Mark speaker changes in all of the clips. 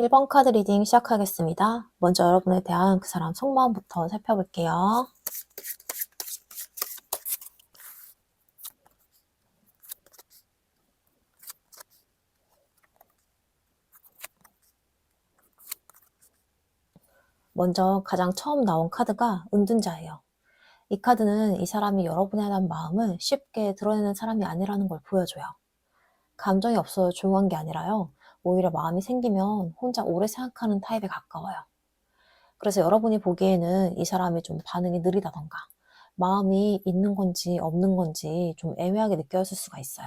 Speaker 1: 1번 카드 리딩 시작하겠습니다. 먼저 여러분에 대한 그 사람 속마음부터 살펴볼게요. 먼저 가장 처음 나온 카드가 은둔자예요. 이 카드는 이 사람이 여러분에 대한 마음을 쉽게 드러내는 사람이 아니라는 걸 보여줘요. 감정이 없어서 조용한 게 아니라요. 오히려 마음이 생기면 혼자 오래 생각하는 타입에 가까워요. 그래서 여러분이 보기에는 이 사람이 좀 반응이 느리다던가 마음이 있는 건지 없는 건지 좀 애매하게 느껴질 수가 있어요.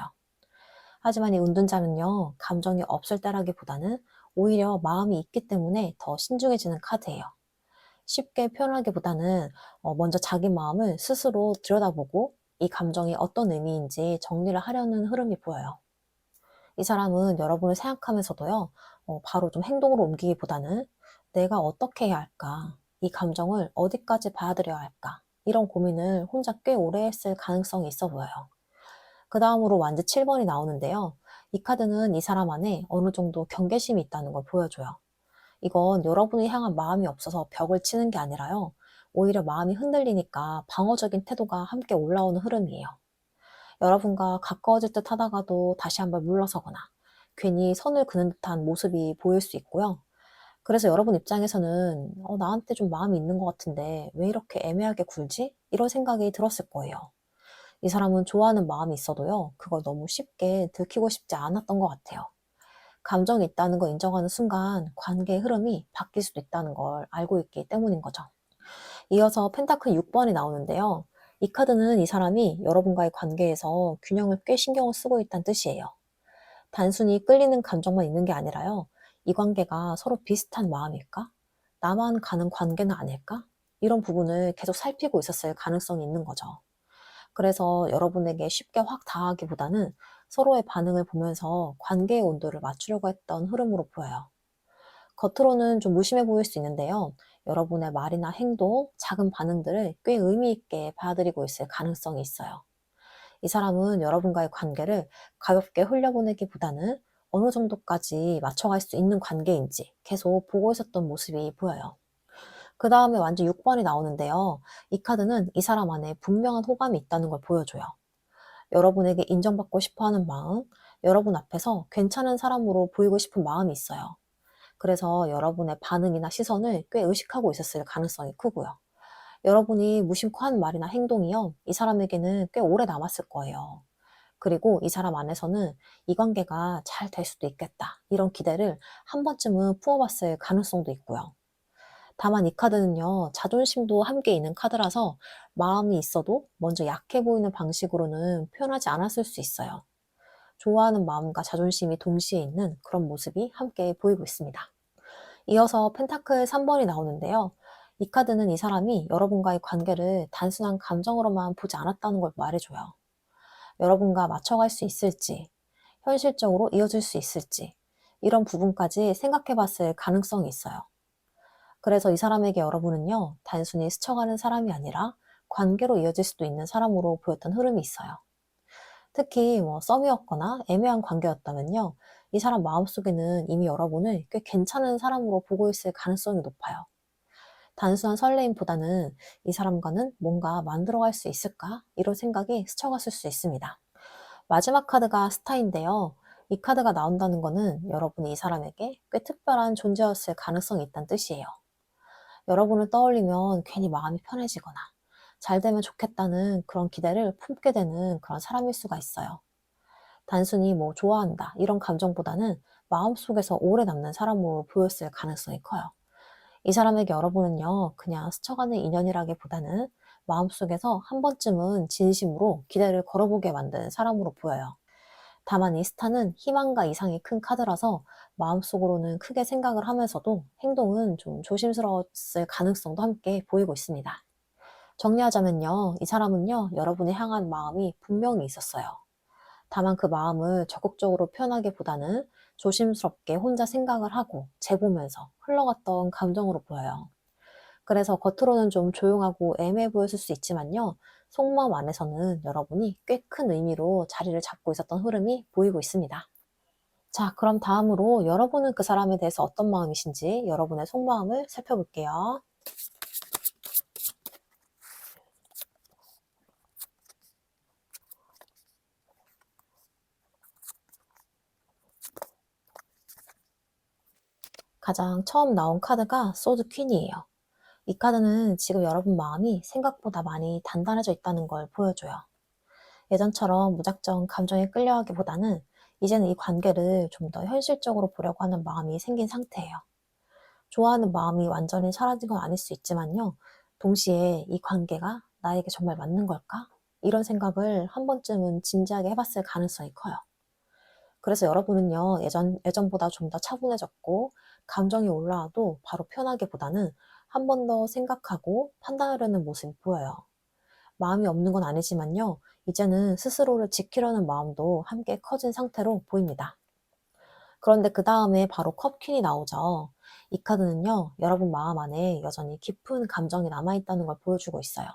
Speaker 1: 하지만 이 운둔자는요, 감정이 없을 때라기보다는 오히려 마음이 있기 때문에 더 신중해지는 카드예요. 쉽게 표현하기보다는 먼저 자기 마음을 스스로 들여다보고 이 감정이 어떤 의미인지 정리를 하려는 흐름이 보여요. 이 사람은 여러분을 생각하면서도요, 바로 좀 행동으로 옮기기보다는 내가 어떻게 해야 할까? 이 감정을 어디까지 받아들여야 할까? 이런 고민을 혼자 꽤 오래 했을 가능성이 있어 보여요. 그 다음으로 완즈 7번이 나오는데요. 이 카드는 이 사람 안에 어느 정도 경계심이 있다는 걸 보여줘요. 이건 여러분을 향한 마음이 없어서 벽을 치는 게 아니라요. 오히려 마음이 흔들리니까 방어적인 태도가 함께 올라오는 흐름이에요. 여러분과 가까워질 듯 하다가도 다시 한번 물러서거나 괜히 선을 그는 듯한 모습이 보일 수 있고요. 그래서 여러분 입장에서는 나한테 좀 마음이 있는 것 같은데 왜 이렇게 애매하게 굴지? 이런 생각이 들었을 거예요. 이 사람은 좋아하는 마음이 있어도요, 그걸 너무 쉽게 들키고 싶지 않았던 것 같아요. 감정이 있다는 걸 인정하는 순간 관계의 흐름이 바뀔 수도 있다는 걸 알고 있기 때문인 거죠. 이어서 펜타클 6번이 나오는데요. 이 카드는 이 사람이 여러분과의 관계에서 균형을 꽤 신경을 쓰고 있다는 뜻이에요. 단순히 끌리는 감정만 있는 게 아니라요. 이 관계가 서로 비슷한 마음일까? 나만 가는 관계는 아닐까? 이런 부분을 계속 살피고 있었을 가능성이 있는 거죠. 그래서 여러분에게 쉽게 확 닿아하기보다는 서로의 반응을 보면서 관계의 온도를 맞추려고 했던 흐름으로 보여요. 겉으로는 좀 무심해 보일 수 있는데요. 여러분의 말이나 행동, 작은 반응들을 꽤 의미 있게 받아들이고 있을 가능성이 있어요. 이 사람은 여러분과의 관계를 가볍게 흘려보내기보다는 어느 정도까지 맞춰갈 수 있는 관계인지 계속 보고 있었던 모습이 보여요. 그 다음에 완전 6번이 나오는데요. 이 카드는 이 사람 안에 분명한 호감이 있다는 걸 보여줘요. 여러분에게 인정받고 싶어 하는 마음, 여러분 앞에서 괜찮은 사람으로 보이고 싶은 마음이 있어요. 그래서 여러분의 반응이나 시선을 꽤 의식하고 있었을 가능성이 크고요. 여러분이 무심코 한 말이나 행동이요, 이 사람에게는 꽤 오래 남았을 거예요. 그리고 이 사람 안에서는 이 관계가 잘 될 수도 있겠다, 이런 기대를 한 번쯤은 품어봤을 가능성도 있고요. 다만 이 카드는요, 자존심도 함께 있는 카드라서 마음이 있어도 먼저 약해 보이는 방식으로는 표현하지 않았을 수 있어요. 좋아하는 마음과 자존심이 동시에 있는 그런 모습이 함께 보이고 있습니다. 이어서 펜타클 3번이 나오는데요. 이 카드는 이 사람이 여러분과의 관계를 단순한 감정으로만 보지 않았다는 걸 말해줘요. 여러분과 맞춰갈 수 있을지, 현실적으로 이어질 수 있을지, 이런 부분까지 생각해 봤을 가능성이 있어요. 그래서 이 사람에게 여러분은요, 단순히 스쳐가는 사람이 아니라 관계로 이어질 수도 있는 사람으로 보였던 흐름이 있어요. 특히 썸이었거나 애매한 관계였다면요, 이 사람 마음속에는 이미 여러분을 꽤 괜찮은 사람으로 보고 있을 가능성이 높아요. 단순한 설레임보다는 이 사람과는 뭔가 만들어갈 수 있을까? 이런 생각이 스쳐갔을 수 있습니다. 마지막 카드가 스타인데요. 이 카드가 나온다는 거는 여러분이 이 사람에게 꽤 특별한 존재였을 가능성이 있다는 뜻이에요. 여러분을 떠올리면 괜히 마음이 편해지거나 잘 되면 좋겠다는 그런 기대를 품게 되는 그런 사람일 수가 있어요. 단순히 좋아한다 이런 감정보다는 마음속에서 오래 남는 사람으로 보였을 가능성이 커요. 이 사람에게 여러분은요, 그냥 스쳐가는 인연이라기보다는 마음속에서 한 번쯤은 진심으로 기대를 걸어보게 만든 사람으로 보여요. 다만 이 스타는 희망과 이상이 큰 카드라서 마음속으로는 크게 생각을 하면서도 행동은 좀 조심스러웠을 가능성도 함께 보이고 있습니다. 정리하자면요, 이 사람은요, 여러분이 향한 마음이 분명히 있었어요. 다만 그 마음을 적극적으로 표현하기보다는 조심스럽게 혼자 생각을 하고 재보면서 흘러갔던 감정으로 보여요. 그래서 겉으로는 좀 조용하고 애매해 보였을 수 있지만요, 속마음 안에서는 여러분이 꽤 큰 의미로 자리를 잡고 있었던 흐름이 보이고 있습니다. 자, 그럼 다음으로 여러분은 그 사람에 대해서 어떤 마음이신지 여러분의 속마음을 살펴볼게요. 가장 처음 나온 카드가 소드 퀸이에요. 이 카드는 지금 여러분 마음이 생각보다 많이 단단해져 있다는 걸 보여줘요. 예전처럼 무작정 감정에 끌려가기보다는 이제는 이 관계를 좀 더 현실적으로 보려고 하는 마음이 생긴 상태예요. 좋아하는 마음이 완전히 사라진 건 아닐 수 있지만요. 동시에 이 관계가 나에게 정말 맞는 걸까? 이런 생각을 한 번쯤은 진지하게 해봤을 가능성이 커요. 그래서 여러분은요, 예전보다 좀 더 차분해졌고, 감정이 올라와도 바로 표현하기보다는 한 번 더 생각하고 판단하려는 모습이 보여요. 마음이 없는 건 아니지만요, 이제는 스스로를 지키려는 마음도 함께 커진 상태로 보입니다. 그런데 그 다음에 바로 컵퀸이 나오죠. 이 카드는요, 여러분 마음 안에 여전히 깊은 감정이 남아있다는 걸 보여주고 있어요.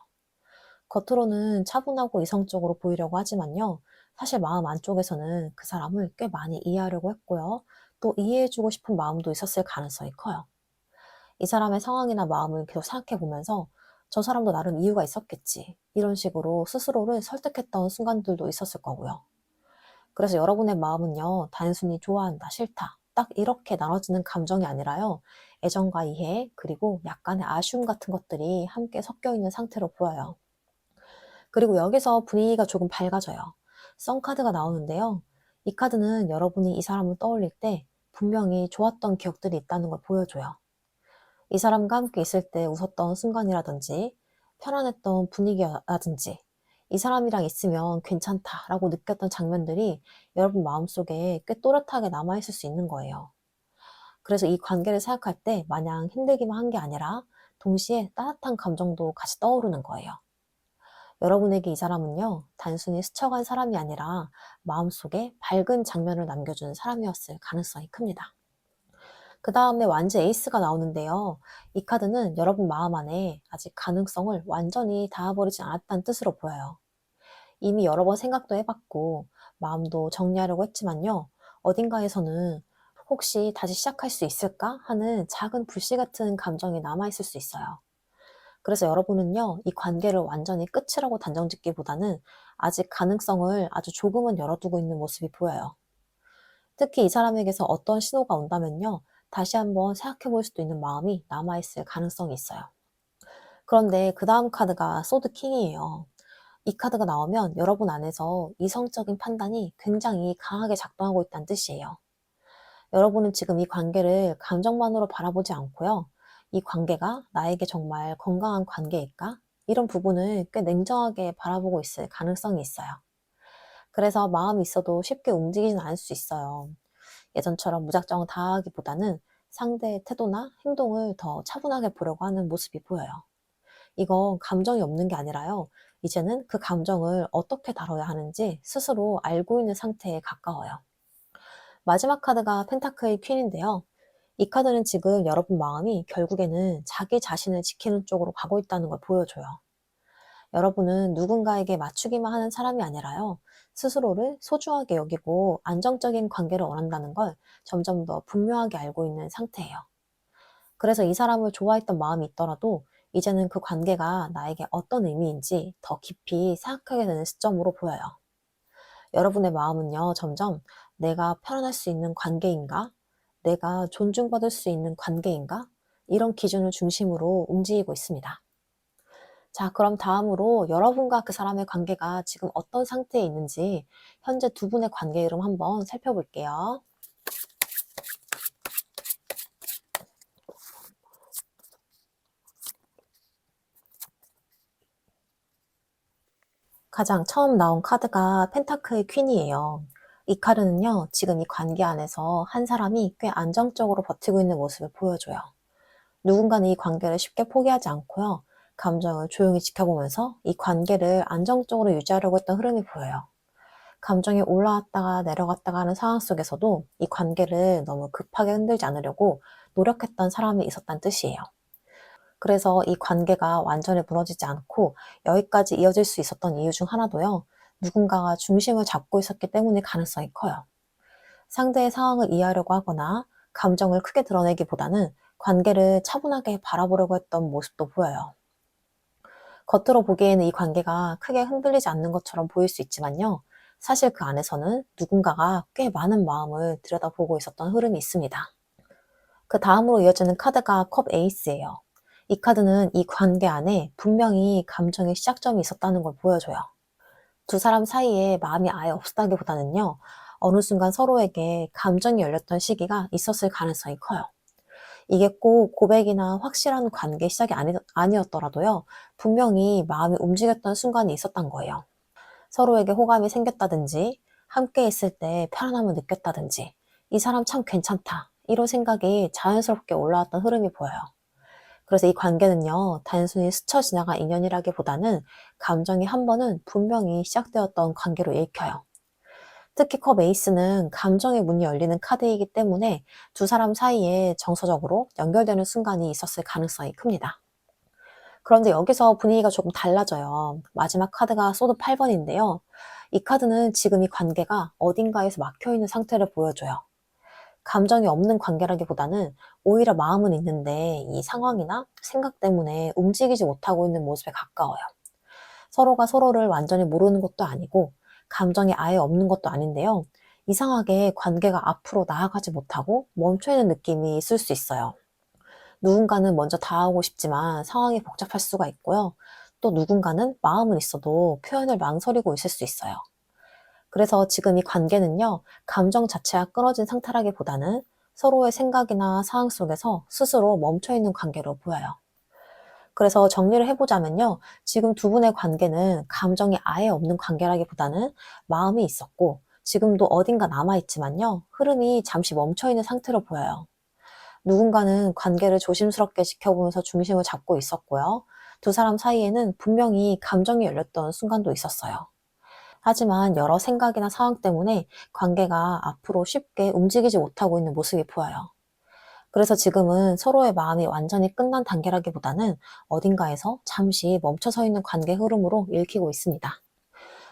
Speaker 1: 겉으로는 차분하고 이성적으로 보이려고 하지만요, 사실 마음 안쪽에서는 그 사람을 꽤 많이 이해하려고 했고요. 또 이해해주고 싶은 마음도 있었을 가능성이 커요. 이 사람의 상황이나 마음을 계속 생각해 보면서 저 사람도 나름 이유가 있었겠지. 이런 식으로 스스로를 설득했던 순간들도 있었을 거고요. 그래서 여러분의 마음은요, 단순히 좋아한다, 싫다. 딱 이렇게 나눠지는 감정이 아니라요, 애정과 이해, 그리고 약간의 아쉬움 같은 것들이 함께 섞여 있는 상태로 보여요. 그리고 여기서 분위기가 조금 밝아져요. 썬카드가 나오는데요. 이 카드는 여러분이 이 사람을 떠올릴 때 분명히 좋았던 기억들이 있다는 걸 보여줘요. 이 사람과 함께 있을 때 웃었던 순간이라든지 편안했던 분위기라든지 이 사람이랑 있으면 괜찮다라고 느꼈던 장면들이 여러분 마음속에 꽤 또렷하게 남아있을 수 있는 거예요. 그래서 이 관계를 생각할 때 마냥 힘들기만 한 게 아니라 동시에 따뜻한 감정도 같이 떠오르는 거예요. 여러분에게 이 사람은요, 단순히 스쳐간 사람이 아니라 마음속에 밝은 장면을 남겨준 사람이었을 가능성이 큽니다. 그 다음에 완즈 에이스가 나오는데요. 이 카드는 여러분 마음 안에 아직 가능성을 완전히 닿아버리지 않았다는 뜻으로 보여요. 이미 여러 번 생각도 해봤고, 마음도 정리하려고 했지만요. 어딘가에서는 혹시 다시 시작할 수 있을까 하는 작은 불씨 같은 감정이 남아있을 수 있어요. 그래서 여러분은요, 이 관계를 완전히 끝이라고 단정 짓기보다는 아직 가능성을 아주 조금은 열어두고 있는 모습이 보여요. 특히 이 사람에게서 어떤 신호가 온다면요, 다시 한번 생각해 볼 수도 있는 마음이 남아있을 가능성이 있어요. 그런데 그 다음 카드가 소드 킹이에요. 이 카드가 나오면 여러분 안에서 이성적인 판단이 굉장히 강하게 작동하고 있다는 뜻이에요. 여러분은 지금 이 관계를 감정만으로 바라보지 않고요. 이 관계가 나에게 정말 건강한 관계일까? 이런 부분을 꽤 냉정하게 바라보고 있을 가능성이 있어요. 그래서 마음이 있어도 쉽게 움직이지는 않을 수 있어요. 예전처럼 무작정 다하기보다는 상대의 태도나 행동을 더 차분하게 보려고 하는 모습이 보여요. 이건 감정이 없는 게 아니라요. 이제는 그 감정을 어떻게 다뤄야 하는지 스스로 알고 있는 상태에 가까워요. 마지막 카드가 펜타클의 퀸인데요. 이 카드는 지금 여러분 마음이 결국에는 자기 자신을 지키는 쪽으로 가고 있다는 걸 보여줘요. 여러분은 누군가에게 맞추기만 하는 사람이 아니라요. 스스로를 소중하게 여기고 안정적인 관계를 원한다는 걸 점점 더 분명하게 알고 있는 상태예요. 그래서 이 사람을 좋아했던 마음이 있더라도 이제는 그 관계가 나에게 어떤 의미인지 더 깊이 생각하게 되는 시점으로 보여요. 여러분의 마음은요, 점점 내가 표현할 수 있는 관계인가? 내가 존중받을 수 있는 관계인가? 이런 기준을 중심으로 움직이고 있습니다. 자, 그럼 다음으로 여러분과 그 사람의 관계가 지금 어떤 상태에 있는지 현재 두 분의 관계 이름 한번 살펴볼게요. 가장 처음 나온 카드가 펜타클의 퀸이에요. 이 카드는요, 지금 이 관계 안에서 한 사람이 꽤 안정적으로 버티고 있는 모습을 보여줘요. 누군가는 이 관계를 쉽게 포기하지 않고요. 감정을 조용히 지켜보면서 이 관계를 안정적으로 유지하려고 했던 흐름이 보여요. 감정이 올라왔다가 내려갔다가 하는 상황 속에서도 이 관계를 너무 급하게 흔들지 않으려고 노력했던 사람이 있었다는 뜻이에요. 그래서 이 관계가 완전히 무너지지 않고 여기까지 이어질 수 있었던 이유 중 하나도요. 누군가가 중심을 잡고 있었기 때문일 가능성이 커요. 상대의 상황을 이해하려고 하거나 감정을 크게 드러내기보다는 관계를 차분하게 바라보려고 했던 모습도 보여요. 겉으로 보기에는 이 관계가 크게 흔들리지 않는 것처럼 보일 수 있지만요. 사실 그 안에서는 누군가가 꽤 많은 마음을 들여다보고 있었던 흐름이 있습니다. 그 다음으로 이어지는 카드가 컵 에이스예요. 이 카드는 이 관계 안에 분명히 감정의 시작점이 있었다는 걸 보여줘요. 두 사람 사이에 마음이 아예 없었다기보다는요. 어느 순간 서로에게 감정이 열렸던 시기가 있었을 가능성이 커요. 이게 꼭 고백이나 확실한 관계 시작이 아니었더라도요. 분명히 마음이 움직였던 순간이 있었던 거예요. 서로에게 호감이 생겼다든지, 함께 있을 때 편안함을 느꼈다든지, 이 사람 참 괜찮다. 이런 생각이 자연스럽게 올라왔던 흐름이 보여요. 그래서 이 관계는요, 단순히 스쳐 지나간 인연이라기보다는 감정이 한 번은 분명히 시작되었던 관계로 읽혀요. 특히 컵 에이스는 감정의 문이 열리는 카드이기 때문에 두 사람 사이에 정서적으로 연결되는 순간이 있었을 가능성이 큽니다. 그런데 여기서 분위기가 조금 달라져요. 마지막 카드가 소드 8번인데요. 이 카드는 지금 이 관계가 어딘가에서 막혀있는 상태를 보여줘요. 감정이 없는 관계라기보다는 오히려 마음은 있는데 이 상황이나 생각 때문에 움직이지 못하고 있는 모습에 가까워요. 서로가 서로를 완전히 모르는 것도 아니고 감정이 아예 없는 것도 아닌데요. 이상하게 관계가 앞으로 나아가지 못하고 멈춰있는 느낌이 있을 수 있어요. 누군가는 먼저 다가오고 싶지만 상황이 복잡할 수가 있고요. 또 누군가는 마음은 있어도 표현을 망설이고 있을 수 있어요. 그래서 지금 이 관계는요, 감정 자체가 끊어진 상태라기보다는 서로의 생각이나 상황 속에서 스스로 멈춰있는 관계로 보여요. 그래서 정리를 해보자면요, 지금 두 분의 관계는 감정이 아예 없는 관계라기보다는 마음이 있었고, 지금도 어딘가 남아있지만요, 흐름이 잠시 멈춰있는 상태로 보여요. 누군가는 관계를 조심스럽게 지켜보면서 중심을 잡고 있었고요. 두 사람 사이에는 분명히 감정이 열렸던 순간도 있었어요. 하지만 여러 생각이나 상황 때문에 관계가 앞으로 쉽게 움직이지 못하고 있는 모습이 보여요. 그래서 지금은 서로의 마음이 완전히 끝난 단계라기보다는 어딘가에서 잠시 멈춰서 있는 관계 흐름으로 읽히고 있습니다.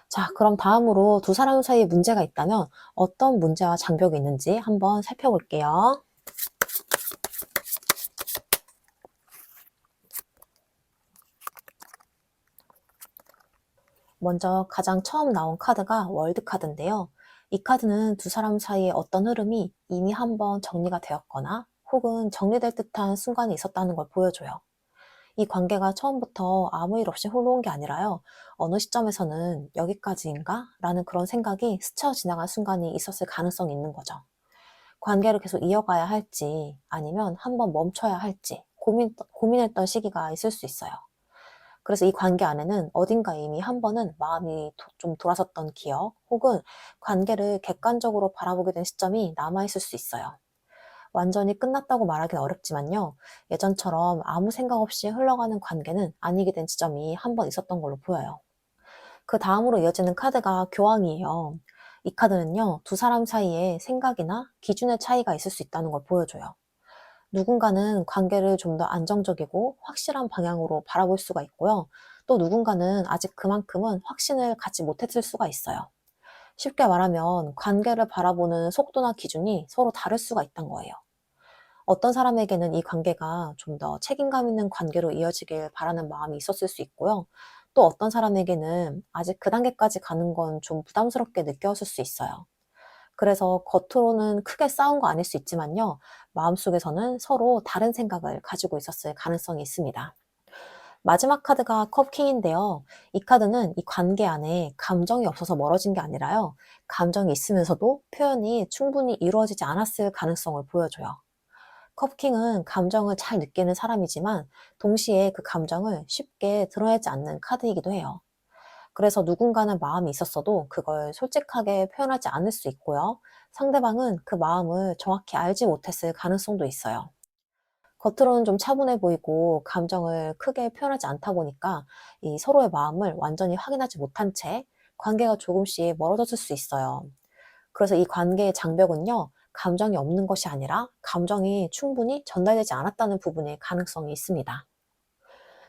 Speaker 1: 자, 그럼 다음으로 두 사람 사이에 문제가 있다면 어떤 문제와 장벽이 있는지 한번 살펴볼게요. 먼저 가장 처음 나온 카드가 월드 카드인데요. 이 카드는 두 사람 사이의 어떤 흐름이 이미 한번 정리가 되었거나 혹은 정리될 듯한 순간이 있었다는 걸 보여줘요. 이 관계가 처음부터 아무 일 없이 흘러온 게 아니라요. 어느 시점에서는 여기까지인가? 라는 그런 생각이 스쳐 지나간 순간이 있었을 가능성이 있는 거죠. 관계를 계속 이어가야 할지 아니면 한번 멈춰야 할지 고민했던 시기가 있을 수 있어요. 그래서 이 관계 안에는 어딘가에 이미 한 번은 마음이 좀 돌아섰던 기억 혹은 관계를 객관적으로 바라보게 된 시점이 남아있을 수 있어요. 완전히 끝났다고 말하기는 어렵지만요. 예전처럼 아무 생각 없이 흘러가는 관계는 아니게 된 지점이 한 번 있었던 걸로 보여요. 그 다음으로 이어지는 카드가 교황이에요. 이 카드는요, 두 사람 사이에 생각이나 기준의 차이가 있을 수 있다는 걸 보여줘요. 누군가는 관계를 좀 더 안정적이고 확실한 방향으로 바라볼 수가 있고요. 또 누군가는 아직 그만큼은 확신을 갖지 못했을 수가 있어요. 쉽게 말하면 관계를 바라보는 속도나 기준이 서로 다를 수가 있단 거예요. 어떤 사람에게는 이 관계가 좀 더 책임감 있는 관계로 이어지길 바라는 마음이 있었을 수 있고요. 또 어떤 사람에게는 아직 그 단계까지 가는 건 좀 부담스럽게 느껴졌을 수 있어요. 그래서 겉으로는 크게 싸운 거 아닐 수 있지만요. 마음속에서는 서로 다른 생각을 가지고 있었을 가능성이 있습니다. 마지막 카드가 컵킹인데요. 이 카드는 이 관계 안에 감정이 없어서 멀어진 게 아니라요. 감정이 있으면서도 표현이 충분히 이루어지지 않았을 가능성을 보여줘요. 컵킹은 감정을 잘 느끼는 사람이지만 동시에 그 감정을 쉽게 드러내지 않는 카드이기도 해요. 그래서 누군가는 마음이 있었어도 그걸 솔직하게 표현하지 않을 수 있고요. 상대방은 그 마음을 정확히 알지 못했을 가능성도 있어요. 겉으로는 좀 차분해 보이고 감정을 크게 표현하지 않다 보니까 이 서로의 마음을 완전히 확인하지 못한 채 관계가 조금씩 멀어졌을 수 있어요. 그래서 이 관계의 장벽은요, 감정이 없는 것이 아니라 감정이 충분히 전달되지 않았다는 부분일 가능성이 있습니다.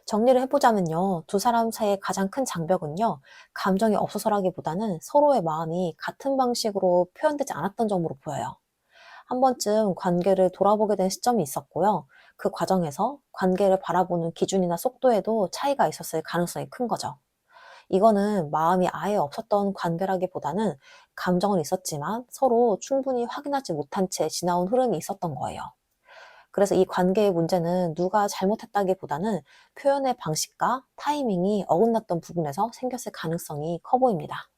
Speaker 1: 정리를 해보자면요. 두 사람 사이의 가장 큰 장벽은요. 감정이 없어서라기보다는 서로의 마음이 같은 방식으로 표현되지 않았던 점으로 보여요. 한 번쯤 관계를 돌아보게 된 시점이 있었고요. 그 과정에서 관계를 바라보는 기준이나 속도에도 차이가 있었을 가능성이 큰 거죠. 이거는 마음이 아예 없었던 관계라기보다는 감정은 있었지만 서로 충분히 확인하지 못한 채 지나온 흐름이 있었던 거예요. 그래서 이 관계의 문제는 누가 잘못했다기보다는 표현의 방식과 타이밍이 어긋났던 부분에서 생겼을 가능성이 커 보입니다.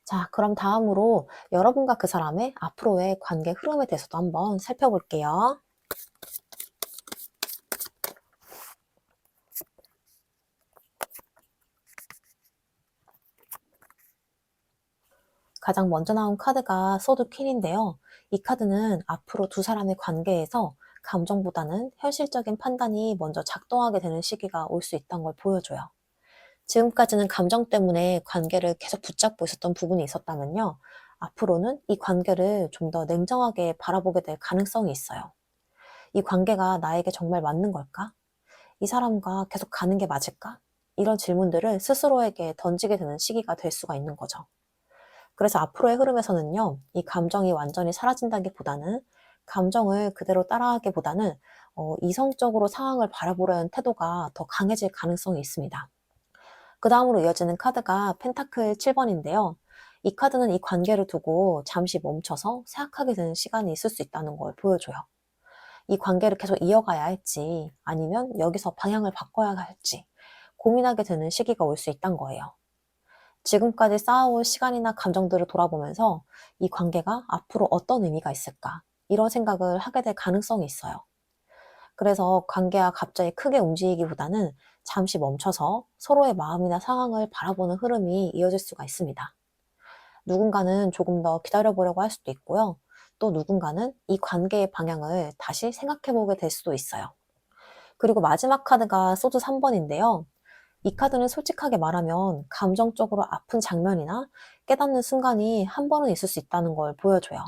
Speaker 1: 자, 그럼 다음으로 여러분과 그 사람의 앞으로의 관계 흐름에 대해서도 한번 살펴볼게요. 가장 먼저 나온 카드가 소드 퀸인데요. 이 카드는 앞으로 두 사람의 관계에서 감정보다는 현실적인 판단이 먼저 작동하게 되는 시기가 올 수 있다는 걸 보여줘요. 지금까지는 감정 때문에 관계를 계속 붙잡고 있었던 부분이 있었다면요. 앞으로는 이 관계를 좀 더 냉정하게 바라보게 될 가능성이 있어요. 이 관계가 나에게 정말 맞는 걸까? 이 사람과 계속 가는 게 맞을까? 이런 질문들을 스스로에게 던지게 되는 시기가 될 수가 있는 거죠. 그래서 앞으로의 흐름에서는요, 이 감정이 완전히 사라진다기보다는 감정을 그대로 따라가기보다는 이성적으로 상황을 바라보려는 태도가 더 강해질 가능성이 있습니다. 그 다음으로 이어지는 카드가 펜타클 7번인데요. 이 카드는 이 관계를 두고 잠시 멈춰서 생각하게 되는 시간이 있을 수 있다는 걸 보여줘요. 이 관계를 계속 이어가야 할지 아니면 여기서 방향을 바꿔야 할지 고민하게 되는 시기가 올 수 있다는 거예요. 지금까지 쌓아온 시간이나 감정들을 돌아보면서 이 관계가 앞으로 어떤 의미가 있을까? 이런 생각을 하게 될 가능성이 있어요. 그래서 관계가 갑자기 크게 움직이기보다는 잠시 멈춰서 서로의 마음이나 상황을 바라보는 흐름이 이어질 수가 있습니다. 누군가는 조금 더 기다려보려고 할 수도 있고요. 또 누군가는 이 관계의 방향을 다시 생각해보게 될 수도 있어요. 그리고 마지막 카드가 소드 3번인데요. 이 카드는 솔직하게 말하면 감정적으로 아픈 장면이나 깨닫는 순간이 한 번은 있을 수 있다는 걸 보여줘요.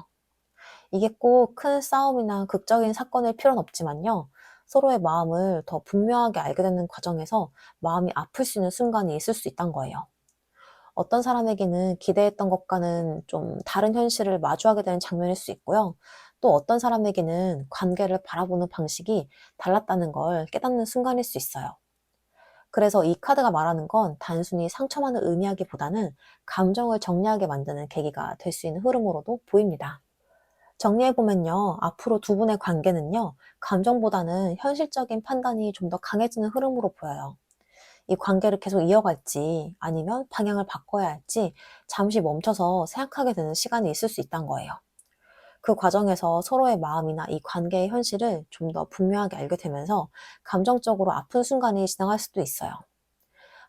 Speaker 1: 이게 꼭 큰 싸움이나 극적인 사건일 필요는 없지만요. 서로의 마음을 더 분명하게 알게 되는 과정에서 마음이 아플 수 있는 순간이 있을 수 있다는 거예요. 어떤 사람에게는 기대했던 것과는 좀 다른 현실을 마주하게 되는 장면일 수 있고요. 또 어떤 사람에게는 관계를 바라보는 방식이 달랐다는 걸 깨닫는 순간일 수 있어요. 그래서 이 카드가 말하는 건 단순히 상처만을 의미하기보다는 감정을 정리하게 만드는 계기가 될 수 있는 흐름으로도 보입니다. 정리해보면요, 앞으로 두 분의 관계는요, 감정보다는 현실적인 판단이 좀 더 강해지는 흐름으로 보여요. 이 관계를 계속 이어갈지 아니면 방향을 바꿔야 할지 잠시 멈춰서 생각하게 되는 시간이 있을 수 있다는 거예요. 그 과정에서 서로의 마음이나 이 관계의 현실을 좀 더 분명하게 알게 되면서 감정적으로 아픈 순간이 지나갈 수도 있어요.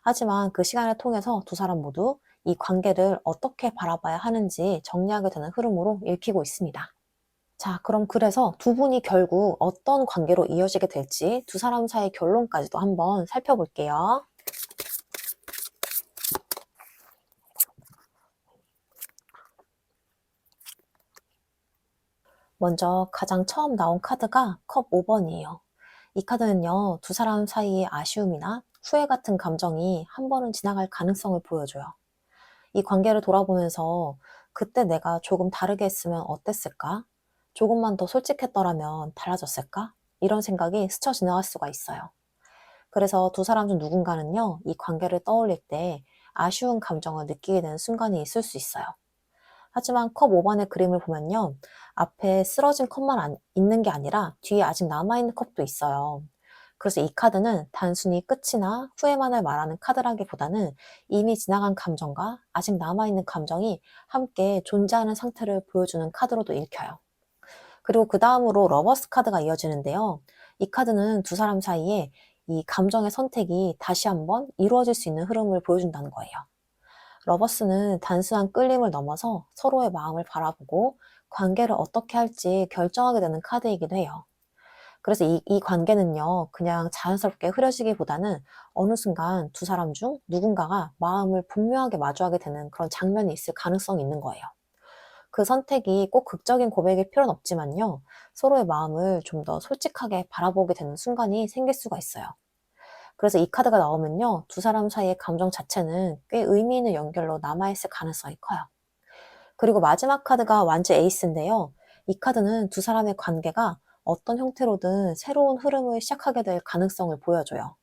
Speaker 1: 하지만 그 시간을 통해서 두 사람 모두 이 관계를 어떻게 바라봐야 하는지 정리하게 되는 흐름으로 읽히고 있습니다. 자, 그럼 그래서 두 분이 결국 어떤 관계로 이어지게 될지 두 사람 사이의 결론까지도 한번 살펴볼게요. 먼저 가장 처음 나온 카드가 컵 5번이에요. 이 카드는요, 두 사람 사이의 아쉬움이나 후회 같은 감정이 한 번은 지나갈 가능성을 보여줘요. 이 관계를 돌아보면서 그때 내가 조금 다르게 했으면 어땠을까? 조금만 더 솔직했더라면 달라졌을까? 이런 생각이 스쳐 지나갈 수가 있어요. 그래서 두 사람 중 누군가는요, 이 관계를 떠올릴 때 아쉬운 감정을 느끼게 되는 순간이 있을 수 있어요. 하지만 컵 5번의 그림을 보면요, 앞에 쓰러진 컵만 있는 게 아니라 뒤에 아직 남아있는 컵도 있어요. 그래서 이 카드는 단순히 끝이나 후회만을 말하는 카드라기보다는 이미 지나간 감정과 아직 남아있는 감정이 함께 존재하는 상태를 보여주는 카드로도 읽혀요. 그리고 그 다음으로 러버스 카드가 이어지는데요. 이 카드는 두 사람 사이에 이 감정의 선택이 다시 한번 이루어질 수 있는 흐름을 보여준다는 거예요. 러버스는 단순한 끌림을 넘어서 서로의 마음을 바라보고 관계를 어떻게 할지 결정하게 되는 카드이기도 해요. 그래서 이 관계는요, 그냥 자연스럽게 흐려지기보다는 어느 순간 두 사람 중 누군가가 마음을 분명하게 마주하게 되는 그런 장면이 있을 가능성이 있는 거예요. 그 선택이 꼭 극적인 고백일 필요는 없지만요, 서로의 마음을 좀 더 솔직하게 바라보게 되는 순간이 생길 수가 있어요. 그래서 이 카드가 나오면요, 두 사람 사이의 감정 자체는 꽤 의미 있는 연결로 남아있을 가능성이 커요. 그리고 마지막 카드가 완즈 에이스인데요. 이 카드는 두 사람의 관계가 어떤 형태로든 새로운 흐름을 시작하게 될 가능성을 보여줘요.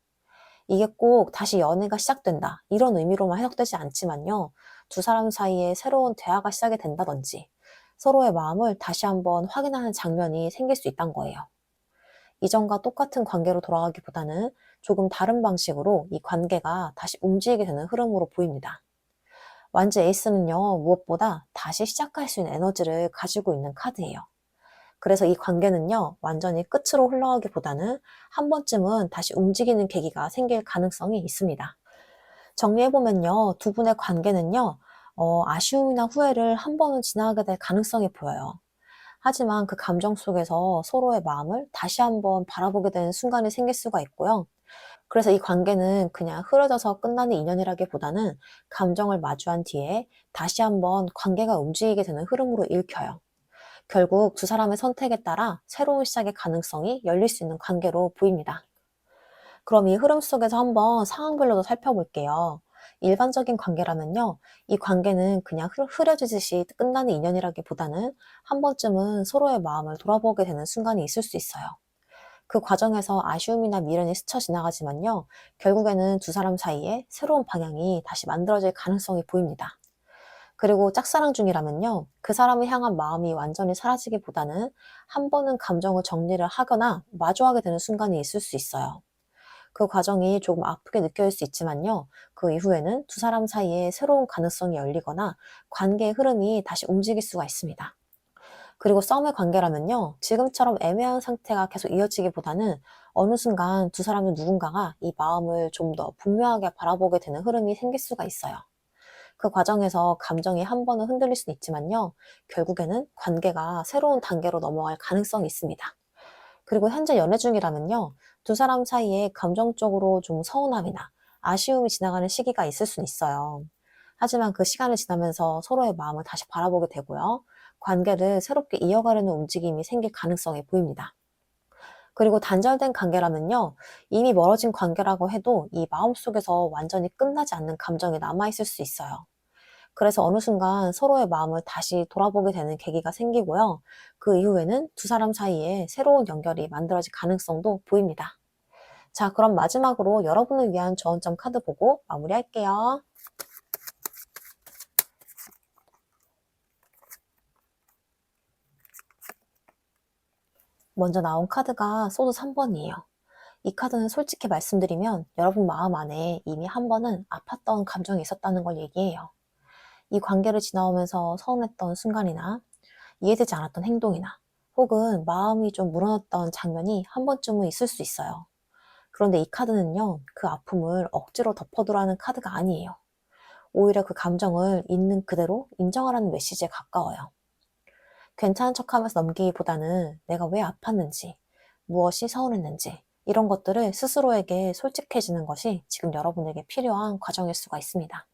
Speaker 1: 이게 꼭 다시 연애가 시작된다, 이런 의미로만 해석되지 않지만요. 두 사람 사이에 새로운 대화가 시작이 된다든지 서로의 마음을 다시 한번 확인하는 장면이 생길 수 있다는 거예요. 이전과 똑같은 관계로 돌아가기보다는 조금 다른 방식으로 이 관계가 다시 움직이게 되는 흐름으로 보입니다. 완즈 에이스는요, 무엇보다 다시 시작할 수 있는 에너지를 가지고 있는 카드예요. 그래서 이 관계는요, 완전히 끝으로 흘러가기보다는 한 번쯤은 다시 움직이는 계기가 생길 가능성이 있습니다. 정리해보면요, 두 분의 관계는요, 아쉬움이나 후회를 한 번은 지나가게 될 가능성이 보여요. 하지만 그 감정 속에서 서로의 마음을 다시 한번 바라보게 되는 순간이 생길 수가 있고요. 그래서 이 관계는 그냥 흐려져서 끝나는 인연이라기보다는 감정을 마주한 뒤에 다시 한번 관계가 움직이게 되는 흐름으로 읽혀요. 결국 두 사람의 선택에 따라 새로운 시작의 가능성이 열릴 수 있는 관계로 보입니다. 그럼 이 흐름 속에서 한번 상황별로도 살펴볼게요. 일반적인 관계라면요, 이 관계는 그냥 흐려지듯이 끝나는 인연이라기보다는 한 번쯤은 서로의 마음을 돌아보게 되는 순간이 있을 수 있어요. 그 과정에서 아쉬움이나 미련이 스쳐 지나가지만요, 결국에는 두 사람 사이에 새로운 방향이 다시 만들어질 가능성이 보입니다. 그리고 짝사랑 중이라면요, 그 사람을 향한 마음이 완전히 사라지기보다는 한 번은 감정을 정리를 하거나 마주하게 되는 순간이 있을 수 있어요. 그 과정이 조금 아프게 느껴질 수 있지만요, 그 이후에는 두 사람 사이에 새로운 가능성이 열리거나 관계의 흐름이 다시 움직일 수가 있습니다. 그리고 썸의 관계라면요, 지금처럼 애매한 상태가 계속 이어지기보다는 어느 순간 두 사람 중 누군가가 이 마음을 좀 더 분명하게 바라보게 되는 흐름이 생길 수가 있어요. 그 과정에서 감정이 한 번은 흔들릴 수는 있지만요, 결국에는 관계가 새로운 단계로 넘어갈 가능성이 있습니다. 그리고 현재 연애 중이라면요, 두 사람 사이에 감정적으로 좀 서운함이나 아쉬움이 지나가는 시기가 있을 수는 있어요. 하지만 그 시간을 지나면서 서로의 마음을 다시 바라보게 되고요, 관계를 새롭게 이어가려는 움직임이 생길 가능성이 보입니다. 그리고 단절된 관계라면요, 이미 멀어진 관계라고 해도 이 마음속에서 완전히 끝나지 않는 감정이 남아있을 수 있어요. 그래서 어느 순간 서로의 마음을 다시 돌아보게 되는 계기가 생기고요. 그 이후에는 두 사람 사이에 새로운 연결이 만들어질 가능성도 보입니다. 자, 그럼 마지막으로 여러분을 위한 저언점 카드 보고 마무리할게요. 먼저 나온 카드가 소드 3번이에요. 이 카드는 솔직히 말씀드리면 여러분 마음 안에 이미 한 번은 아팠던 감정이 있었다는 걸 얘기해요. 이 관계를 지나오면서 서운했던 순간이나 이해되지 않았던 행동이나 혹은 마음이 좀 무너졌던 장면이 한 번쯤은 있을 수 있어요. 그런데 이 카드는요, 그 아픔을 억지로 덮어두라는 카드가 아니에요. 오히려 그 감정을 있는 그대로 인정하라는 메시지에 가까워요. 괜찮은 척하면서 넘기기보다는 내가 왜 아팠는지, 무엇이 서운했는지 이런 것들을 스스로에게 솔직해지는 것이 지금 여러분에게 필요한 과정일 수가 있습니다.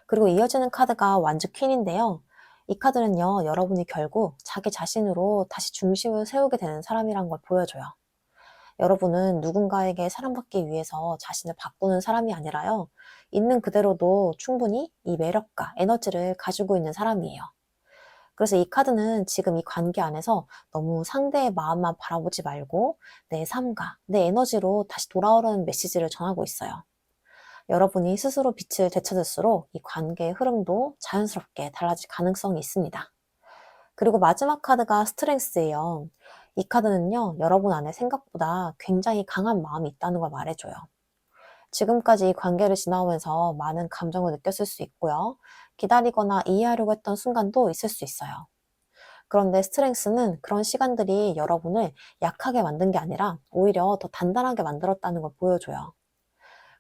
Speaker 1: 그리고 이어지는 카드가 완즈 퀸인데요. 이 카드는요, 여러분이 결국 자기 자신으로 다시 중심을 세우게 되는 사람이란 걸 보여줘요. 여러분은 누군가에게 사랑받기 위해서 자신을 바꾸는 사람이 아니라요, 있는 그대로도 충분히 이 매력과 에너지를 가지고 있는 사람이에요. 그래서 이 카드는 지금 이 관계 안에서 너무 상대의 마음만 바라보지 말고 내 삶과 내 에너지로 다시 돌아오라는 메시지를 전하고 있어요. 여러분이 스스로 빛을 되찾을수록 이 관계의 흐름도 자연스럽게 달라질 가능성이 있습니다. 그리고 마지막 카드가 스트렝스예요. 이 카드는요, 여러분 안에 생각보다 굉장히 강한 마음이 있다는 걸 말해줘요. 지금까지 이 관계를 지나오면서 많은 감정을 느꼈을 수 있고요. 기다리거나 이해하려고 했던 순간도 있을 수 있어요. 그런데 스트렝스는 그런 시간들이 여러분을 약하게 만든 게 아니라 오히려 더 단단하게 만들었다는 걸 보여줘요.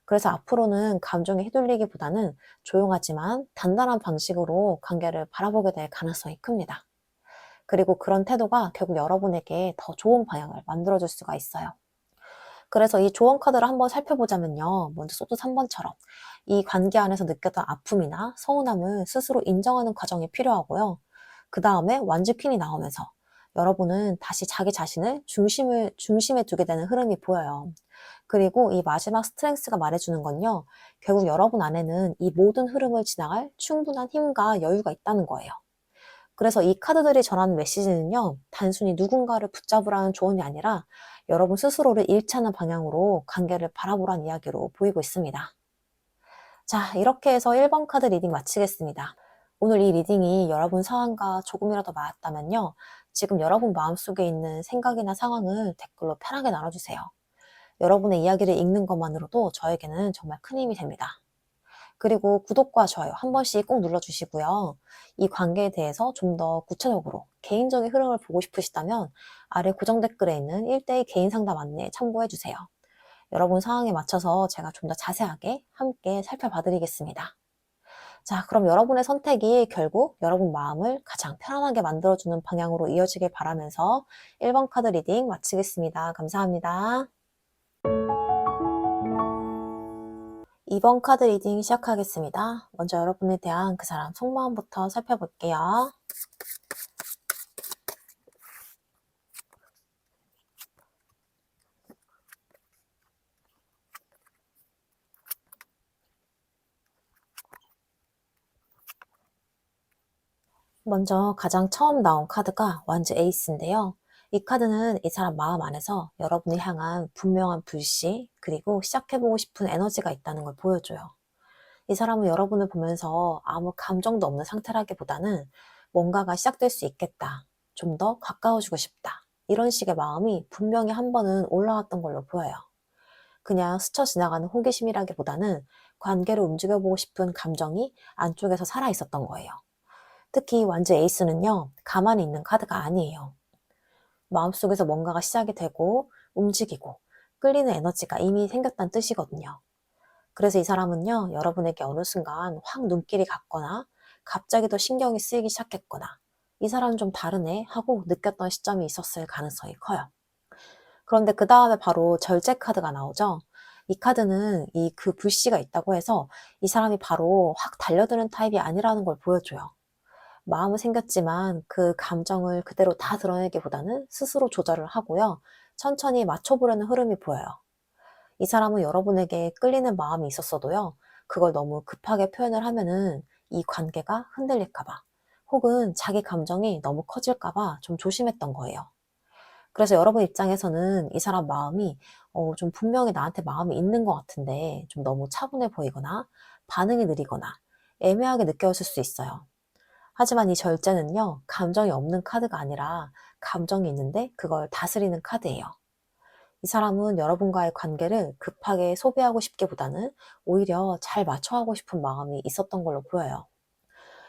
Speaker 1: 그래서 앞으로는 감정에 휘둘리기보다는 조용하지만 단단한 방식으로 관계를 바라보게 될 가능성이 큽니다. 그리고 그런 태도가 결국 여러분에게 더 좋은 방향을 만들어줄 수가 있어요. 그래서 이 조언 카드를 한번 살펴보자면요, 먼저 소드 3번처럼 이 관계 안에서 느꼈던 아픔이나 서운함을 스스로 인정하는 과정이 필요하고요. 그 다음에 완즈 퀸이 나오면서 여러분은 다시 자기 자신을 중심에 두게 되는 흐름이 보여요. 그리고 이 마지막 스트렝스가 말해주는 건요, 결국 여러분 안에는 이 모든 흐름을 지나갈 충분한 힘과 여유가 있다는 거예요. 그래서 이 카드들이 전하는 메시지는요, 단순히 누군가를 붙잡으라는 조언이 아니라 여러분 스스로를 잃지 않는 방향으로 관계를 바라보라는 이야기로 보이고 있습니다. 자, 이렇게 해서 1번 카드 리딩 마치겠습니다. 오늘 이 리딩이 여러분 상황과 조금이라도 맞았다면요, 지금 여러분 마음속에 있는 생각이나 상황을 댓글로 편하게 나눠주세요. 여러분의 이야기를 읽는 것만으로도 저에게는 정말 큰 힘이 됩니다. 그리고 구독과 좋아요 한 번씩 꼭 눌러주시고요. 이 관계에 대해서 좀 더 구체적으로 개인적인 흐름을 보고 싶으시다면 아래 고정 댓글에 있는 1대1 개인 상담 안내 참고해주세요. 여러분 상황에 맞춰서 제가 좀 더 자세하게 함께 살펴봐드리겠습니다. 자, 그럼 여러분의 선택이 결국 여러분 마음을 가장 편안하게 만들어주는 방향으로 이어지길 바라면서 1번 카드 리딩 마치겠습니다. 감사합니다. 2번 카드 리딩 시작하겠습니다. 먼저 여러분에 대한 그 사람 속마음부터 살펴볼게요. 먼저 가장 처음 나온 카드가 완즈 에이스인데요. 이 카드는 이 사람 마음 안에서 여러분을 향한 분명한 불씨, 그리고 시작해보고 싶은 에너지가 있다는 걸 보여줘요. 이 사람은 여러분을 보면서 아무 감정도 없는 상태라기보다는 뭔가가 시작될 수 있겠다, 좀 더 가까워지고 싶다, 이런 식의 마음이 분명히 한 번은 올라왔던 걸로 보여요. 그냥 스쳐 지나가는 호기심이라기보다는 관계를 움직여보고 싶은 감정이 안쪽에서 살아있었던 거예요. 특히 완즈 에이스는요, 가만히 있는 카드가 아니에요. 마음속에서 뭔가가 시작이 되고 움직이고 끌리는 에너지가 이미 생겼다는 뜻이거든요. 그래서 이 사람은요, 여러분에게 어느 순간 확 눈길이 갔거나 갑자기 더 신경이 쓰이기 시작했거나 이 사람은 좀 다르네 하고 느꼈던 시점이 있었을 가능성이 커요. 그런데 그 다음에 바로 절제 카드가 나오죠. 이 카드는 이 그 불씨가 있다고 해서 이 사람이 바로 확 달려드는 타입이 아니라는 걸 보여줘요. 마음은 생겼지만 그 감정을 그대로 다 드러내기보다는 스스로 조절을 하고요. 천천히 맞춰보려는 흐름이 보여요. 이 사람은 여러분에게 끌리는 마음이 있었어도요. 그걸 너무 급하게 표현을 하면은 이 관계가 흔들릴까봐 혹은 자기 감정이 너무 커질까봐 좀 조심했던 거예요. 그래서 여러분 입장에서는 이 사람 마음이 좀 분명히 나한테 마음이 있는 것 같은데 좀 너무 차분해 보이거나 반응이 느리거나 애매하게 느껴졌을 수 있어요. 하지만 이 절제는요, 감정이 없는 카드가 아니라 감정이 있는데 그걸 다스리는 카드예요. 이 사람은 여러분과의 관계를 급하게 소비하고 싶기보다는 오히려 잘 맞춰가고 싶은 마음이 있었던 걸로 보여요.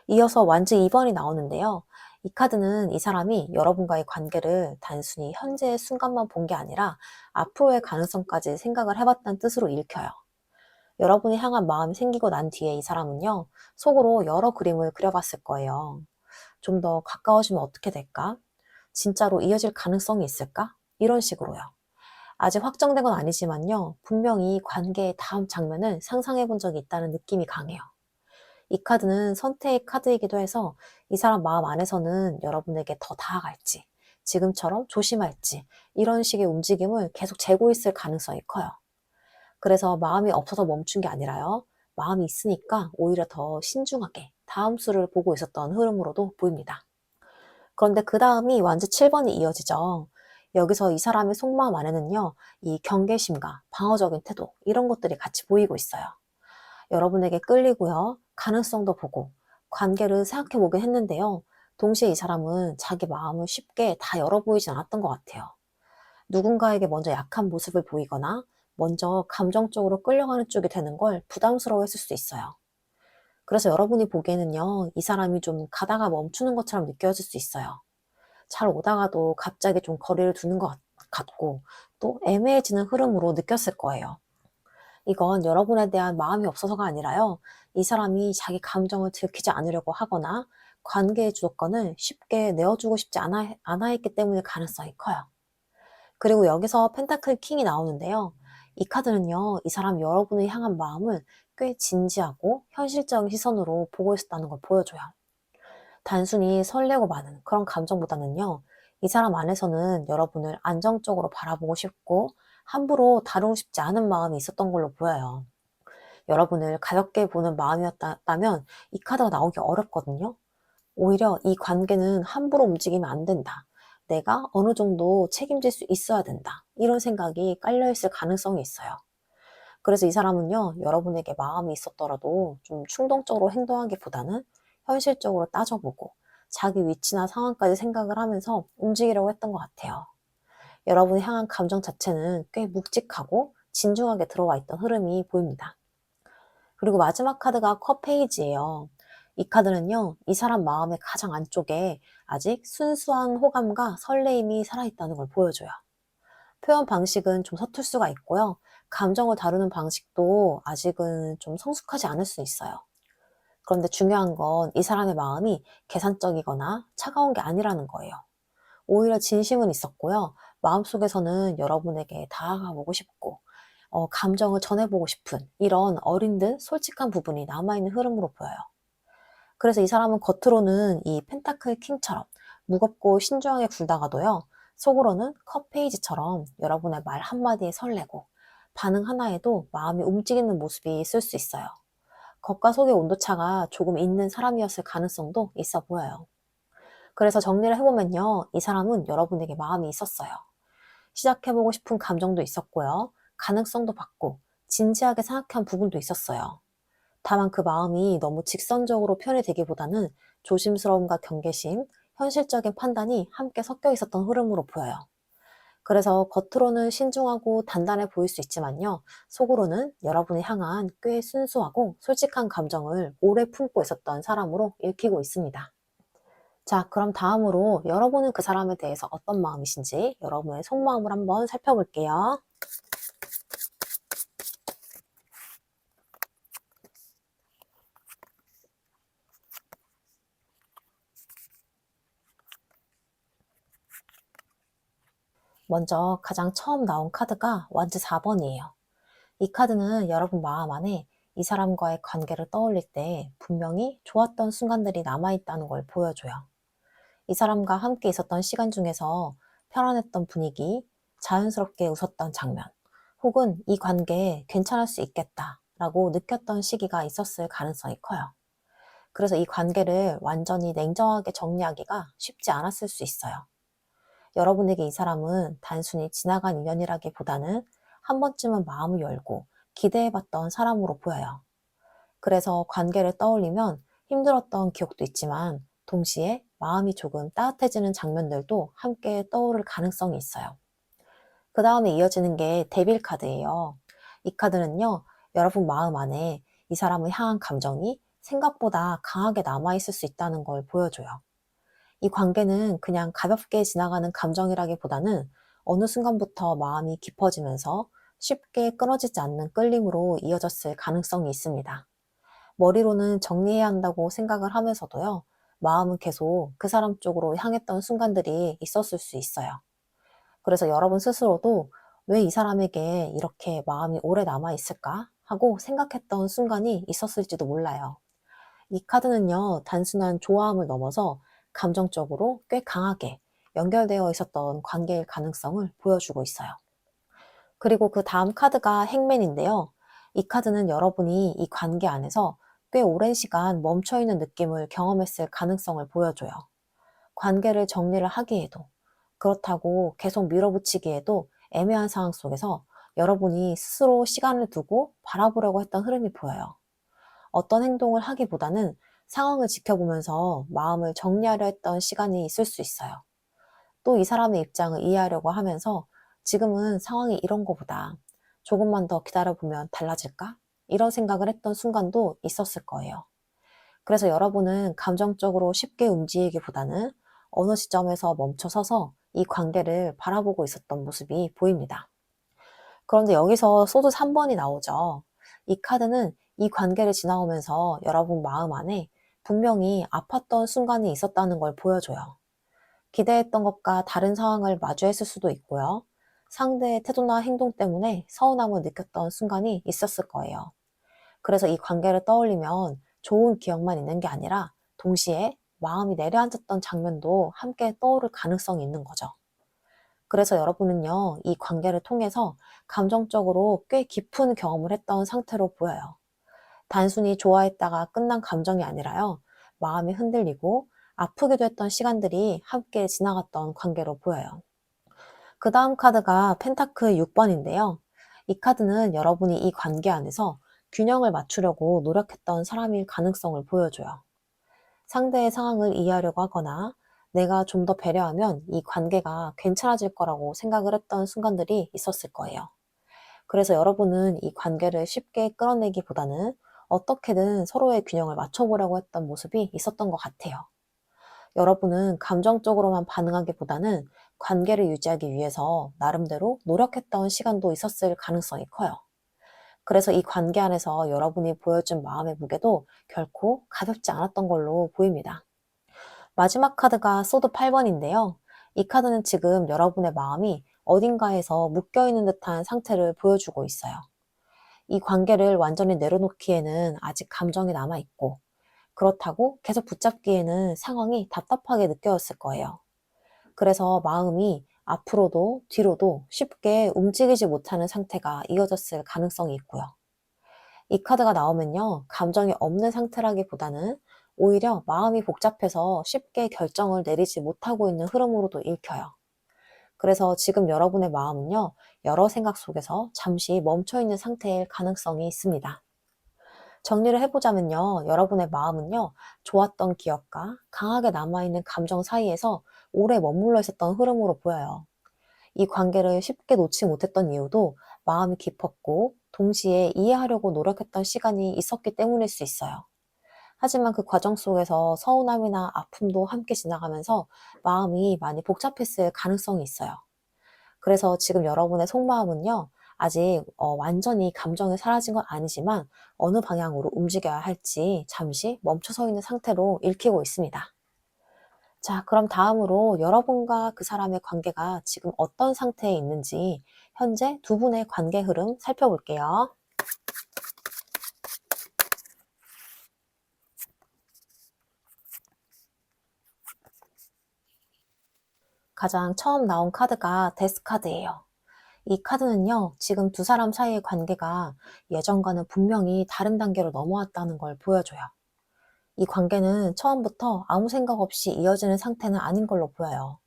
Speaker 1: 이어서 완즈 2번이 나오는데요. 이 카드는 이 사람이 여러분과의 관계를 단순히 현재의 순간만 본 게 아니라 앞으로의 가능성까지 생각을 해봤다는 뜻으로 읽혀요. 여러분이 향한 마음이 생기고 난 뒤에 이 사람은요, 속으로 여러 그림을 그려봤을 거예요. 좀 더 가까워지면 어떻게 될까? 진짜로 이어질 가능성이 있을까? 이런 식으로요. 아직 확정된 건 아니지만요, 분명히 관계의 다음 장면을 상상해 본 적이 있다는 느낌이 강해요. 이 카드는 선택의 카드이기도 해서 이 사람 마음 안에서는 여러분에게 더 다가갈지, 지금처럼 조심할지, 이런 식의 움직임을 계속 재고 있을 가능성이 커요. 그래서 마음이 없어서 멈춘 게 아니라요. 마음이 있으니까 오히려 더 신중하게 다음 수를 보고 있었던 흐름으로도 보입니다. 그런데 그 다음이 완즈 7번이 이어지죠. 여기서 이 사람의 속마음 안에는요, 이 경계심과 방어적인 태도, 이런 것들이 같이 보이고 있어요. 여러분에게 끌리고요, 가능성도 보고, 관계를 생각해 보긴 했는데요. 동시에 이 사람은 자기 마음을 쉽게 다 열어보이진 않았던 것 같아요. 누군가에게 먼저 약한 모습을 보이거나 먼저 감정적으로 끌려가는 쪽이 되는 걸 부담스러워했을 수 있어요. 그래서 여러분이 보기에는요, 이 사람이 좀 가다가 멈추는 것처럼 느껴질 수 있어요. 잘 오다가도 갑자기 좀 거리를 두는 것 같고 또 애매해지는 흐름으로 느꼈을 거예요. 이건 여러분에 대한 마음이 없어서가 아니라요, 이 사람이 자기 감정을 들키지 않으려고 하거나 관계의 주도권을 쉽게 내어주고 싶지 않아 했기 때문일 가능성이 커요. 그리고 여기서 펜타클 킹이 나오는데요. 이 카드는요, 이 사람 여러분을 향한 마음을 꽤 진지하고 현실적인 시선으로 보고 있었다는 걸 보여줘요. 단순히 설레고 마는 그런 감정보다는요, 이 사람 안에서는 여러분을 안정적으로 바라보고 싶고 함부로 다루고 싶지 않은 마음이 있었던 걸로 보여요. 여러분을 가볍게 보는 마음이었다면 이 카드가 나오기 어렵거든요. 오히려 이 관계는 함부로 움직이면 안 된다. 내가 어느 정도 책임질 수 있어야 된다. 이런 생각이 깔려있을 가능성이 있어요. 그래서 이 사람은요, 여러분에게 마음이 있었더라도 좀 충동적으로 행동하기보다는 현실적으로 따져보고 자기 위치나 상황까지 생각을 하면서 움직이려고 했던 것 같아요. 여러분이 향한 감정 자체는 꽤 묵직하고 진중하게 들어와 있던 흐름이 보입니다. 그리고 마지막 카드가 컵 페이지예요. 이 카드는요, 이 사람 마음의 가장 안쪽에 아직 순수한 호감과 설레임이 살아있다는 걸 보여줘요. 표현 방식은 좀 서툴 수가 있고요. 감정을 다루는 방식도 아직은 좀 성숙하지 않을 수 있어요. 그런데 중요한 건 이 사람의 마음이 계산적이거나 차가운 게 아니라는 거예요. 오히려 진심은 있었고요. 마음속에서는 여러분에게 다가가 보고 싶고, 감정을 전해보고 싶은 이런 어린 듯 솔직한 부분이 남아있는 흐름으로 보여요. 그래서 이 사람은 겉으로는 이 펜타클 킹처럼 무겁고 신중하게 굴다가도요, 속으로는 컵 페이지처럼 여러분의 말 한마디에 설레고 반응 하나에도 마음이 움직이는 모습이 있을 수 있어요. 겉과 속의 온도차가 조금 있는 사람이었을 가능성도 있어 보여요. 그래서 정리를 해보면요, 이 사람은 여러분에게 마음이 있었어요. 시작해보고 싶은 감정도 있었고요, 가능성도 봤고 진지하게 생각한 부분도 있었어요. 다만 그 마음이 너무 직선적으로 표현이 되기보다는 조심스러움과 경계심, 현실적인 판단이 함께 섞여 있었던 흐름으로 보여요. 그래서 겉으로는 신중하고 단단해 보일 수 있지만요, 속으로는 여러분을 향한 꽤 순수하고 솔직한 감정을 오래 품고 있었던 사람으로 읽히고 있습니다. 자, 그럼 다음으로 여러분은 그 사람에 대해서 어떤 마음이신지 여러분의 속마음을 한번 살펴볼게요. 먼저 가장 처음 나온 카드가 완즈 4번이에요. 이 카드는 여러분 마음 안에 이 사람과의 관계를 떠올릴 때 분명히 좋았던 순간들이 남아있다는 걸 보여줘요. 이 사람과 함께 있었던 시간 중에서 편안했던 분위기, 자연스럽게 웃었던 장면, 혹은 이 관계 괜찮을 수 있겠다 라고 느꼈던 시기가 있었을 가능성이 커요. 그래서 이 관계를 완전히 냉정하게 정리하기가 쉽지 않았을 수 있어요. 여러분에게 이 사람은 단순히 지나간 인연이라기보다는 한 번쯤은 마음을 열고 기대해봤던 사람으로 보여요. 그래서 관계를 떠올리면 힘들었던 기억도 있지만 동시에 마음이 조금 따뜻해지는 장면들도 함께 떠오를 가능성이 있어요. 그 다음에 이어지는 게 데빌 카드예요. 이 카드는요, 여러분 마음 안에 이 사람을 향한 감정이 생각보다 강하게 남아있을 수 있다는 걸 보여줘요. 이 관계는 그냥 가볍게 지나가는 감정이라기보다는 어느 순간부터 마음이 깊어지면서 쉽게 끊어지지 않는 끌림으로 이어졌을 가능성이 있습니다. 머리로는 정리해야 한다고 생각을 하면서도요, 마음은 계속 그 사람 쪽으로 향했던 순간들이 있었을 수 있어요. 그래서 여러분 스스로도 왜 이 사람에게 이렇게 마음이 오래 남아있을까 하고 생각했던 순간이 있었을지도 몰라요. 이 카드는요, 단순한 좋아함을 넘어서 감정적으로 꽤 강하게 연결되어 있었던 관계일 가능성을 보여주고 있어요. 그리고 그 다음 카드가 행맨인데요. 이 카드는 여러분이 이 관계 안에서 꽤 오랜 시간 멈춰있는 느낌을 경험했을 가능성을 보여줘요. 관계를 정리를 하기에도, 그렇다고 계속 밀어붙이기에도 애매한 상황 속에서 여러분이 스스로 시간을 두고 바라보려고 했던 흐름이 보여요. 어떤 행동을 하기보다는 상황을 지켜보면서 마음을 정리하려 했던 시간이 있을 수 있어요. 또 이 사람의 입장을 이해하려고 하면서 지금은 상황이 이런 거보다 조금만 더 기다려보면 달라질까? 이런 생각을 했던 순간도 있었을 거예요. 그래서 여러분은 감정적으로 쉽게 움직이기보다는 어느 지점에서 멈춰서서 이 관계를 바라보고 있었던 모습이 보입니다. 그런데 여기서 소드 3번이 나오죠. 이 카드는 이 관계를 지나오면서 여러분 마음 안에 분명히 아팠던 순간이 있었다는 걸 보여줘요. 기대했던 것과 다른 상황을 마주했을 수도 있고요. 상대의 태도나 행동 때문에 서운함을 느꼈던 순간이 있었을 거예요. 그래서 이 관계를 떠올리면 좋은 기억만 있는 게 아니라 동시에 마음이 내려앉았던 장면도 함께 떠오를 가능성이 있는 거죠. 그래서 여러분은요, 이 관계를 통해서 감정적으로 꽤 깊은 경험을 했던 상태로 보여요. 단순히 좋아했다가 끝난 감정이 아니라요, 마음이 흔들리고 아프기도 했던 시간들이 함께 지나갔던 관계로 보여요. 그 다음 카드가 펜타클 6번인데요. 이 카드는 여러분이 이 관계 안에서 균형을 맞추려고 노력했던 사람일 가능성을 보여줘요. 상대의 상황을 이해하려고 하거나 내가 좀 더 배려하면 이 관계가 괜찮아질 거라고 생각을 했던 순간들이 있었을 거예요. 그래서 여러분은 이 관계를 쉽게 끌어내기보다는 어떻게든 서로의 균형을 맞춰보려고 했던 모습이 있었던 것 같아요. 여러분은 감정적으로만 반응하기보다는 관계를 유지하기 위해서 나름대로 노력했던 시간도 있었을 가능성이 커요. 그래서 이 관계 안에서 여러분이 보여준 마음의 무게도 결코 가볍지 않았던 걸로 보입니다. 마지막 카드가 소드 8번인데요. 이 카드는 지금 여러분의 마음이 어딘가에서 묶여있는 듯한 상태를 보여주고 있어요. 이 관계를 완전히 내려놓기에는 아직 감정이 남아있고, 그렇다고 계속 붙잡기에는 상황이 답답하게 느껴졌을 거예요. 그래서 마음이 앞으로도 뒤로도 쉽게 움직이지 못하는 상태가 이어졌을 가능성이 있고요. 이 카드가 나오면요, 감정이 없는 상태라기보다는 오히려 마음이 복잡해서 쉽게 결정을 내리지 못하고 있는 흐름으로도 읽혀요. 그래서 지금 여러분의 마음은요, 여러 생각 속에서 잠시 멈춰 있는 상태일 가능성이 있습니다. 정리를 해보자면요, 여러분의 마음은요, 좋았던 기억과 강하게 남아있는 감정 사이에서 오래 머물러 있었던 흐름으로 보여요. 이 관계를 쉽게 놓지 못했던 이유도 마음이 깊었고 동시에 이해하려고 노력했던 시간이 있었기 때문일 수 있어요. 하지만 그 과정 속에서 서운함이나 아픔도 함께 지나가면서 마음이 많이 복잡했을 가능성이 있어요. 그래서 지금 여러분의 속마음은요, 아직 완전히 감정이 사라진 건 아니지만 어느 방향으로 움직여야 할지 잠시 멈춰서 있는 상태로 읽히고 있습니다. 자, 그럼 다음으로 여러분과 그 사람의 관계가 지금 어떤 상태에 있는지 현재 두 분의 관계 흐름 살펴볼게요. 가장 처음 나온 카드가 데스 카드예요. 이 카드는요, 지금 두 사람 사이의 관계가 예전과는 분명히 다른 단계로 넘어왔다는 걸 보여줘요. 이 관계는 처음부터 아무 생각 없이 이어지는 상태는 아닌 걸로 보여요.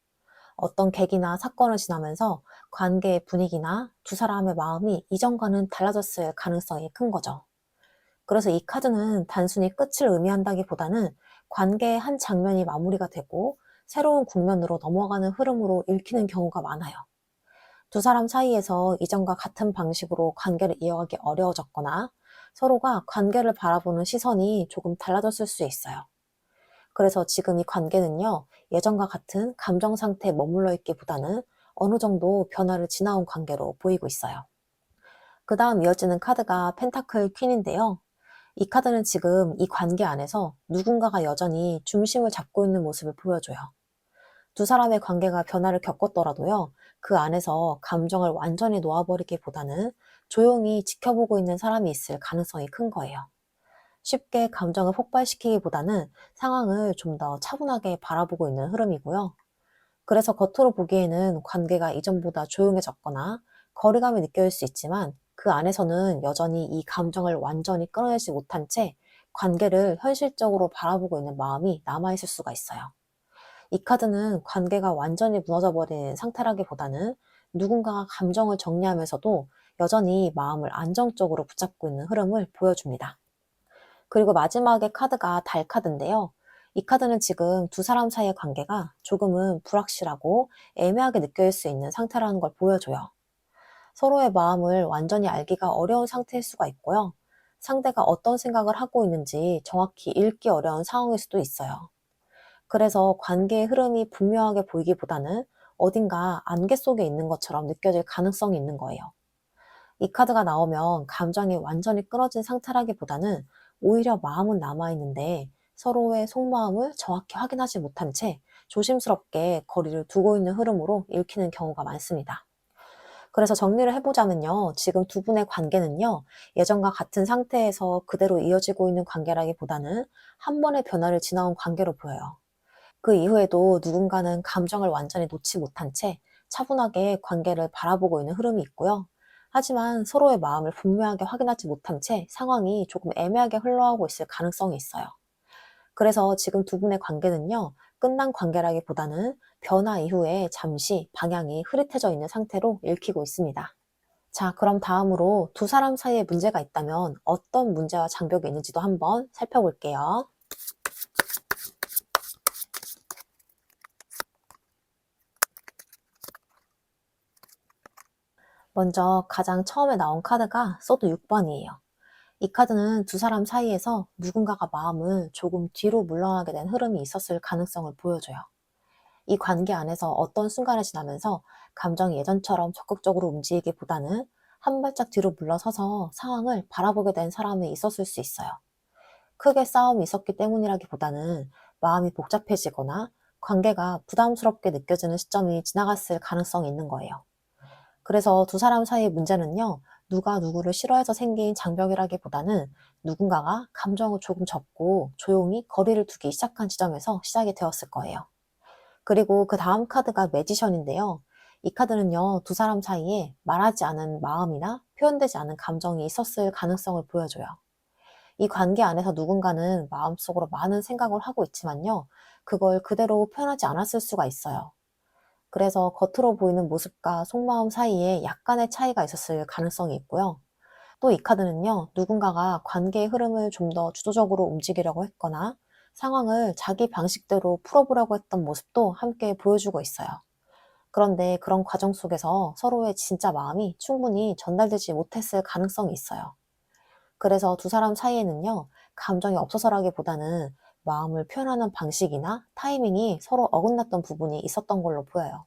Speaker 1: 어떤 계기나 사건을 지나면서 관계의 분위기나 두 사람의 마음이 이전과는 달라졌을 가능성이 큰 거죠. 그래서 이 카드는 단순히 끝을 의미한다기보다는 관계의 한 장면이 마무리가 되고 새로운 국면으로 넘어가는 흐름으로 읽히는 경우가 많아요. 두 사람 사이에서 이전과 같은 방식으로 관계를 이어가기 어려워졌거나 서로가 관계를 바라보는 시선이 조금 달라졌을 수 있어요. 그래서 지금 이 관계는요, 예전과 같은 감정 상태에 머물러 있기보다는 어느 정도 변화를 지나온 관계로 보이고 있어요. 그 다음 이어지는 카드가 펜타클 퀸인데요. 이 카드는 지금 이 관계 안에서 누군가가 여전히 중심을 잡고 있는 모습을 보여줘요. 두 사람의 관계가 변화를 겪었더라도요, 그 안에서 감정을 완전히 놓아버리기보다는 조용히 지켜보고 있는 사람이 있을 가능성이 큰 거예요. 쉽게 감정을 폭발시키기보다는 상황을 좀 더 차분하게 바라보고 있는 흐름이고요. 그래서 겉으로 보기에는 관계가 이전보다 조용해졌거나 거리감이 느껴질 수 있지만 그 안에서는 여전히 이 감정을 완전히 끌어내지 못한 채 관계를 현실적으로 바라보고 있는 마음이 남아있을 수가 있어요. 이 카드는 관계가 완전히 무너져버린 상태라기보다는 누군가가 감정을 정리하면서도 여전히 마음을 안정적으로 붙잡고 있는 흐름을 보여줍니다. 그리고 마지막에 카드가 달 카드인데요. 이 카드는 지금 두 사람 사이의 관계가 조금은 불확실하고 애매하게 느껴질 수 있는 상태라는 걸 보여줘요. 서로의 마음을 완전히 알기가 어려운 상태일 수가 있고요. 상대가 어떤 생각을 하고 있는지 정확히 읽기 어려운 상황일 수도 있어요. 그래서 관계의 흐름이 분명하게 보이기보다는 어딘가 안개 속에 있는 것처럼 느껴질 가능성이 있는 거예요. 이 카드가 나오면 감정이 완전히 끊어진 상태라기보다는 오히려 마음은 남아있는데 서로의 속마음을 정확히 확인하지 못한 채 조심스럽게 거리를 두고 있는 흐름으로 읽히는 경우가 많습니다. 그래서 정리를 해보자면요. 지금 두 분의 관계는요. 예전과 같은 상태에서 그대로 이어지고 있는 관계라기보다는 한 번의 변화를 지나온 관계로 보여요. 그 이후에도 누군가는 감정을 완전히 놓지 못한 채 차분하게 관계를 바라보고 있는 흐름이 있고요. 하지만 서로의 마음을 분명하게 확인하지 못한 채 상황이 조금 애매하게 흘러가고 있을 가능성이 있어요. 그래서 지금 두 분의 관계는요, 끝난 관계라기보다는 변화 이후에 잠시 방향이 흐릿해져 있는 상태로 읽히고 있습니다. 자, 그럼 다음으로 두 사람 사이에 문제가 있다면 어떤 문제와 장벽이 있는지도 한번 살펴볼게요. 먼저 가장 처음에 나온 카드가 소드 6번이에요. 이 카드는 두 사람 사이에서 누군가가 마음을 조금 뒤로 물러나게 된 흐름이 있었을 가능성을 보여줘요. 이 관계 안에서 어떤 순간을 지나면서 감정이 예전처럼 적극적으로 움직이기보다는 한 발짝 뒤로 물러서서 상황을 바라보게 된 사람이 있었을 수 있어요. 크게 싸움이 있었기 때문이라기보다는 마음이 복잡해지거나 관계가 부담스럽게 느껴지는 시점이 지나갔을 가능성이 있는 거예요. 그래서 두 사람 사이의 문제는요, 누가 누구를 싫어해서 생긴 장벽이라기보다는 누군가가 감정을 조금 접고 조용히 거리를 두기 시작한 지점에서 시작이 되었을 거예요. 그리고 그 다음 카드가 매지션인데요. 이 카드는요, 두 사람 사이에 말하지 않은 마음이나 표현되지 않은 감정이 있었을 가능성을 보여줘요. 이 관계 안에서 누군가는 마음속으로 많은 생각을 하고 있지만요, 그걸 그대로 표현하지 않았을 수가 있어요. 그래서 겉으로 보이는 모습과 속마음 사이에 약간의 차이가 있었을 가능성이 있고요. 또 이 카드는요, 누군가가 관계의 흐름을 좀 더 주도적으로 움직이려고 했거나 상황을 자기 방식대로 풀어보려고 했던 모습도 함께 보여주고 있어요. 그런데 그런 과정 속에서 서로의 진짜 마음이 충분히 전달되지 못했을 가능성이 있어요. 그래서 두 사람 사이에는요, 감정이 없어서라기보다는 마음을 표현하는 방식이나 타이밍이 서로 어긋났던 부분이 있었던 걸로 보여요.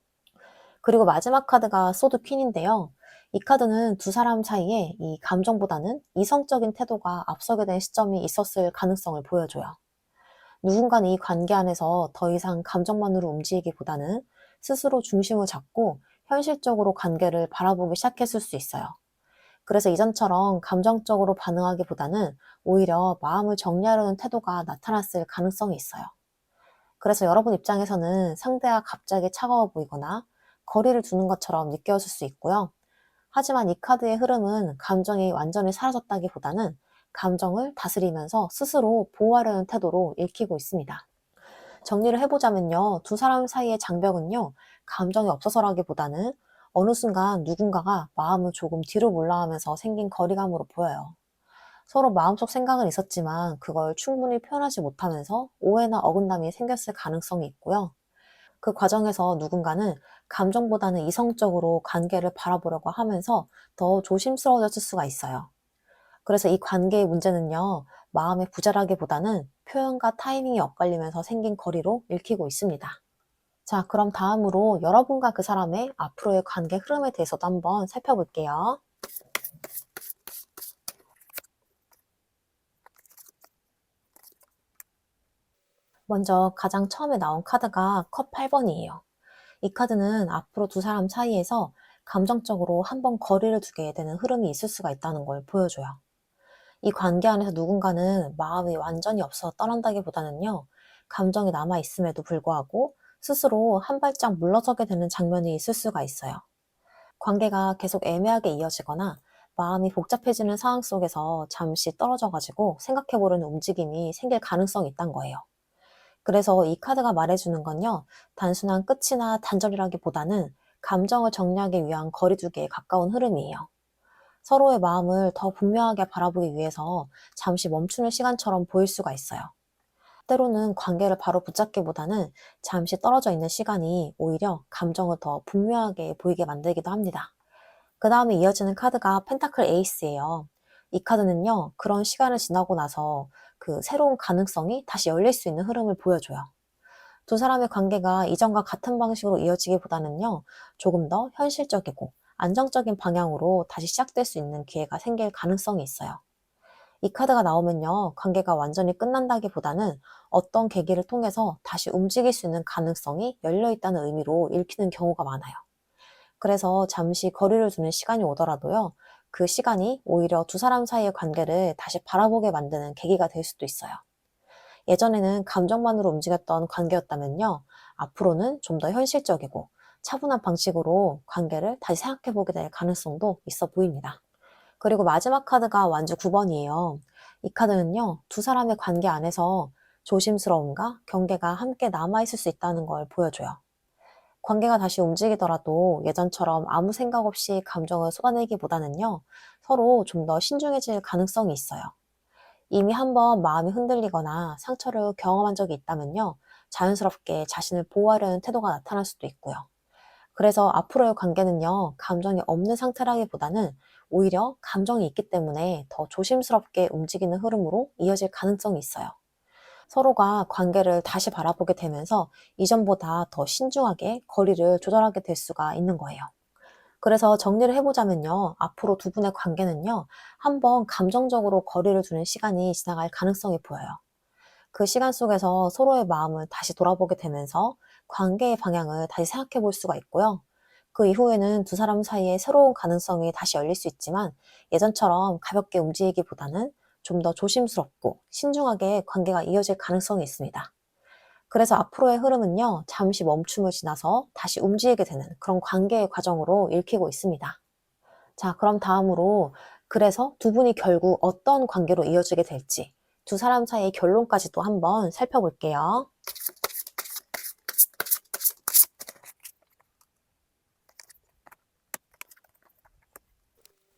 Speaker 1: 그리고 마지막 카드가 소드 퀸인데요. 이 카드는 두 사람 사이에 이 감정보다는 이성적인 태도가 앞서게 된 시점이 있었을 가능성을 보여줘요. 누군가는 이 관계 안에서 더 이상 감정만으로 움직이기보다는 스스로 중심을 잡고 현실적으로 관계를 바라보기 시작했을 수 있어요. 그래서 이전처럼 감정적으로 반응하기보다는 오히려 마음을 정리하려는 태도가 나타났을 가능성이 있어요. 그래서 여러분 입장에서는 상대가 갑자기 차가워 보이거나 거리를 두는 것처럼 느껴질 수 있고요. 하지만 이 카드의 흐름은 감정이 완전히 사라졌다기보다는 감정을 다스리면서 스스로 보호하려는 태도로 읽히고 있습니다. 정리를 해보자면요. 두 사람 사이의 장벽은요. 감정이 없어서라기보다는 어느 순간 누군가가 마음을 조금 뒤로 몰라하면서 생긴 거리감으로 보여요. 서로 마음속 생각은 있었지만 그걸 충분히 표현하지 못하면서 오해나 어긋남이 생겼을 가능성이 있고요. 그 과정에서 누군가는 감정보다는 이성적으로 관계를 바라보려고 하면서 더 조심스러워졌을 수가 있어요. 그래서 이 관계의 문제는요, 마음의 부자라기보다는 표현과 타이밍이 엇갈리면서 생긴 거리로 읽히고 있습니다. 자, 그럼 다음으로 여러분과 그 사람의 앞으로의 관계 흐름에 대해서도 한번 살펴볼게요. 먼저 가장 처음에 나온 카드가 컵 8번이에요. 이 카드는 앞으로 두 사람 사이에서 감정적으로 한번 거리를 두게 되는 흐름이 있을 수가 있다는 걸 보여줘요. 이 관계 안에서 누군가는 마음이 완전히 없어 떠난다기보다는요, 감정이 남아있음에도 불구하고 스스로 한 발짝 물러서게 되는 장면이 있을 수가 있어요. 관계가 계속 애매하게 이어지거나 마음이 복잡해지는 상황 속에서 잠시 떨어져가지고 생각해보려는 움직임이 생길 가능성이 있다는 거예요. 그래서 이 카드가 말해주는 건요, 단순한 끝이나 단절이라기보다는 감정을 정리하기 위한 거리두기에 가까운 흐름이에요. 서로의 마음을 더 분명하게 바라보기 위해서 잠시 멈추는 시간처럼 보일 수가 있어요. 때로는 관계를 바로 붙잡기보다는 잠시 떨어져 있는 시간이 오히려 감정을 더 분명하게 보이게 만들기도 합니다. 그 다음에 이어지는 카드가 펜타클 에이스예요. 이 카드는요, 그런 시간을 지나고 나서 그 새로운 가능성이 다시 열릴 수 있는 흐름을 보여줘요. 두 사람의 관계가 이전과 같은 방식으로 이어지기보다는요, 조금 더 현실적이고 안정적인 방향으로 다시 시작될 수 있는 기회가 생길 가능성이 있어요. 이 카드가 나오면요, 관계가 완전히 끝난다기보다는 어떤 계기를 통해서 다시 움직일 수 있는 가능성이 열려 있다는 의미로 읽히는 경우가 많아요. 그래서 잠시 거리를 두는 시간이 오더라도요, 그 시간이 오히려 두 사람 사이의 관계를 다시 바라보게 만드는 계기가 될 수도 있어요. 예전에는 감정만으로 움직였던 관계였다면요. 앞으로는 좀 더 현실적이고 차분한 방식으로 관계를 다시 생각해보게 될 가능성도 있어 보입니다. 그리고 마지막 카드가 완주 9번이에요. 이 카드는요, 두 사람의 관계 안에서 조심스러움과 경계가 함께 남아있을 수 있다는 걸 보여줘요. 관계가 다시 움직이더라도 예전처럼 아무 생각 없이 감정을 쏟아내기보다는요, 서로 좀 더 신중해질 가능성이 있어요. 이미 한번 마음이 흔들리거나 상처를 경험한 적이 있다면요, 자연스럽게 자신을 보호하려는 태도가 나타날 수도 있고요. 그래서 앞으로의 관계는요, 감정이 없는 상태라기보다는 오히려 감정이 있기 때문에 더 조심스럽게 움직이는 흐름으로 이어질 가능성이 있어요. 서로가 관계를 다시 바라보게 되면서 이전보다 더 신중하게 거리를 조절하게 될 수가 있는 거예요. 그래서 정리를 해보자면요, 앞으로 두 분의 관계는요, 한번 감정적으로 거리를 두는 시간이 지나갈 가능성이 보여요. 그 시간 속에서 서로의 마음을 다시 돌아보게 되면서 관계의 방향을 다시 생각해 볼 수가 있고요. 그 이후에는 두 사람 사이에 새로운 가능성이 다시 열릴 수 있지만 예전처럼 가볍게 움직이기보다는 좀 더 조심스럽고 신중하게 관계가 이어질 가능성이 있습니다. 그래서 앞으로의 흐름은요, 잠시 멈춤을 지나서 다시 움직이게 되는 그런 관계의 과정으로 읽히고 있습니다. 자, 그럼 다음으로 그래서 두 분이 결국 어떤 관계로 이어지게 될지 두 사람 사이의 결론까지도 한번 살펴볼게요.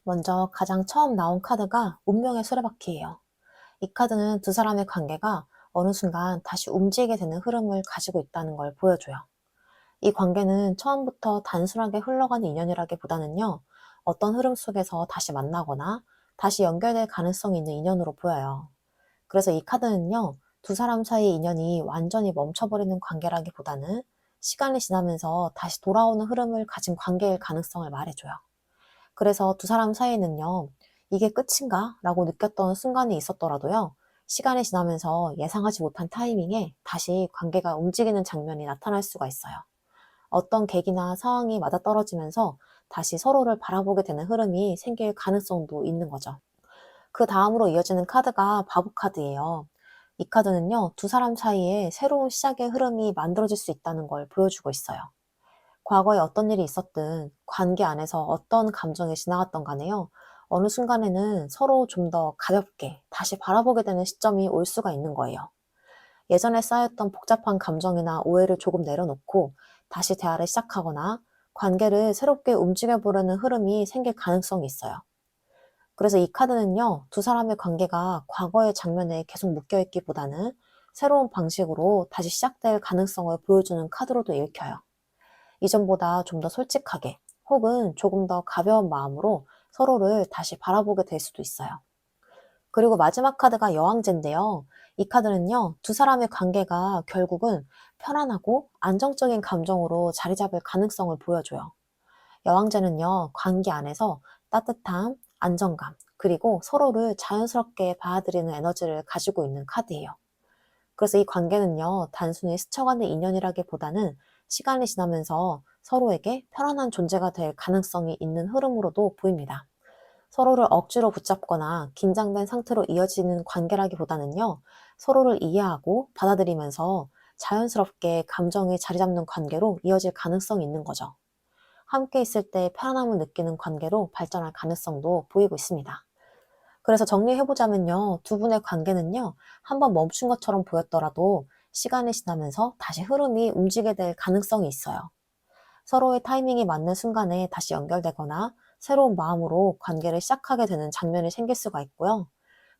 Speaker 1: 먼저 가장 처음 나온 카드가 운명의 수레바퀴예요. 이 카드는 두 사람의 관계가 어느 순간 다시 움직이게 되는 흐름을 가지고 있다는 걸 보여줘요. 이 관계는 처음부터 단순하게 흘러가는 인연이라기보다는요, 어떤 흐름 속에서 다시 만나거나 다시 연결될 가능성이 있는 인연으로 보여요. 그래서 이 카드는요, 두 사람 사이의 인연이 완전히 멈춰버리는 관계라기보다는 시간이 지나면서 다시 돌아오는 흐름을 가진 관계일 가능성을 말해줘요. 그래서 두 사람 사이에는요, 이게 끝인가? 라고 느꼈던 순간이 있었더라도요, 시간이 지나면서 예상하지 못한 타이밍에 다시 관계가 움직이는 장면이 나타날 수가 있어요. 어떤 계기나 상황이 맞아떨어지면서 다시 서로를 바라보게 되는 흐름이 생길 가능성도 있는 거죠. 그 다음으로 이어지는 카드가 바보 카드예요. 이 카드는요, 두 사람 사이에 새로운 시작의 흐름이 만들어질 수 있다는 걸 보여주고 있어요. 과거에 어떤 일이 있었든 관계 안에서 어떤 감정이 지나갔던 간에요. 어느 순간에는 서로 좀 더 가볍게 다시 바라보게 되는 시점이 올 수가 있는 거예요. 예전에 쌓였던 복잡한 감정이나 오해를 조금 내려놓고 다시 대화를 시작하거나 관계를 새롭게 움직여보려는 흐름이 생길 가능성이 있어요. 그래서 이 카드는요, 두 사람의 관계가 과거의 장면에 계속 묶여있기보다는 새로운 방식으로 다시 시작될 가능성을 보여주는 카드로도 읽혀요. 이전보다 좀 더 솔직하게 혹은 조금 더 가벼운 마음으로 서로를 다시 바라보게 될 수도 있어요. 그리고 마지막 카드가 여왕제인데요. 이 카드는요, 두 사람의 관계가 결국은 편안하고 안정적인 감정으로 자리 잡을 가능성을 보여줘요. 여왕제는요, 관계 안에서 따뜻함, 안정감, 그리고 서로를 자연스럽게 받아들이는 에너지를 가지고 있는 카드예요. 그래서 이 관계는요, 단순히 스쳐가는 인연이라기보다는 시간이 지나면서 서로에게 편안한 존재가 될 가능성이 있는 흐름으로도 보입니다. 서로를 억지로 붙잡거나 긴장된 상태로 이어지는 관계라기보다는요, 서로를 이해하고 받아들이면서 자연스럽게 감정이 자리 잡는 관계로 이어질 가능성이 있는 거죠. 함께 있을 때 편안함을 느끼는 관계로 발전할 가능성도 보이고 있습니다. 그래서 정리해보자면요, 두 분의 관계는요, 한번 멈춘 것처럼 보였더라도 시간이 지나면서 다시 흐름이 움직이게 될 가능성이 있어요. 서로의 타이밍이 맞는 순간에 다시 연결되거나 새로운 마음으로 관계를 시작하게 되는 장면이 생길 수가 있고요.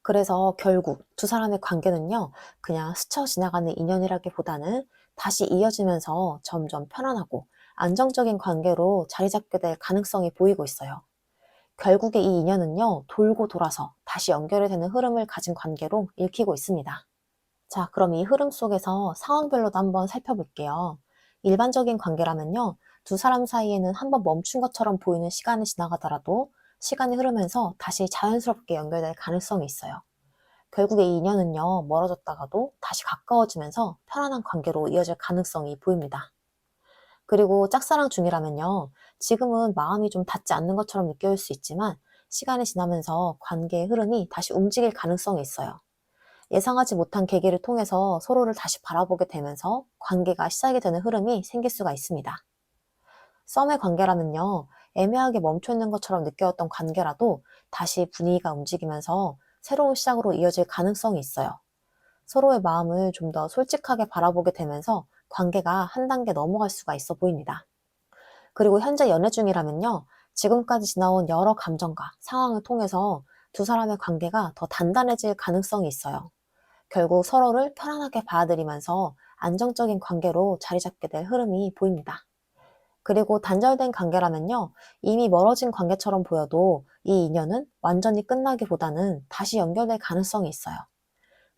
Speaker 1: 그래서 결국 두 사람의 관계는요, 그냥 스쳐 지나가는 인연이라기보다는 다시 이어지면서 점점 편안하고 안정적인 관계로 자리 잡게 될 가능성이 보이고 있어요. 결국에 이 인연은요, 돌고 돌아서 다시 연결이 되는 흐름을 가진 관계로 읽히고 있습니다. 자, 그럼 이 흐름 속에서 상황별로도 한번 살펴볼게요. 일반적인 관계라면요, 두 사람 사이에는 한번 멈춘 것처럼 보이는 시간이 지나가더라도 시간이 흐르면서 다시 자연스럽게 연결될 가능성이 있어요. 결국에 이 인연은요, 멀어졌다가도 다시 가까워지면서 편안한 관계로 이어질 가능성이 보입니다. 그리고 짝사랑 중이라면요, 지금은 마음이 좀 닿지 않는 것처럼 느껴질 수 있지만 시간이 지나면서 관계의 흐름이 다시 움직일 가능성이 있어요. 예상하지 못한 계기를 통해서 서로를 다시 바라보게 되면서 관계가 시작이 되는 흐름이 생길 수가 있습니다. 썸의 관계라면요, 애매하게 멈춰 있는 것처럼 느껴졌던 관계라도 다시 분위기가 움직이면서 새로운 시작으로 이어질 가능성이 있어요. 서로의 마음을 좀 더 솔직하게 바라보게 되면서 관계가 한 단계 넘어갈 수가 있어 보입니다. 그리고 현재 연애 중이라면요, 지금까지 지나온 여러 감정과 상황을 통해서 두 사람의 관계가 더 단단해질 가능성이 있어요. 결국 서로를 편안하게 받아들이면서 안정적인 관계로 자리 잡게 될 흐름이 보입니다. 그리고 단절된 관계라면요, 이미 멀어진 관계처럼 보여도 이 인연은 완전히 끝나기보다는 다시 연결될 가능성이 있어요.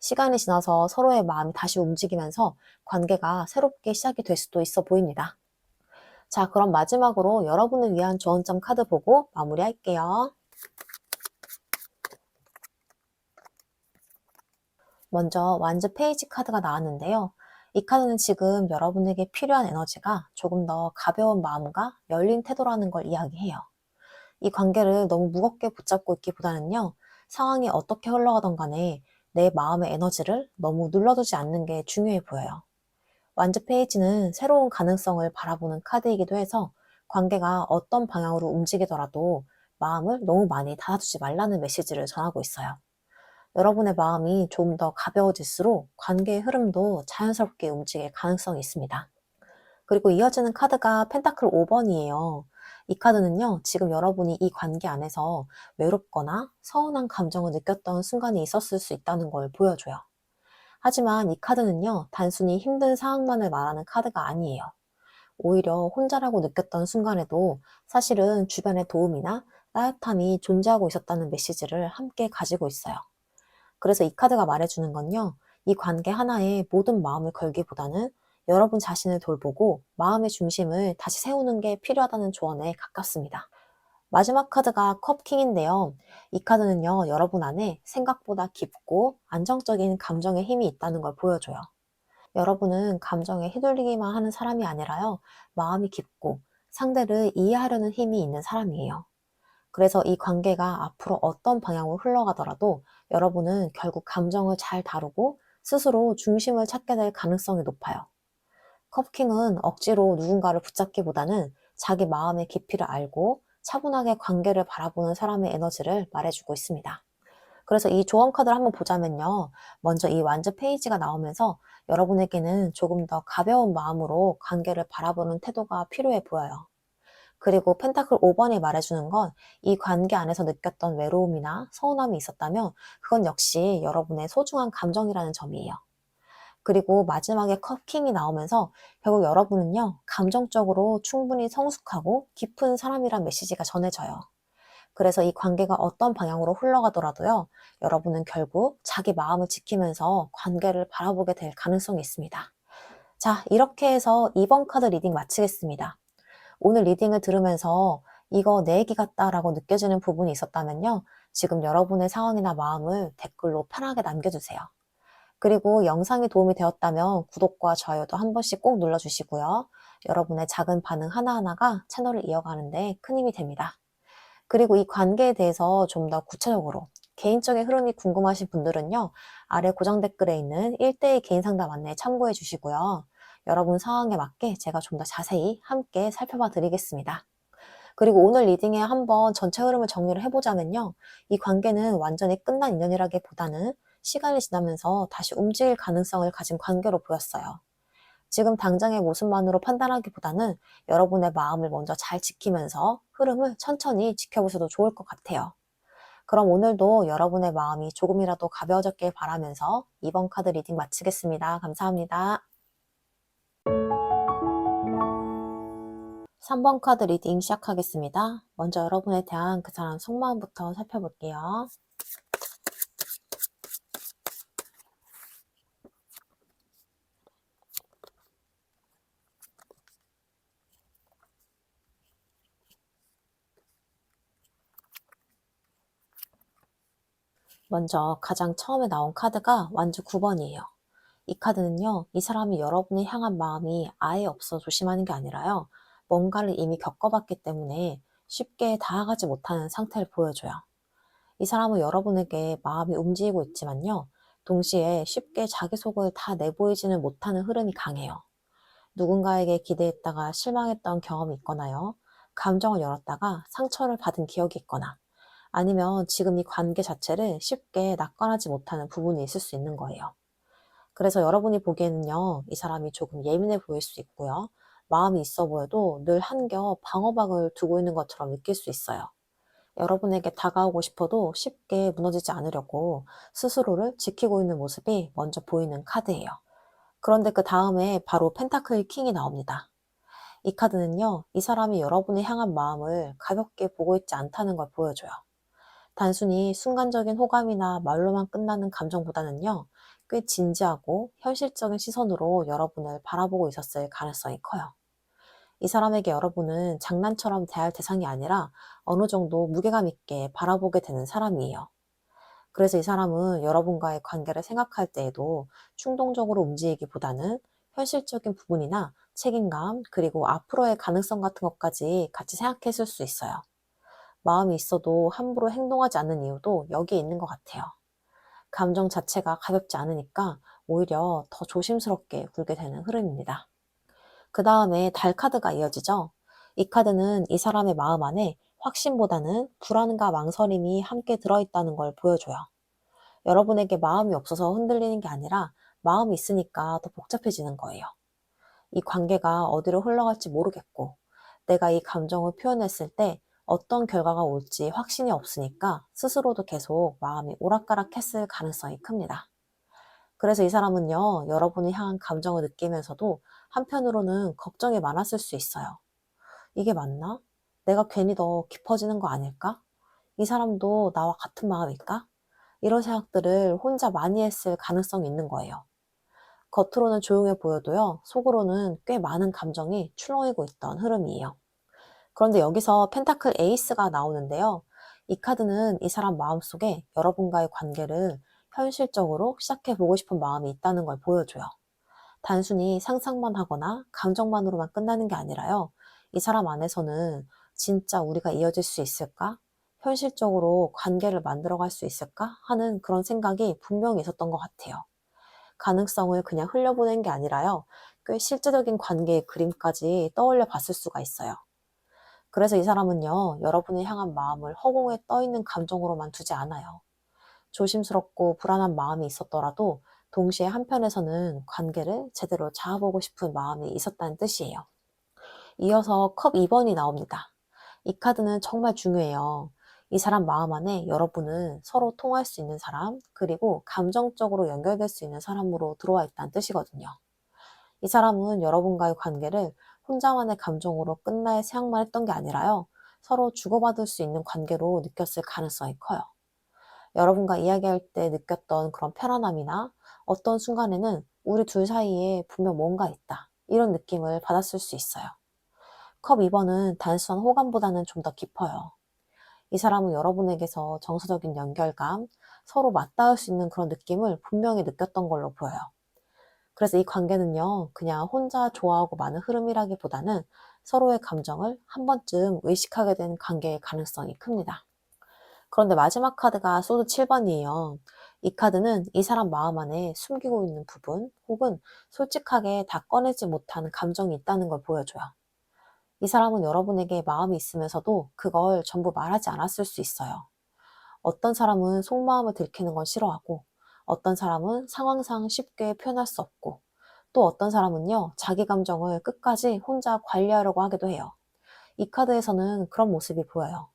Speaker 1: 시간이 지나서 서로의 마음이 다시 움직이면서 관계가 새롭게 시작이 될 수도 있어 보입니다. 자, 그럼 마지막으로 여러분을 위한 조언점 카드 보고 마무리할게요. 먼저 완즈 페이지 카드가 나왔는데요. 이 카드는 지금 여러분에게 필요한 에너지가 조금 더 가벼운 마음과 열린 태도라는 걸 이야기해요. 이 관계를 너무 무겁게 붙잡고 있기보다는요, 상황이 어떻게 흘러가던 간에 내 마음의 에너지를 너무 눌러두지 않는 게 중요해 보여요. 완즈 페이지는 새로운 가능성을 바라보는 카드이기도 해서 관계가 어떤 방향으로 움직이더라도 마음을 너무 많이 닫아두지 말라는 메시지를 전하고 있어요. 여러분의 마음이 좀 더 가벼워질수록 관계의 흐름도 자연스럽게 움직일 가능성이 있습니다. 그리고 이어지는 카드가 펜타클 5번이에요. 이 카드는요, 지금 여러분이 이 관계 안에서 외롭거나 서운한 감정을 느꼈던 순간이 있었을 수 있다는 걸 보여줘요. 하지만 이 카드는요, 단순히 힘든 상황만을 말하는 카드가 아니에요. 오히려 혼자라고 느꼈던 순간에도 사실은 주변의 도움이나 따뜻함이 존재하고 있었다는 메시지를 함께 가지고 있어요. 그래서 이 카드가 말해주는 건요, 이 관계 하나에 모든 마음을 걸기보다는 여러분 자신을 돌보고 마음의 중심을 다시 세우는 게 필요하다는 조언에 가깝습니다. 마지막 카드가 컵킹인데요. 이 카드는요, 여러분 안에 생각보다 깊고 안정적인 감정의 힘이 있다는 걸 보여줘요. 여러분은 감정에 휘둘리기만 하는 사람이 아니라요, 마음이 깊고 상대를 이해하려는 힘이 있는 사람이에요. 그래서 이 관계가 앞으로 어떤 방향으로 흘러가더라도 여러분은 결국 감정을 잘 다루고 스스로 중심을 찾게 될 가능성이 높아요. 컵킹은 억지로 누군가를 붙잡기보다는 자기 마음의 깊이를 알고 차분하게 관계를 바라보는 사람의 에너지를 말해주고 있습니다. 그래서 이 조언 카드를 한번 보자면요. 먼저 이 완즈 페이지가 나오면서 여러분에게는 조금 더 가벼운 마음으로 관계를 바라보는 태도가 필요해 보여요. 그리고 펜타클 5번이 말해주는 건 이 관계 안에서 느꼈던 외로움이나 서운함이 있었다면 그건 역시 여러분의 소중한 감정이라는 점이에요. 그리고 마지막에 컵킹이 나오면서 결국 여러분은요, 감정적으로 충분히 성숙하고 깊은 사람이란 메시지가 전해져요. 그래서 이 관계가 어떤 방향으로 흘러가더라도요, 여러분은 결국 자기 마음을 지키면서 관계를 바라보게 될 가능성이 있습니다. 자, 이렇게 해서 2번 카드 리딩 마치겠습니다. 오늘 리딩을 들으면서 이거 내 얘기 같다라고 느껴지는 부분이 있었다면요, 지금 여러분의 상황이나 마음을 댓글로 편하게 남겨주세요. 그리고 영상이 도움이 되었다면 구독과 좋아요도 한 번씩 꼭 눌러주시고요. 여러분의 작은 반응 하나하나가 채널을 이어가는데 큰 힘이 됩니다. 그리고 이 관계에 대해서 좀 더 구체적으로 개인적인 흐름이 궁금하신 분들은요, 아래 고정 댓글에 있는 1대1 개인 상담 안내 참고해 주시고요. 여러분 상황에 맞게 제가 좀 더 자세히 함께 살펴봐 드리겠습니다. 그리고 오늘 리딩에 한번 전체 흐름을 정리를 해보자면요, 이 관계는 완전히 끝난 인연이라기보다는 시간이 지나면서 다시 움직일 가능성을 가진 관계로 보였어요. 지금 당장의 모습만으로 판단하기보다는 여러분의 마음을 먼저 잘 지키면서 흐름을 천천히 지켜보셔도 좋을 것 같아요. 그럼 오늘도 여러분의 마음이 조금이라도 가벼워졌길 바라면서 2번 카드 리딩 마치겠습니다. 감사합니다. 3번 카드 리딩 시작하겠습니다. 먼저 여러분에 대한 그 사람 속마음부터 살펴볼게요. 먼저 가장 처음에 나온 카드가 완주 9번이에요. 이 카드는요, 이 사람이 여러분을 향한 마음이 아예 없어 조심하는 게 아니라요, 뭔가를 이미 겪어봤기 때문에 쉽게 다가가지 못하는 상태를 보여줘요. 이 사람은 여러분에게 마음이 움직이고 있지만요, 동시에 쉽게 자기 속을 다 내보이지는 못하는 흐름이 강해요. 누군가에게 기대했다가 실망했던 경험이 있거나요. 감정을 열었다가 상처를 받은 기억이 있거나 아니면 지금 이 관계 자체를 쉽게 낙관하지 못하는 부분이 있을 수 있는 거예요. 그래서 여러분이 보기에는요, 이 사람이 조금 예민해 보일 수 있고요. 마음이 있어 보여도 늘 한겹 방어막을 두고 있는 것처럼 느낄 수 있어요. 여러분에게 다가오고 싶어도 쉽게 무너지지 않으려고 스스로를 지키고 있는 모습이 먼저 보이는 카드예요. 그런데 그 다음에 바로 펜타클 킹이 나옵니다. 이 카드는요, 이 사람이 여러분을 향한 마음을 가볍게 보고 있지 않다는 걸 보여줘요. 단순히 순간적인 호감이나 말로만 끝나는 감정보다는요, 꽤 진지하고 현실적인 시선으로 여러분을 바라보고 있었을 가능성이 커요. 이 사람에게 여러분은 장난처럼 대할 대상이 아니라 어느 정도 무게감 있게 바라보게 되는 사람이에요. 그래서 이 사람은 여러분과의 관계를 생각할 때에도 충동적으로 움직이기보다는 현실적인 부분이나 책임감, 그리고 앞으로의 가능성 같은 것까지 같이 생각했을 수 있어요. 마음이 있어도 함부로 행동하지 않는 이유도 여기에 있는 것 같아요. 감정 자체가 가볍지 않으니까 오히려 더 조심스럽게 굴게 되는 흐름입니다. 그 다음에 달 카드가 이어지죠. 이 카드는 이 사람의 마음 안에 확신보다는 불안과 망설임이 함께 들어있다는 걸 보여줘요. 여러분에게 마음이 없어서 흔들리는 게 아니라 마음이 있으니까 더 복잡해지는 거예요. 이 관계가 어디로 흘러갈지 모르겠고, 내가 이 감정을 표현했을 때 어떤 결과가 올지 확신이 없으니까 스스로도 계속 마음이 오락가락했을 가능성이 큽니다. 그래서 이 사람은요, 여러분을 향한 감정을 느끼면서도 한편으로는 걱정이 많았을 수 있어요. 이게 맞나? 내가 괜히 더 깊어지는 거 아닐까? 이 사람도 나와 같은 마음일까? 이런 생각들을 혼자 많이 했을 가능성이 있는 거예요. 겉으로는 조용해 보여도요, 속으로는 꽤 많은 감정이 출렁이고 있던 흐름이에요. 그런데 여기서 펜타클 에이스가 나오는데요. 이 카드는 이 사람 마음속에 여러분과의 관계를 현실적으로 시작해보고 싶은 마음이 있다는 걸 보여줘요. 단순히 상상만 하거나 감정만으로만 끝나는 게 아니라요. 이 사람 안에서는 진짜 우리가 이어질 수 있을까? 현실적으로 관계를 만들어갈 수 있을까? 하는 그런 생각이 분명히 있었던 것 같아요. 가능성을 그냥 흘려보낸 게 아니라요. 꽤 실제적인 관계의 그림까지 떠올려 봤을 수가 있어요. 그래서 이 사람은요, 여러분을 향한 마음을 허공에 떠있는 감정으로만 두지 않아요. 조심스럽고 불안한 마음이 있었더라도 동시에 한편에서는 관계를 제대로 잡아보고 싶은 마음이 있었다는 뜻이에요. 이어서 컵 2번이 나옵니다. 이 카드는 정말 중요해요. 이 사람 마음 안에 여러분은 서로 통할 수 있는 사람, 그리고 감정적으로 연결될 수 있는 사람으로 들어와 있다는 뜻이거든요. 이 사람은 여러분과의 관계를 혼자만의 감정으로 끝날 생각만 했던 게 아니라요. 서로 주고받을 수 있는 관계로 느꼈을 가능성이 커요. 여러분과 이야기할 때 느꼈던 그런 편안함이나 어떤 순간에는 우리 둘 사이에 분명 뭔가 있다. 이런 느낌을 받았을 수 있어요. 컵 2번은 단순한 호감보다는 좀 더 깊어요. 이 사람은 여러분에게서 정서적인 연결감, 서로 맞닿을 수 있는 그런 느낌을 분명히 느꼈던 걸로 보여요. 그래서 이 관계는요, 그냥 혼자 좋아하고 많은 흐름이라기보다는 서로의 감정을 한 번쯤 의식하게 된 관계의 가능성이 큽니다. 그런데 마지막 카드가 소드 7번이에요. 이 카드는 이 사람 마음 안에 숨기고 있는 부분 혹은 솔직하게 다 꺼내지 못한 감정이 있다는 걸 보여줘요. 이 사람은 여러분에게 마음이 있으면서도 그걸 전부 말하지 않았을 수 있어요. 어떤 사람은 속마음을 들키는 건 싫어하고, 어떤 사람은 상황상 쉽게 표현할 수 없고, 또 어떤 사람은요, 자기 감정을 끝까지 혼자 관리하려고 하기도 해요. 이 카드에서는 그런 모습이 보여요.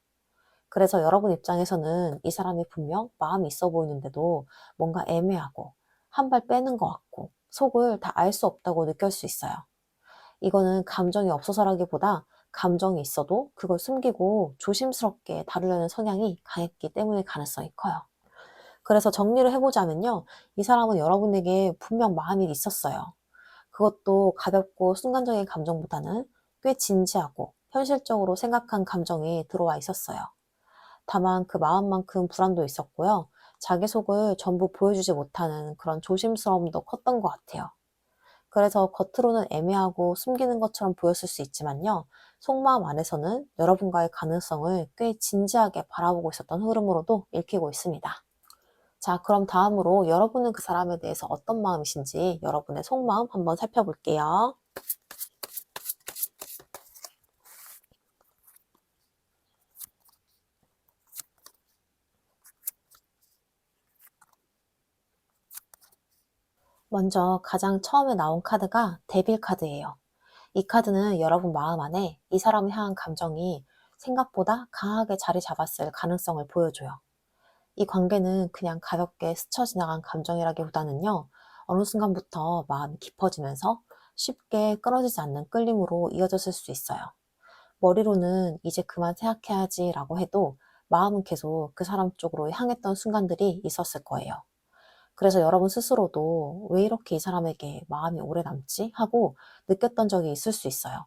Speaker 1: 그래서 여러분 입장에서는 이 사람이 분명 마음이 있어 보이는데도 뭔가 애매하고, 한 발 빼는 것 같고, 속을 다 알 수 없다고 느낄 수 있어요. 이거는 감정이 없어서라기보다 감정이 있어도 그걸 숨기고 조심스럽게 다루려는 성향이 강했기 때문일 가능성이 커요. 그래서 정리를 해보자면요. 이 사람은 여러분에게 분명 마음이 있었어요. 그것도 가볍고 순간적인 감정보다는 꽤 진지하고 현실적으로 생각한 감정이 들어와 있었어요. 다만 그 마음만큼 불안도 있었고요. 자기 속을 전부 보여주지 못하는 그런 조심스러움도 컸던 것 같아요. 그래서 겉으로는 애매하고 숨기는 것처럼 보였을 수 있지만요. 속마음 안에서는 여러분과의 가능성을 꽤 진지하게 바라보고 있었던 흐름으로도 읽히고 있습니다. 자, 그럼 다음으로 여러분은 그 사람에 대해서 어떤 마음이신지 여러분의 속마음 한번 살펴볼게요. 먼저 가장 처음에 나온 카드가 데빌 카드예요. 이 카드는 여러분 마음 안에 이 사람을 향한 감정이 생각보다 강하게 자리 잡았을 가능성을 보여줘요. 이 관계는 그냥 가볍게 스쳐 지나간 감정이라기보다는요, 어느 순간부터 마음이 깊어지면서 쉽게 끊어지지 않는 끌림으로 이어졌을 수 있어요. 머리로는 이제 그만 생각해야지 라고 해도 마음은 계속 그 사람 쪽으로 향했던 순간들이 있었을 거예요. 그래서 여러분 스스로도 왜 이렇게 이 사람에게 마음이 오래 남지? 하고 느꼈던 적이 있을 수 있어요.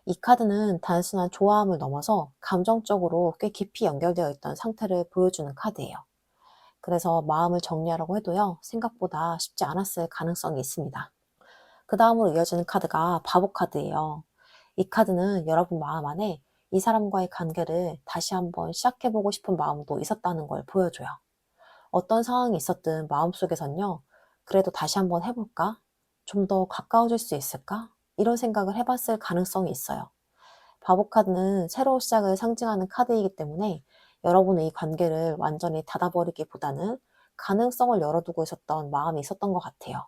Speaker 1: 이 카드는 단순한 좋아함을 넘어서 감정적으로 꽤 깊이 연결되어 있던 상태를 보여주는 카드예요. 그래서 마음을 정리하려고 해도요, 생각보다 쉽지 않았을 가능성이 있습니다. 그 다음으로 이어지는 카드가 바보 카드예요. 이 카드는 여러분 마음 안에 이 사람과의 관계를 다시 한번 시작해보고 싶은 마음도 있었다는 걸 보여줘요. 어떤 상황이 있었든 마음속에선요, 그래도 다시 한번 해볼까? 좀 더 가까워질 수 있을까? 이런 생각을 해봤을 가능성이 있어요. 바보 카드는 새로운 시작을 상징하는 카드이기 때문에 여러분의 이 관계를 완전히 닫아버리기보다는 가능성을 열어두고 있었던 마음이 있었던 것 같아요.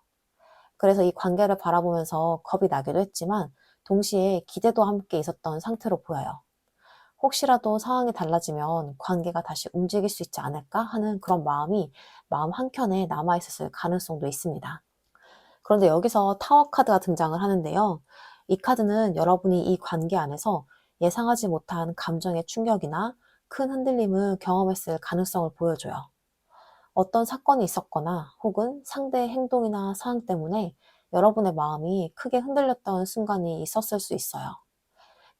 Speaker 1: 그래서 이 관계를 바라보면서 겁이 나기도 했지만 동시에 기대도 함께 있었던 상태로 보여요. 혹시라도 상황이 달라지면 관계가 다시 움직일 수 있지 않을까 하는 그런 마음이 마음 한켠에 남아있었을 가능성도 있습니다. 그런데 여기서 타워 카드가 등장을 하는데요. 이 카드는 여러분이 이 관계 안에서 예상하지 못한 감정의 충격이나 큰 흔들림을 경험했을 가능성을 보여줘요. 어떤 사건이 있었거나 혹은 상대의 행동이나 상황 때문에 여러분의 마음이 크게 흔들렸던 순간이 있었을 수 있어요.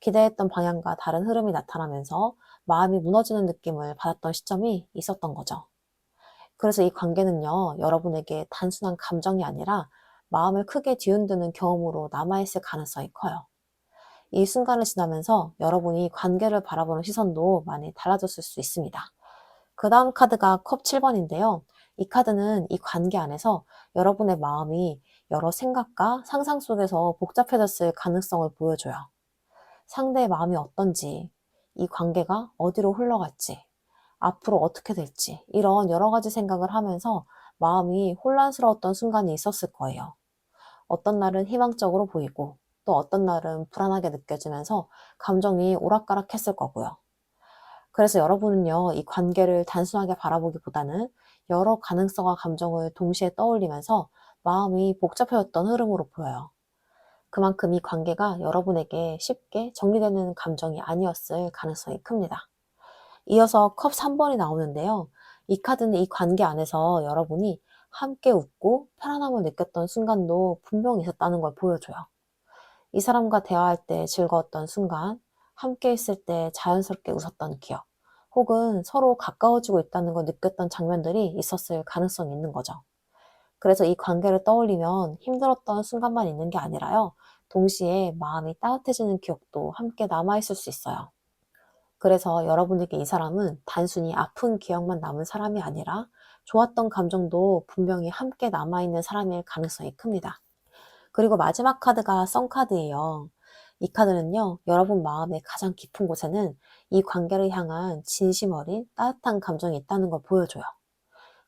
Speaker 1: 기대했던 방향과 다른 흐름이 나타나면서 마음이 무너지는 느낌을 받았던 시점이 있었던 거죠. 그래서 이 관계는요, 여러분에게 단순한 감정이 아니라 마음을 크게 뒤흔드는 경험으로 남아있을 가능성이 커요. 이 순간을 지나면서 여러분이 관계를 바라보는 시선도 많이 달라졌을 수 있습니다. 그 다음 카드가 컵 7번인데요. 이 카드는 이 관계 안에서 여러분의 마음이 여러 생각과 상상 속에서 복잡해졌을 가능성을 보여줘요. 상대의 마음이 어떤지, 이 관계가 어디로 흘러갈지, 앞으로 어떻게 될지, 이런 여러 가지 생각을 하면서 마음이 혼란스러웠던 순간이 있었을 거예요. 어떤 날은 희망적으로 보이고, 또 어떤 날은 불안하게 느껴지면서 감정이 오락가락했을 거고요. 그래서 여러분은요, 이 관계를 단순하게 바라보기보다는 여러 가능성과 감정을 동시에 떠올리면서 마음이 복잡해졌던 흐름으로 보여요. 그만큼 이 관계가 여러분에게 쉽게 정리되는 감정이 아니었을 가능성이 큽니다. 이어서 컵 3번이 나오는데요. 이 카드는 이 관계 안에서 여러분이 함께 웃고 편안함을 느꼈던 순간도 분명히 있었다는 걸 보여줘요. 이 사람과 대화할 때 즐거웠던 순간, 함께 있을 때 자연스럽게 웃었던 기억, 혹은 서로 가까워지고 있다는 걸 느꼈던 장면들이 있었을 가능성이 있는 거죠. 그래서 이 관계를 떠올리면 힘들었던 순간만 있는 게 아니라요. 동시에 마음이 따뜻해지는 기억도 함께 남아있을 수 있어요. 그래서 여러분에게 이 사람은 단순히 아픈 기억만 남은 사람이 아니라 좋았던 감정도 분명히 함께 남아있는 사람일 가능성이 큽니다. 그리고 마지막 카드가 썬 카드예요. 이 카드는요, 여러분 마음의 가장 깊은 곳에는 이 관계를 향한 진심 어린 따뜻한 감정이 있다는 걸 보여줘요.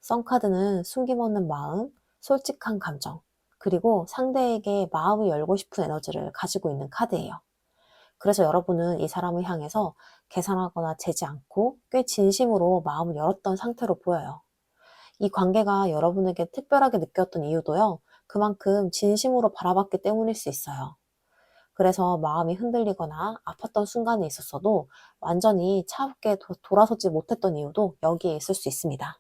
Speaker 1: 썬 카드는 숨김없는 마음, 솔직한 감정, 그리고 상대에게 마음을 열고 싶은 에너지를 가지고 있는 카드예요. 그래서 여러분은 이 사람을 향해서 계산하거나 재지 않고 꽤 진심으로 마음을 열었던 상태로 보여요. 이 관계가 여러분에게 특별하게 느꼈던 이유도요, 그만큼 진심으로 바라봤기 때문일 수 있어요. 그래서 마음이 흔들리거나 아팠던 순간이 있었어도 완전히 차갑게 돌아서지 못했던 이유도 여기에 있을 수 있습니다.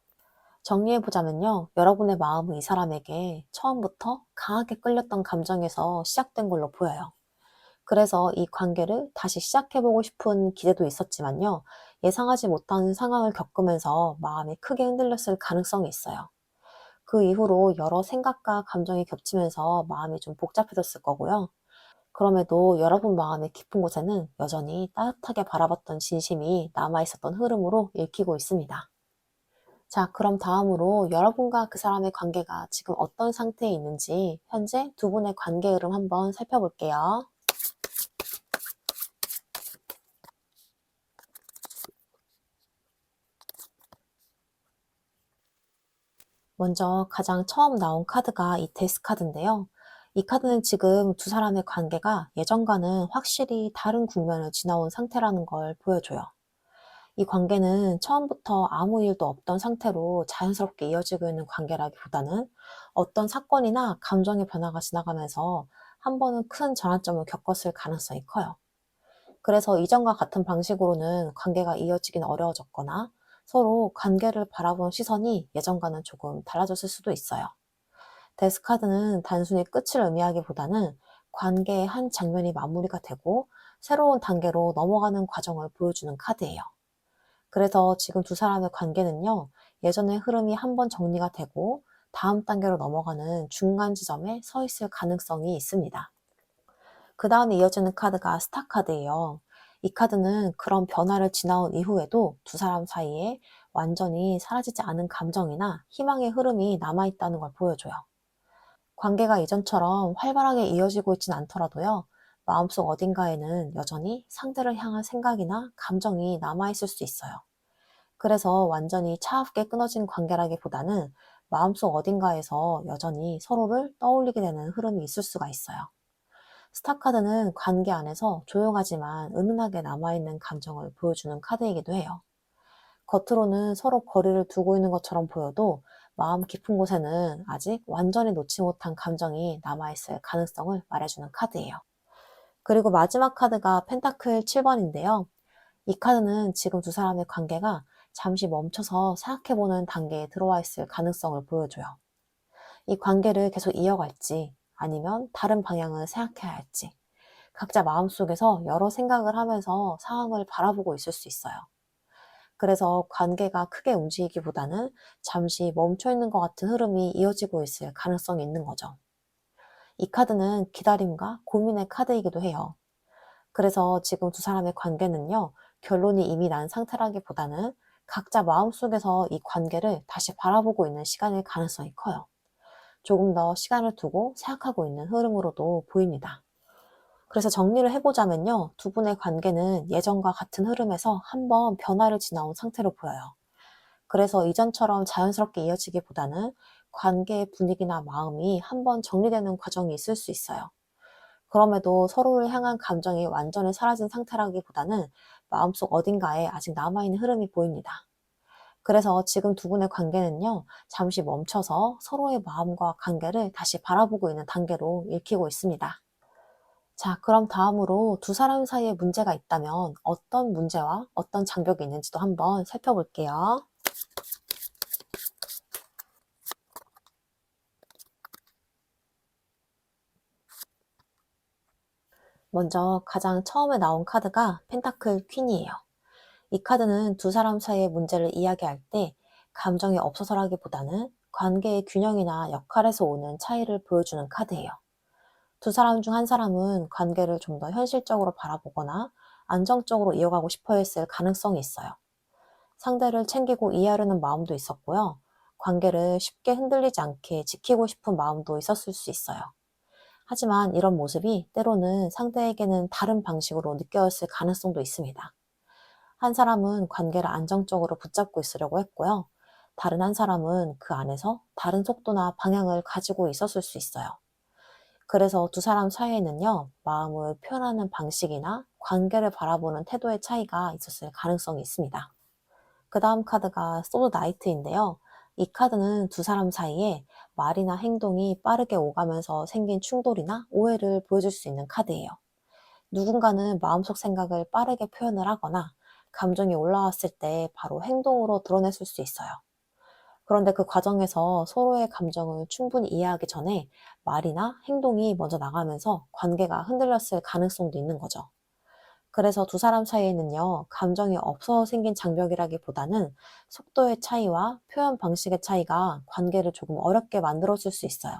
Speaker 1: 정리해보자면요, 여러분의 마음은 이 사람에게 처음부터 강하게 끌렸던 감정에서 시작된 걸로 보여요. 그래서 이 관계를 다시 시작해보고 싶은 기대도 있었지만요, 예상하지 못한 상황을 겪으면서 마음이 크게 흔들렸을 가능성이 있어요. 그 이후로 여러 생각과 감정이 겹치면서 마음이 좀 복잡해졌을 거고요. 그럼에도 여러분 마음의 깊은 곳에는 여전히 따뜻하게 바라봤던 진심이 남아있었던 흐름으로 읽히고 있습니다. 자, 그럼 다음으로 여러분과 그 사람의 관계가 지금 어떤 상태에 있는지 현재 두 분의 관계 흐름 한번 살펴볼게요. 먼저 가장 처음 나온 카드가 이 데스 카드인데요. 이 카드는 지금 두 사람의 관계가 예전과는 확실히 다른 국면을 지나온 상태라는 걸 보여줘요. 이 관계는 처음부터 아무 일도 없던 상태로 자연스럽게 이어지고 있는 관계라기보다는 어떤 사건이나 감정의 변화가 지나가면서 한 번은 큰 전환점을 겪었을 가능성이 커요. 그래서 이전과 같은 방식으로는 관계가 이어지긴 어려워졌거나 서로 관계를 바라보는 시선이 예전과는 조금 달라졌을 수도 있어요. 데스카드는 단순히 끝을 의미하기보다는 관계의 한 장면이 마무리가 되고 새로운 단계로 넘어가는 과정을 보여주는 카드예요. 그래서 지금 두 사람의 관계는요, 예전의 흐름이 한번 정리가 되고 다음 단계로 넘어가는 중간 지점에 서 있을 가능성이 있습니다. 그 다음에 이어지는 카드가 스타 카드예요. 이 카드는 그런 변화를 지나온 이후에도 두 사람 사이에 완전히 사라지지 않은 감정이나 희망의 흐름이 남아있다는 걸 보여줘요. 관계가 이전처럼 활발하게 이어지고 있진 않더라도요, 마음속 어딘가에는 여전히 상대를 향한 생각이나 감정이 남아있을 수 있어요. 그래서 완전히 차갑게 끊어진 관계라기보다는 마음속 어딘가에서 여전히 서로를 떠올리게 되는 흐름이 있을 수가 있어요. 스타카드는 관계 안에서 조용하지만 은은하게 남아있는 감정을 보여주는 카드이기도 해요. 겉으로는 서로 거리를 두고 있는 것처럼 보여도 마음 깊은 곳에는 아직 완전히 놓지 못한 감정이 남아있을 가능성을 말해주는 카드예요. 그리고 마지막 카드가 펜타클 7번인데요. 이 카드는 지금 두 사람의 관계가 잠시 멈춰서 생각해보는 단계에 들어와 있을 가능성을 보여줘요. 이 관계를 계속 이어갈지 아니면 다른 방향을 생각해야 할지 각자 마음속에서 여러 생각을 하면서 상황을 바라보고 있을 수 있어요. 그래서 관계가 크게 움직이기보다는 잠시 멈춰 있는 것 같은 흐름이 이어지고 있을 가능성이 있는 거죠. 이 카드는 기다림과 고민의 카드이기도 해요. 그래서 지금 두 사람의 관계는요, 결론이 이미 난 상태라기보다는 각자 마음속에서 이 관계를 다시 바라보고 있는 시간일 가능성이 커요. 조금 더 시간을 두고 생각하고 있는 흐름으로도 보입니다. 그래서 정리를 해보자면요, 두 분의 관계는 예전과 같은 흐름에서 한번 변화를 지나온 상태로 보여요. 그래서 이전처럼 자연스럽게 이어지기보다는 관계의 분위기나 마음이 한번 정리되는 과정이 있을 수 있어요. 그럼에도 서로를 향한 감정이 완전히 사라진 상태라기보다는 마음속 어딘가에 아직 남아있는 흐름이 보입니다. 그래서 지금 두 분의 관계는요, 잠시 멈춰서 서로의 마음과 관계를 다시 바라보고 있는 단계로 읽히고 있습니다. 자, 그럼 다음으로 두 사람 사이에 문제가 있다면 어떤 문제와 어떤 장벽이 있는지도 한번 살펴볼게요. 먼저 가장 처음에 나온 카드가 펜타클 퀸이에요. 이 카드는 두 사람 사이의 문제를 이야기할 때 감정이 없어서라기보다는 관계의 균형이나 역할에서 오는 차이를 보여주는 카드예요. 두 사람 중 한 사람은 관계를 좀 더 현실적으로 바라보거나 안정적으로 이어가고 싶어 했을 가능성이 있어요. 상대를 챙기고 이해하려는 마음도 있었고요. 관계를 쉽게 흔들리지 않게 지키고 싶은 마음도 있었을 수 있어요. 하지만 이런 모습이 때로는 상대에게는 다른 방식으로 느껴졌을 가능성도 있습니다. 한 사람은 관계를 안정적으로 붙잡고 있으려고 했고요. 다른 한 사람은 그 안에서 다른 속도나 방향을 가지고 있었을 수 있어요. 그래서 두 사람 사이에는요, 마음을 표현하는 방식이나 관계를 바라보는 태도의 차이가 있었을 가능성이 있습니다. 그 다음 카드가 소드 나이트인데요. 이 카드는 두 사람 사이에 말이나 행동이 빠르게 오가면서 생긴 충돌이나 오해를 보여줄 수 있는 카드예요. 누군가는 마음속 생각을 빠르게 표현을 하거나 감정이 올라왔을 때 바로 행동으로 드러냈을 수 있어요. 그런데 그 과정에서 서로의 감정을 충분히 이해하기 전에 말이나 행동이 먼저 나가면서 관계가 흔들렸을 가능성도 있는 거죠. 그래서 두 사람 사이에는요, 감정이 없어서 생긴 장벽이라기보다는 속도의 차이와 표현 방식의 차이가 관계를 조금 어렵게 만들어줄 수 있어요.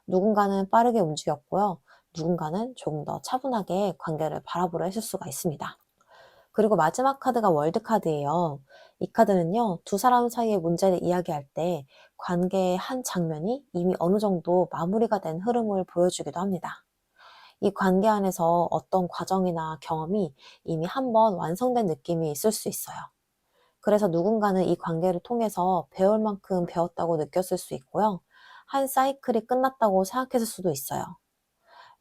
Speaker 1: 누군가는 빠르게 움직였고요. 누군가는 조금 더 차분하게 관계를 바라보려 했을 수가 있습니다. 그리고 마지막 카드가 월드 카드예요. 이 카드는요, 두 사람 사이의 문제를 이야기할 때 관계의 한 장면이 이미 어느 정도 마무리가 된 흐름을 보여주기도 합니다. 이 관계 안에서 어떤 과정이나 경험이 이미 한번 완성된 느낌이 있을 수 있어요. 그래서 누군가는 이 관계를 통해서 배울 만큼 배웠다고 느꼈을 수 있고요. 한 사이클이 끝났다고 생각했을 수도 있어요.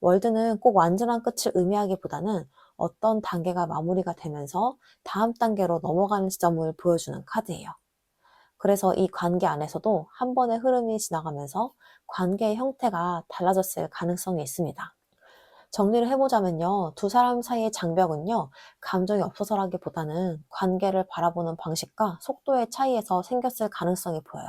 Speaker 1: 월드는 꼭 완전한 끝을 의미하기보다는 어떤 단계가 마무리가 되면서 다음 단계로 넘어가는 지점을 보여주는 카드예요. 그래서 이 관계 안에서도 한 번의 흐름이 지나가면서 관계의 형태가 달라졌을 가능성이 있습니다. 정리를 해보자면요. 두 사람 사이의 장벽은요, 감정이 없어서라기보다는 관계를 바라보는 방식과 속도의 차이에서 생겼을 가능성이 보여요.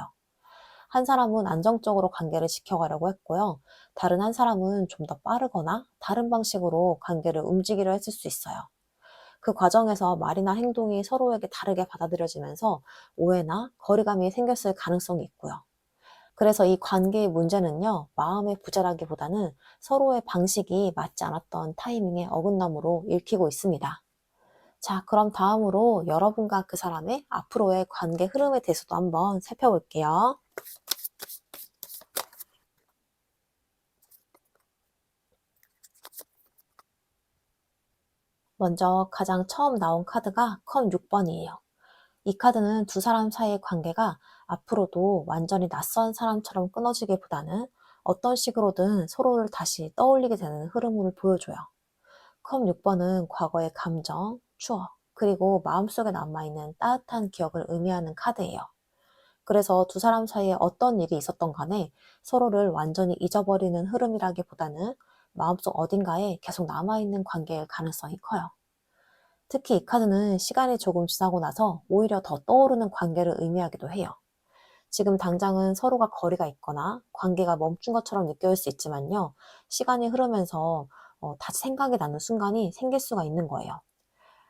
Speaker 1: 한 사람은 안정적으로 관계를 지켜가려고 했고요. 다른 한 사람은 좀 더 빠르거나 다른 방식으로 관계를 움직이려 했을 수 있어요. 그 과정에서 말이나 행동이 서로에게 다르게 받아들여지면서 오해나 거리감이 생겼을 가능성이 있고요. 그래서 이 관계의 문제는요, 마음의 부재라기보다는 서로의 방식이 맞지 않았던 타이밍의 어긋남으로 읽히고 있습니다. 자, 그럼 다음으로 여러분과 그 사람의 앞으로의 관계 흐름에 대해서도 한번 살펴볼게요. 먼저 가장 처음 나온 카드가 컵 6번이에요. 이 카드는 두 사람 사이의 관계가 앞으로도 완전히 낯선 사람처럼 끊어지기보다는 어떤 식으로든 서로를 다시 떠올리게 되는 흐름을 보여줘요. 컵 6번은 과거의 감정, 추억, 그리고 마음속에 남아있는 따뜻한 기억을 의미하는 카드예요. 그래서 두 사람 사이에 어떤 일이 있었던 간에 서로를 완전히 잊어버리는 흐름이라기보다는 마음속 어딘가에 계속 남아있는 관계일 가능성이 커요. 특히 이 카드는 시간이 조금 지나고 나서 오히려 더 떠오르는 관계를 의미하기도 해요. 지금 당장은 서로가 거리가 있거나 관계가 멈춘 것처럼 느껴질 수 있지만요. 시간이 흐르면서 다시 생각이 나는 순간이 생길 수가 있는 거예요.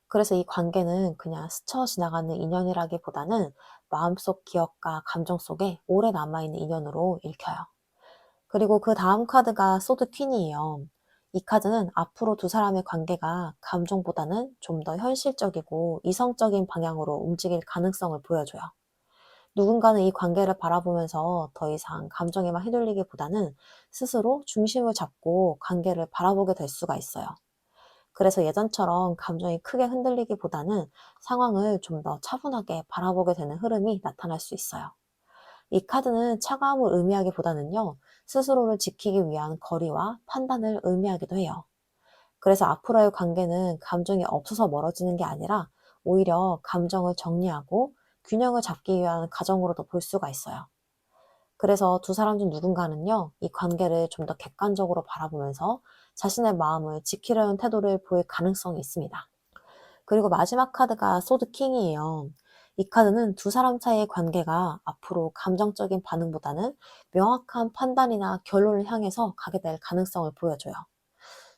Speaker 1: 그래서 이 관계는 그냥 스쳐 지나가는 인연이라기보다는 마음속 기억과 감정 속에 오래 남아있는 인연으로 읽혀요. 그리고 그 다음 카드가 소드 퀸이에요. 이 카드는 앞으로 두 사람의 관계가 감정보다는 좀 더 현실적이고 이성적인 방향으로 움직일 가능성을 보여줘요. 누군가는 이 관계를 바라보면서 더 이상 감정에만 휘둘리기보다는 스스로 중심을 잡고 관계를 바라보게 될 수가 있어요. 그래서 예전처럼 감정이 크게 흔들리기보다는 상황을 좀 더 차분하게 바라보게 되는 흐름이 나타날 수 있어요. 이 카드는 차가움을 의미하기보다는요, 스스로를 지키기 위한 거리와 판단을 의미하기도 해요. 그래서 앞으로의 관계는 감정이 없어서 멀어지는 게 아니라 오히려 감정을 정리하고 균형을 잡기 위한 과정으로도 볼 수가 있어요. 그래서 두 사람 중 누군가는요, 이 관계를 좀 더 객관적으로 바라보면서 자신의 마음을 지키려는 태도를 보일 가능성이 있습니다. 그리고 마지막 카드가 소드 킹이에요. 이 카드는 두 사람 사이의 관계가 앞으로 감정적인 반응보다는 명확한 판단이나 결론을 향해서 가게 될 가능성을 보여줘요.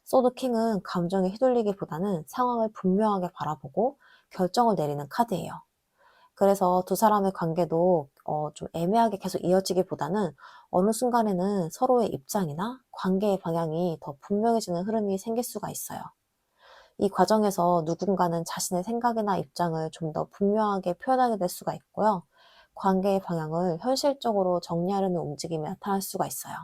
Speaker 1: 소드 킹은 감정에 휘둘리기보다는 상황을 분명하게 바라보고 결정을 내리는 카드예요. 그래서 두 사람의 관계도 좀 애매하게 계속 이어지기보다는 어느 순간에는 서로의 입장이나 관계의 방향이 더 분명해지는 흐름이 생길 수가 있어요. 이 과정에서 누군가는 자신의 생각이나 입장을 좀 더 분명하게 표현하게 될 수가 있고요. 관계의 방향을 현실적으로 정리하려는 움직임이 나타날 수가 있어요.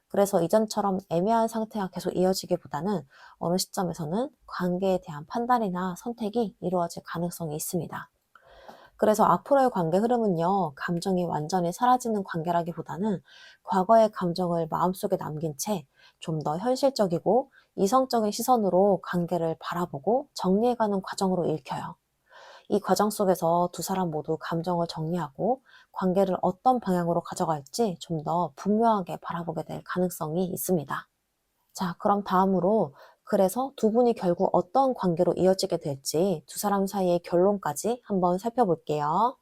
Speaker 1: 그래서 이전처럼 애매한 상태가 계속 이어지기보다는 어느 시점에서는 관계에 대한 판단이나 선택이 이루어질 가능성이 있습니다. 그래서 앞으로의 관계 흐름은요, 감정이 완전히 사라지는 관계라기보다는 과거의 감정을 마음속에 남긴 채 좀 더 현실적이고 이성적인 시선으로 관계를 바라보고 정리해가는 과정으로 읽혀요. 이 과정 속에서 두 사람 모두 감정을 정리하고 관계를 어떤 방향으로 가져갈지 좀 더 분명하게 바라보게 될 가능성이 있습니다. 자, 그럼 다음으로 그래서 두 분이 결국 어떤 관계로 이어지게 될지 두 사람 사이의 결론까지 한번 살펴볼게요.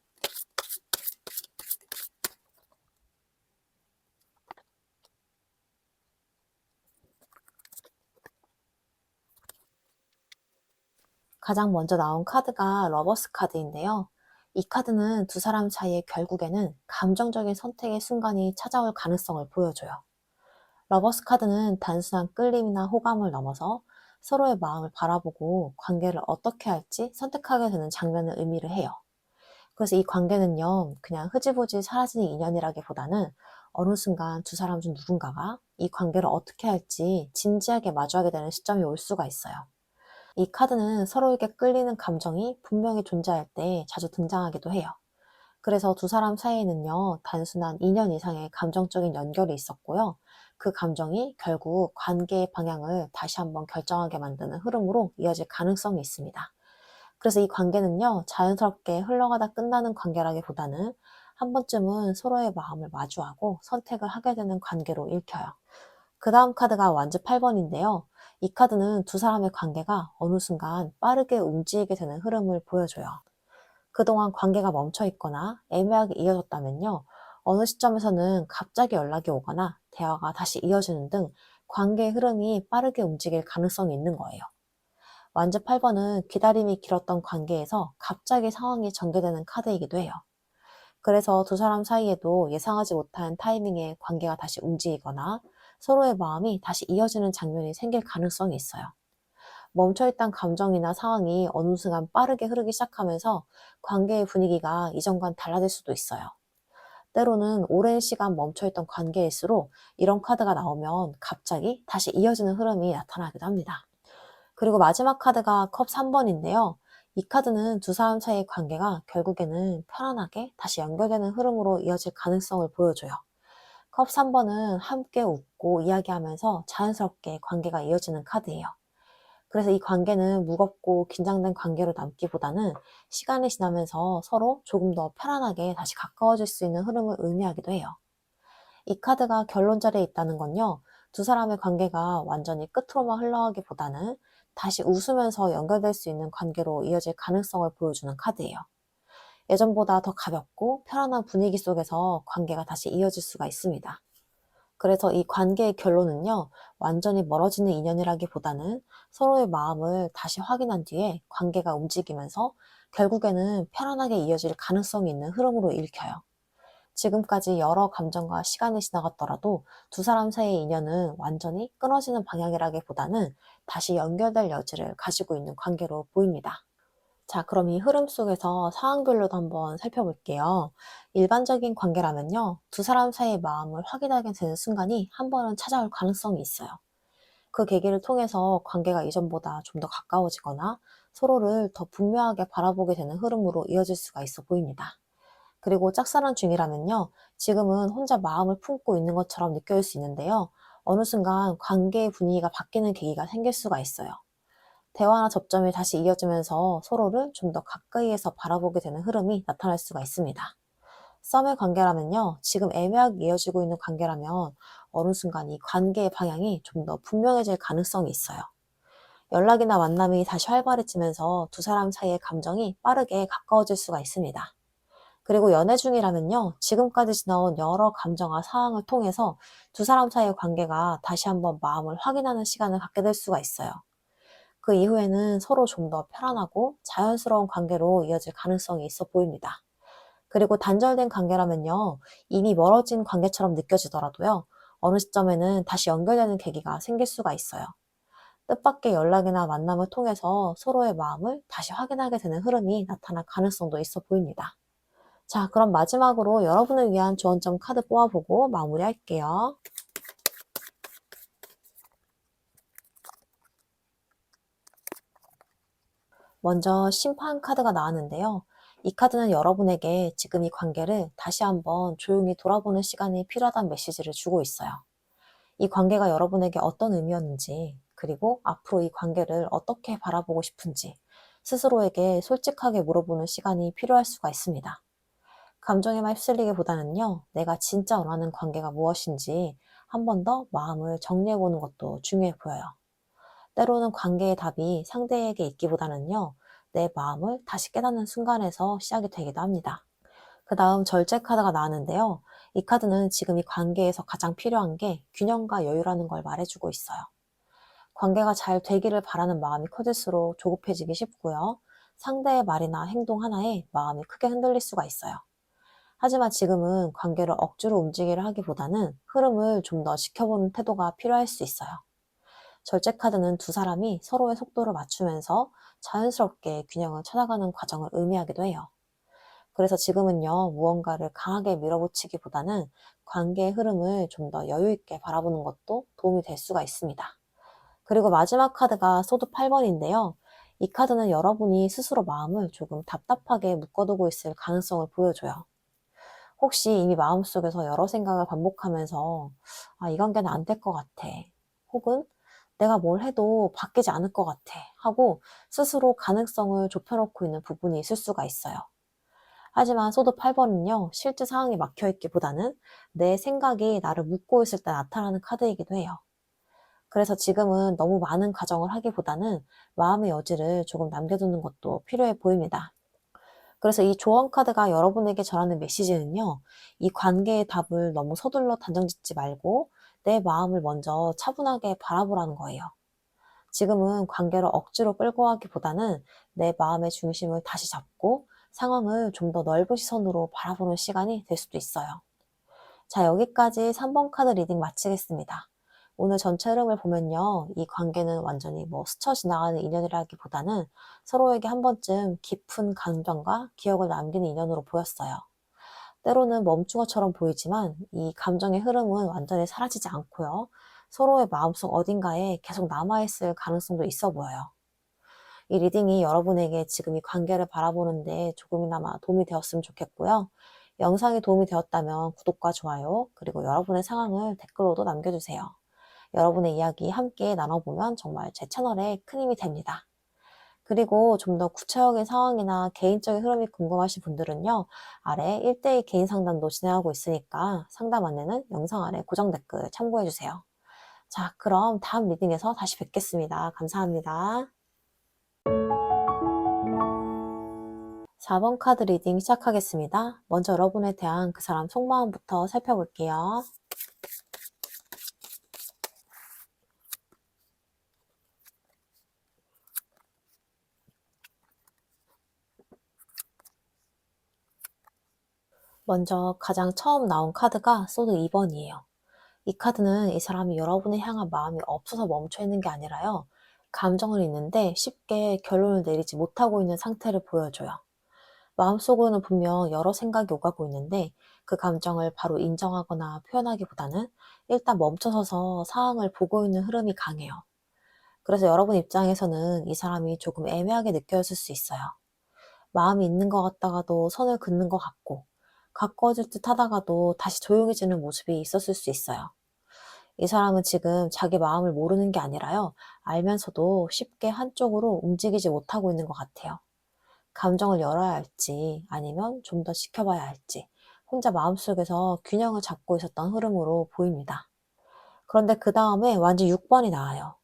Speaker 1: 가장 먼저 나온 카드가 러버스 카드인데요. 이 카드는 두 사람 사이의 결국에는 감정적인 선택의 순간이 찾아올 가능성을 보여줘요. 러버스 카드는 단순한 끌림이나 호감을 넘어서 서로의 마음을 바라보고 관계를 어떻게 할지 선택하게 되는 장면을 의미를 해요. 그래서 이 관계는요, 그냥 흐지부지 사라지는 인연이라기보다는 어느 순간 두 사람 중 누군가가 이 관계를 어떻게 할지 진지하게 마주하게 되는 시점이 올 수가 있어요. 이 카드는 서로에게 끌리는 감정이 분명히 존재할 때 자주 등장하기도 해요. 그래서 두 사람 사이에는요, 단순한 2년 이상의 감정적인 연결이 있었고요. 그 감정이 결국 관계의 방향을 다시 한번 결정하게 만드는 흐름으로 이어질 가능성이 있습니다. 그래서 이 관계는요, 자연스럽게 흘러가다 끝나는 관계라기보다는 한 번쯤은 서로의 마음을 마주하고 선택을 하게 되는 관계로 읽혀요. 그 다음 카드가 완즈 8번인데요. 이 카드는 두 사람의 관계가 어느 순간 빠르게 움직이게 되는 흐름을 보여줘요. 그동안 관계가 멈춰 있거나 애매하게 이어졌다면요. 어느 시점에서는 갑자기 연락이 오거나 대화가 다시 이어지는 등 관계의 흐름이 빠르게 움직일 가능성이 있는 거예요. 완즈 8번은 기다림이 길었던 관계에서 갑자기 상황이 전개되는 카드이기도 해요. 그래서 두 사람 사이에도 예상하지 못한 타이밍에 관계가 다시 움직이거나 서로의 마음이 다시 이어지는 장면이 생길 가능성이 있어요. 멈춰있던 감정이나 상황이 어느 순간 빠르게 흐르기 시작하면서 관계의 분위기가 이전과는 달라질 수도 있어요. 때로는 오랜 시간 멈춰있던 관계일수록 이런 카드가 나오면 갑자기 다시 이어지는 흐름이 나타나기도 합니다. 그리고 마지막 카드가 컵 3번인데요. 이 카드는 두 사람 사이의 관계가 결국에는 편안하게 다시 연결되는 흐름으로 이어질 가능성을 보여줘요. 컵 3번은 함께 웃고 이야기하면서 자연스럽게 관계가 이어지는 카드예요. 그래서 이 관계는 무겁고 긴장된 관계로 남기보다는 시간이 지나면서 서로 조금 더 편안하게 다시 가까워질 수 있는 흐름을 의미하기도 해요. 이 카드가 결론 자리에 있다는 건요, 두 사람의 관계가 완전히 끝으로만 흘러가기보다는 다시 웃으면서 연결될 수 있는 관계로 이어질 가능성을 보여주는 카드예요. 예전보다 더 가볍고 편안한 분위기 속에서 관계가 다시 이어질 수가 있습니다. 그래서 이 관계의 결론은요, 완전히 멀어지는 인연이라기보다는 서로의 마음을 다시 확인한 뒤에 관계가 움직이면서 결국에는 편안하게 이어질 가능성이 있는 흐름으로 읽혀요. 지금까지 여러 감정과 시간이 지나갔더라도 두 사람 사이의 인연은 완전히 끊어지는 방향이라기보다는 다시 연결될 여지를 가지고 있는 관계로 보입니다. 자, 그럼 이 흐름 속에서 상황별로도 한번 살펴볼게요. 일반적인 관계라면요, 두 사람 사이의 마음을 확인하게 되는 순간이 한 번은 찾아올 가능성이 있어요. 그 계기를 통해서 관계가 이전보다 좀 더 가까워지거나 서로를 더 분명하게 바라보게 되는 흐름으로 이어질 수가 있어 보입니다. 그리고 짝사랑 중이라면요, 지금은 혼자 마음을 품고 있는 것처럼 느껴질 수 있는데요, 어느 순간 관계의 분위기가 바뀌는 계기가 생길 수가 있어요. 대화나 접점이 다시 이어지면서 서로를 좀 더 가까이에서 바라보게 되는 흐름이 나타날 수가 있습니다. 썸의 관계라면요, 지금 애매하게 이어지고 있는 관계라면 어느 순간 이 관계의 방향이 좀 더 분명해질 가능성이 있어요. 연락이나 만남이 다시 활발해지면서 두 사람 사이의 감정이 빠르게 가까워질 수가 있습니다. 그리고 연애 중이라면요, 지금까지 지나온 여러 감정과 상황을 통해서 두 사람 사이의 관계가 다시 한번 마음을 확인하는 시간을 갖게 될 수가 있어요. 그 이후에는 서로 좀 더 편안하고 자연스러운 관계로 이어질 가능성이 있어 보입니다. 그리고 단절된 관계라면요, 이미 멀어진 관계처럼 느껴지더라도요, 어느 시점에는 다시 연결되는 계기가 생길 수가 있어요. 뜻밖의 연락이나 만남을 통해서 서로의 마음을 다시 확인하게 되는 흐름이 나타날 가능성도 있어 보입니다. 자, 그럼 마지막으로 여러분을 위한 조언점 카드 뽑아보고 마무리할게요. 먼저 심판 카드가 나왔는데요. 이 카드는 여러분에게 지금 이 관계를 다시 한번 조용히 돌아보는 시간이 필요하다는 메시지를 주고 있어요. 이 관계가 여러분에게 어떤 의미였는지, 그리고 앞으로 이 관계를 어떻게 바라보고 싶은지 스스로에게 솔직하게 물어보는 시간이 필요할 수가 있습니다. 감정에만 휩쓸리기보다는요, 내가 진짜 원하는 관계가 무엇인지 한 번 더 마음을 정리해보는 것도 중요해 보여요. 때로는 관계의 답이 상대에게 있기보다는요, 내 마음을 다시 깨닫는 순간에서 시작이 되기도 합니다. 그 다음 절제 카드가 나왔는데요. 이 카드는 지금 이 관계에서 가장 필요한 게 균형과 여유라는 걸 말해주고 있어요. 관계가 잘 되기를 바라는 마음이 커질수록 조급해지기 쉽고요. 상대의 말이나 행동 하나에 마음이 크게 흔들릴 수가 있어요. 하지만 지금은 관계를 억지로 움직이려 하기보다는 흐름을 좀 더 지켜보는 태도가 필요할 수 있어요. 절제 카드는 두 사람이 서로의 속도를 맞추면서 자연스럽게 균형을 찾아가는 과정을 의미하기도 해요. 그래서 지금은요, 무언가를 강하게 밀어붙이기보다는 관계의 흐름을 좀 더 여유 있게 바라보는 것도 도움이 될 수가 있습니다. 그리고 마지막 카드가 소드 8번인데요. 이 카드는 여러분이 스스로 마음을 조금 답답하게 묶어두고 있을 가능성을 보여줘요. 혹시 이미 마음속에서 여러 생각을 반복하면서 이 관계는 안 될 것 같아. 혹은 내가 뭘 해도 바뀌지 않을 것 같아. 하고 스스로 가능성을 좁혀놓고 있는 부분이 있을 수가 있어요. 하지만 소드 8번은요, 실제 상황이 막혀있기보다는 내 생각이 나를 묶고 있을 때 나타나는 카드이기도 해요. 그래서 지금은 너무 많은 가정을 하기보다는 마음의 여지를 조금 남겨두는 것도 필요해 보입니다. 그래서 이 조언 카드가 여러분에게 전하는 메시지는요, 이 관계의 답을 너무 서둘러 단정 짓지 말고 내 마음을 먼저 차분하게 바라보라는 거예요. 지금은 관계를 억지로 끌고 가기보다는 내 마음의 중심을 다시 잡고 상황을 좀 더 넓은 시선으로 바라보는 시간이 될 수도 있어요. 자, 여기까지 3번 카드 리딩 마치겠습니다. 오늘 전체 흐름을 보면요, 이 관계는 완전히 스쳐 지나가는 인연이라기보다는 서로에게 한 번쯤 깊은 감정과 기억을 남기는 인연으로 보였어요. 때로는 멈춘 것처럼 보이지만 이 감정의 흐름은 완전히 사라지지 않고요. 서로의 마음속 어딘가에 계속 남아있을 가능성도 있어 보여요. 이 리딩이 여러분에게 지금 이 관계를 바라보는데 조금이나마 도움이 되었으면 좋겠고요. 영상이 도움이 되었다면 구독과 좋아요, 그리고 여러분의 상황을 댓글로도 남겨주세요. 여러분의 이야기 함께 나눠보면 정말 제 채널에 큰 힘이 됩니다. 그리고 좀 더 구체적인 상황이나 개인적인 흐름이 궁금하신 분들은요, 아래 1대1 개인 상담도 진행하고 있으니까 상담 안내는 영상 아래 고정 댓글 참고해주세요. 자, 그럼 다음 리딩에서 다시 뵙겠습니다. 감사합니다. 4번 카드 리딩 시작하겠습니다. 먼저 여러분에 대한 그 사람 속마음부터 살펴볼게요. 먼저 가장 처음 나온 카드가 소드 2번이에요. 이 카드는 이 사람이 여러분을 향한 마음이 없어서 멈춰 있는 게 아니라요, 감정을 있는데 쉽게 결론을 내리지 못하고 있는 상태를 보여줘요. 마음속으로는 분명 여러 생각이 오가고 있는데 그 감정을 바로 인정하거나 표현하기보다는 일단 멈춰서서 상황을 보고 있는 흐름이 강해요. 그래서 여러분 입장에서는 이 사람이 조금 애매하게 느껴질 수 있어요. 마음이 있는 것 같다가도 선을 긋는 것 같고, 가까워질 듯 하다가도 다시 조용해지는 모습이 있었을 수 있어요. 이 사람은 지금 자기 마음을 모르는 게 아니라요, 알면서도 쉽게 한쪽으로 움직이지 못하고 있는 것 같아요. 감정을 열어야 할지 아니면 좀 더 지켜봐야 할지 혼자 마음속에서 균형을 잡고 있었던 흐름으로 보입니다. 그런데 그 다음에 완전 6번이 나와요.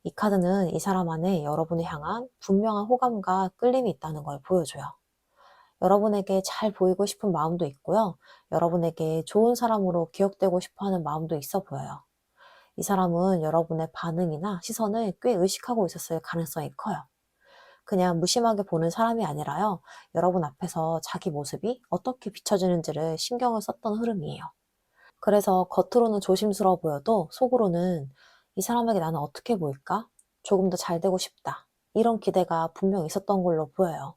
Speaker 1: 이 카드는 이 사람 안에 여러분을 향한 분명한 호감과 끌림이 있다는 걸 보여줘요. 여러분에게 잘 보이고 싶은 마음도 있고요. 여러분에게 좋은 사람으로 기억되고 싶어 하는 마음도 있어 보여요. 이 사람은 여러분의 반응이나 시선을 꽤 의식하고 있었을 가능성이 커요. 그냥 무심하게 보는 사람이 아니라요, 여러분 앞에서 자기 모습이 어떻게 비춰지는지를 신경을 썼던 흐름이에요. 그래서 겉으로는 조심스러워 보여도 속으로는 이 사람에게 나는 어떻게 보일까? 조금 더 잘 되고 싶다. 이런 기대가 분명 있었던 걸로 보여요.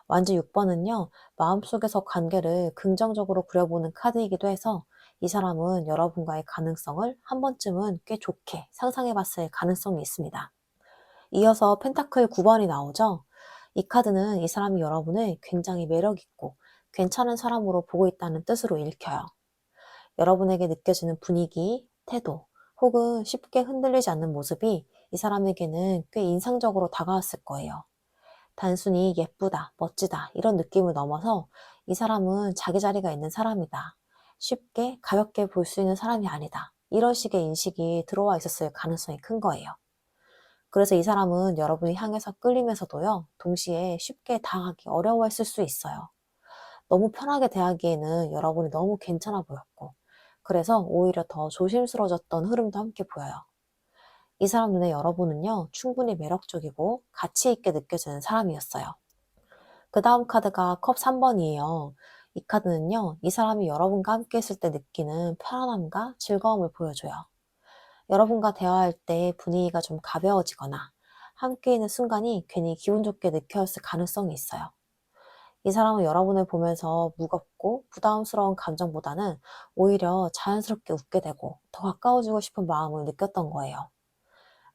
Speaker 1: 완전 6번은요, 마음속에서 관계를 긍정적으로 그려보는 카드이기도 해서 이 사람은 여러분과의 가능성을 한 번쯤은 꽤 좋게 상상해봤을 가능성이 있습니다. 이어서 펜타클 9번이 나오죠. 이 카드는 이 사람이 여러분을 굉장히 매력있고 괜찮은 사람으로 보고 있다는 뜻으로 읽혀요. 여러분에게 느껴지는 분위기, 태도, 혹은 쉽게 흔들리지 않는 모습이 이 사람에게는 꽤 인상적으로 다가왔을 거예요. 단순히 예쁘다, 멋지다 이런 느낌을 넘어서 이 사람은 자기 자리가 있는 사람이다, 쉽게 가볍게 볼 수 있는 사람이 아니다, 이런 식의 인식이 들어와 있었을 가능성이 큰 거예요. 그래서 이 사람은 여러분이 향해서 끌리면서도요, 동시에 쉽게 다가가기 어려워했을 수 있어요. 너무 편하게 대하기에는 여러분이 너무 괜찮아 보였고, 그래서 오히려 더 조심스러워졌던 흐름도 함께 보여요. 이 사람 눈에 여러분은요, 충분히 매력적이고 가치 있게 느껴지는 사람이었어요. 그 다음 카드가 컵 3번이에요. 이 카드는요, 이 사람이 여러분과 함께 있을 때 느끼는 편안함과 즐거움을 보여줘요. 여러분과 대화할 때 분위기가 좀 가벼워지거나 함께 있는 순간이 괜히 기분 좋게 느껴졌을 가능성이 있어요. 이 사람은 여러분을 보면서 무겁고 부담스러운 감정보다는 오히려 자연스럽게 웃게 되고 더 가까워지고 싶은 마음을 느꼈던 거예요.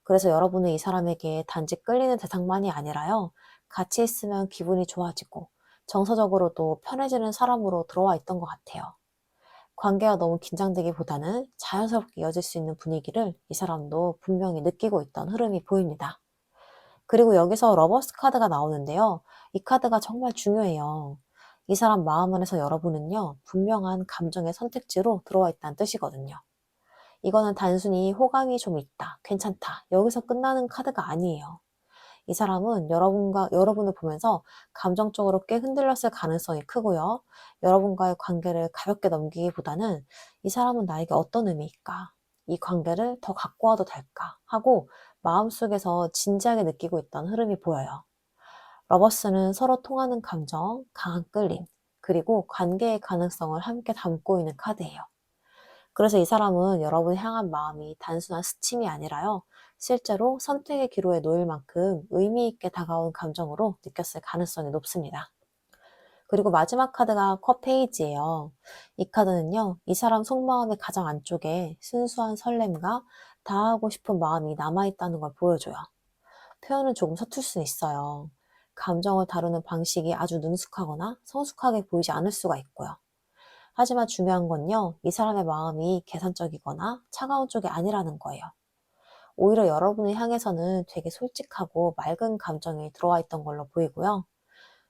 Speaker 1: 그래서 여러분은 이 사람에게 단지 끌리는 대상만이 아니라요, 같이 있으면 기분이 좋아지고 정서적으로도 편해지는 사람으로 들어와 있던 것 같아요. 관계가 너무 긴장되기보다는 자연스럽게 이어질 수 있는 분위기를 이 사람도 분명히 느끼고 있던 흐름이 보입니다. 그리고 여기서 러버스 카드가 나오는데요. 이 카드가 정말 중요해요. 이 사람 마음 안에서 여러분은요, 분명한 감정의 선택지로 들어와 있다는 뜻이거든요. 이거는 단순히 호감이 좀 있다, 괜찮다, 여기서 끝나는 카드가 아니에요. 이 사람은 여러분을 보면서 감정적으로 꽤 흔들렸을 가능성이 크고요. 여러분과의 관계를 가볍게 넘기기보다는 이 사람은 나에게 어떤 의미일까? 이 관계를 더 갖고 와도 될까? 하고 마음속에서 진지하게 느끼고 있던 흐름이 보여요. 러버스는 서로 통하는 감정, 강한 끌림, 그리고 관계의 가능성을 함께 담고 있는 카드예요. 그래서 이 사람은 여러분을 향한 마음이 단순한 스침이 아니라요, 실제로 선택의 기로에 놓일 만큼 의미 있게 다가온 감정으로 느꼈을 가능성이 높습니다. 그리고 마지막 카드가 컵페이지예요. 이 카드는요, 이 사람 속마음의 가장 안쪽에 순수한 설렘과 다하고 싶은 마음이 남아있다는 걸 보여줘요. 표현은 조금 서툴 수 있어요. 감정을 다루는 방식이 아주 능숙하거나 성숙하게 보이지 않을 수가 있고요. 하지만 중요한 건요, 이 사람의 마음이 계산적이거나 차가운 쪽이 아니라는 거예요. 오히려 여러분을 향해서는 되게 솔직하고 맑은 감정이 들어와 있던 걸로 보이고요.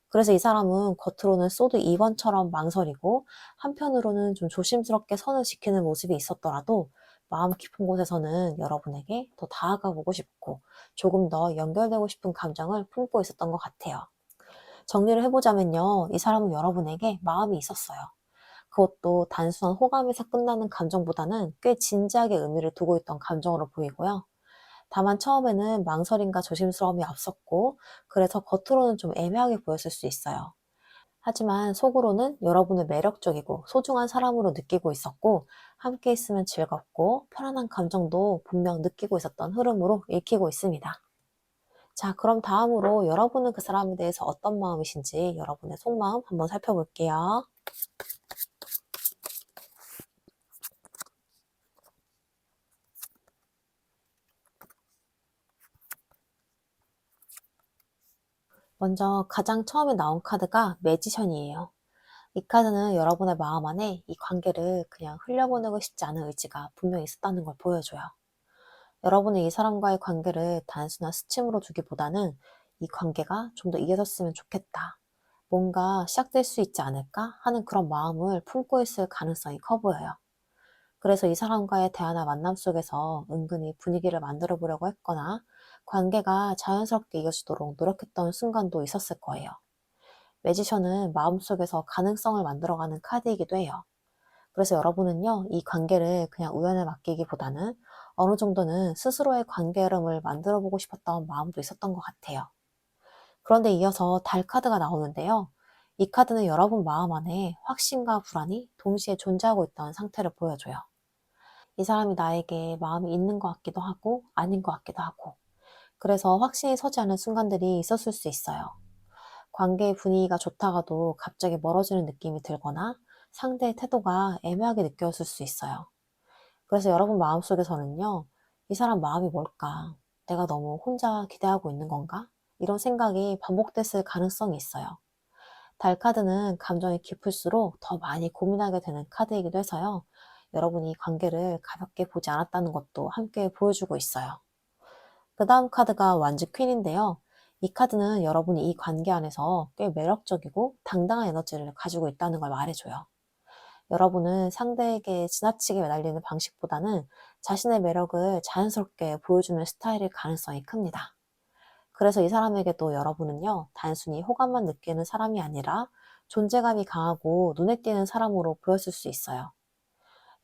Speaker 1: 그래서 이 사람은 겉으로는 소드 2번처럼 망설이고 한편으로는 좀 조심스럽게 선을 지키는 모습이 있었더라도 마음 깊은 곳에서는 여러분에게 더 다가가 보고 싶고 조금 더 연결되고 싶은 감정을 품고 있었던 것 같아요. 정리를 해보자면요, 이 사람은 여러분에게 마음이 있었어요. 그것도 단순한 호감에서 끝나는 감정보다는 꽤 진지하게 의미를 두고 있던 감정으로 보이고요. 다만 처음에는 망설임과 조심스러움이 앞섰고, 그래서 겉으로는 좀 애매하게 보였을 수 있어요. 하지만 속으로는 여러분을 매력적이고 소중한 사람으로 느끼고 있었고, 함께 있으면 즐겁고 편안한 감정도 분명 느끼고 있었던 흐름으로 읽히고 있습니다. 자, 그럼 다음으로 여러분은 그 사람에 대해서 어떤 마음이신지 여러분의 속마음 한번 살펴볼게요. 먼저 가장 처음에 나온 카드가 매지션이에요. 이 카드는 여러분의 마음 안에 이 관계를 그냥 흘려보내고 싶지 않은 의지가 분명히 있었다는 걸 보여줘요. 여러분이 이 사람과의 관계를 단순한 스침으로 두기보다는 이 관계가 좀 더 이어졌으면 좋겠다, 뭔가 시작될 수 있지 않을까 하는 그런 마음을 품고 있을 가능성이 커 보여요. 그래서 이 사람과의 대화나 만남 속에서 은근히 분위기를 만들어 보려고 했거나 관계가 자연스럽게 이어지도록 노력했던 순간도 있었을 거예요. 매지션은 마음속에서 가능성을 만들어가는 카드이기도 해요. 그래서 여러분은요, 이 관계를 그냥 우연에 맡기기보다는 어느 정도는 스스로의 관계 흐름을 만들어 보고 싶었던 마음도 있었던 것 같아요. 그런데 이어서 달 카드가 나오는데요. 이 카드는 여러분 마음 안에 확신과 불안이 동시에 존재하고 있다는 상태를 보여줘요. 이 사람이 나에게 마음이 있는 것 같기도 하고 아닌 것 같기도 하고, 그래서 확신이 서지 않은 순간들이 있었을 수 있어요. 관계의 분위기가 좋다가도 갑자기 멀어지는 느낌이 들거나 상대의 태도가 애매하게 느껴졌을 수 있어요. 그래서 여러분 마음속에서는요, 이 사람 마음이 뭘까? 내가 너무 혼자 기대하고 있는 건가? 이런 생각이 반복됐을 가능성이 있어요. 달 카드는 감정이 깊을수록 더 많이 고민하게 되는 카드이기도 해서요. 여러분이 관계를 가볍게 보지 않았다는 것도 함께 보여주고 있어요. 그 다음 카드가 완즈 퀸인데요. 이 카드는 여러분이 이 관계 안에서 꽤 매력적이고 당당한 에너지를 가지고 있다는 걸 말해줘요. 여러분은 상대에게 지나치게 매달리는 방식보다는 자신의 매력을 자연스럽게 보여주는 스타일일 가능성이 큽니다. 그래서 이 사람에게도 여러분은요, 단순히 호감만 느끼는 사람이 아니라 존재감이 강하고 눈에 띄는 사람으로 보였을 수 있어요.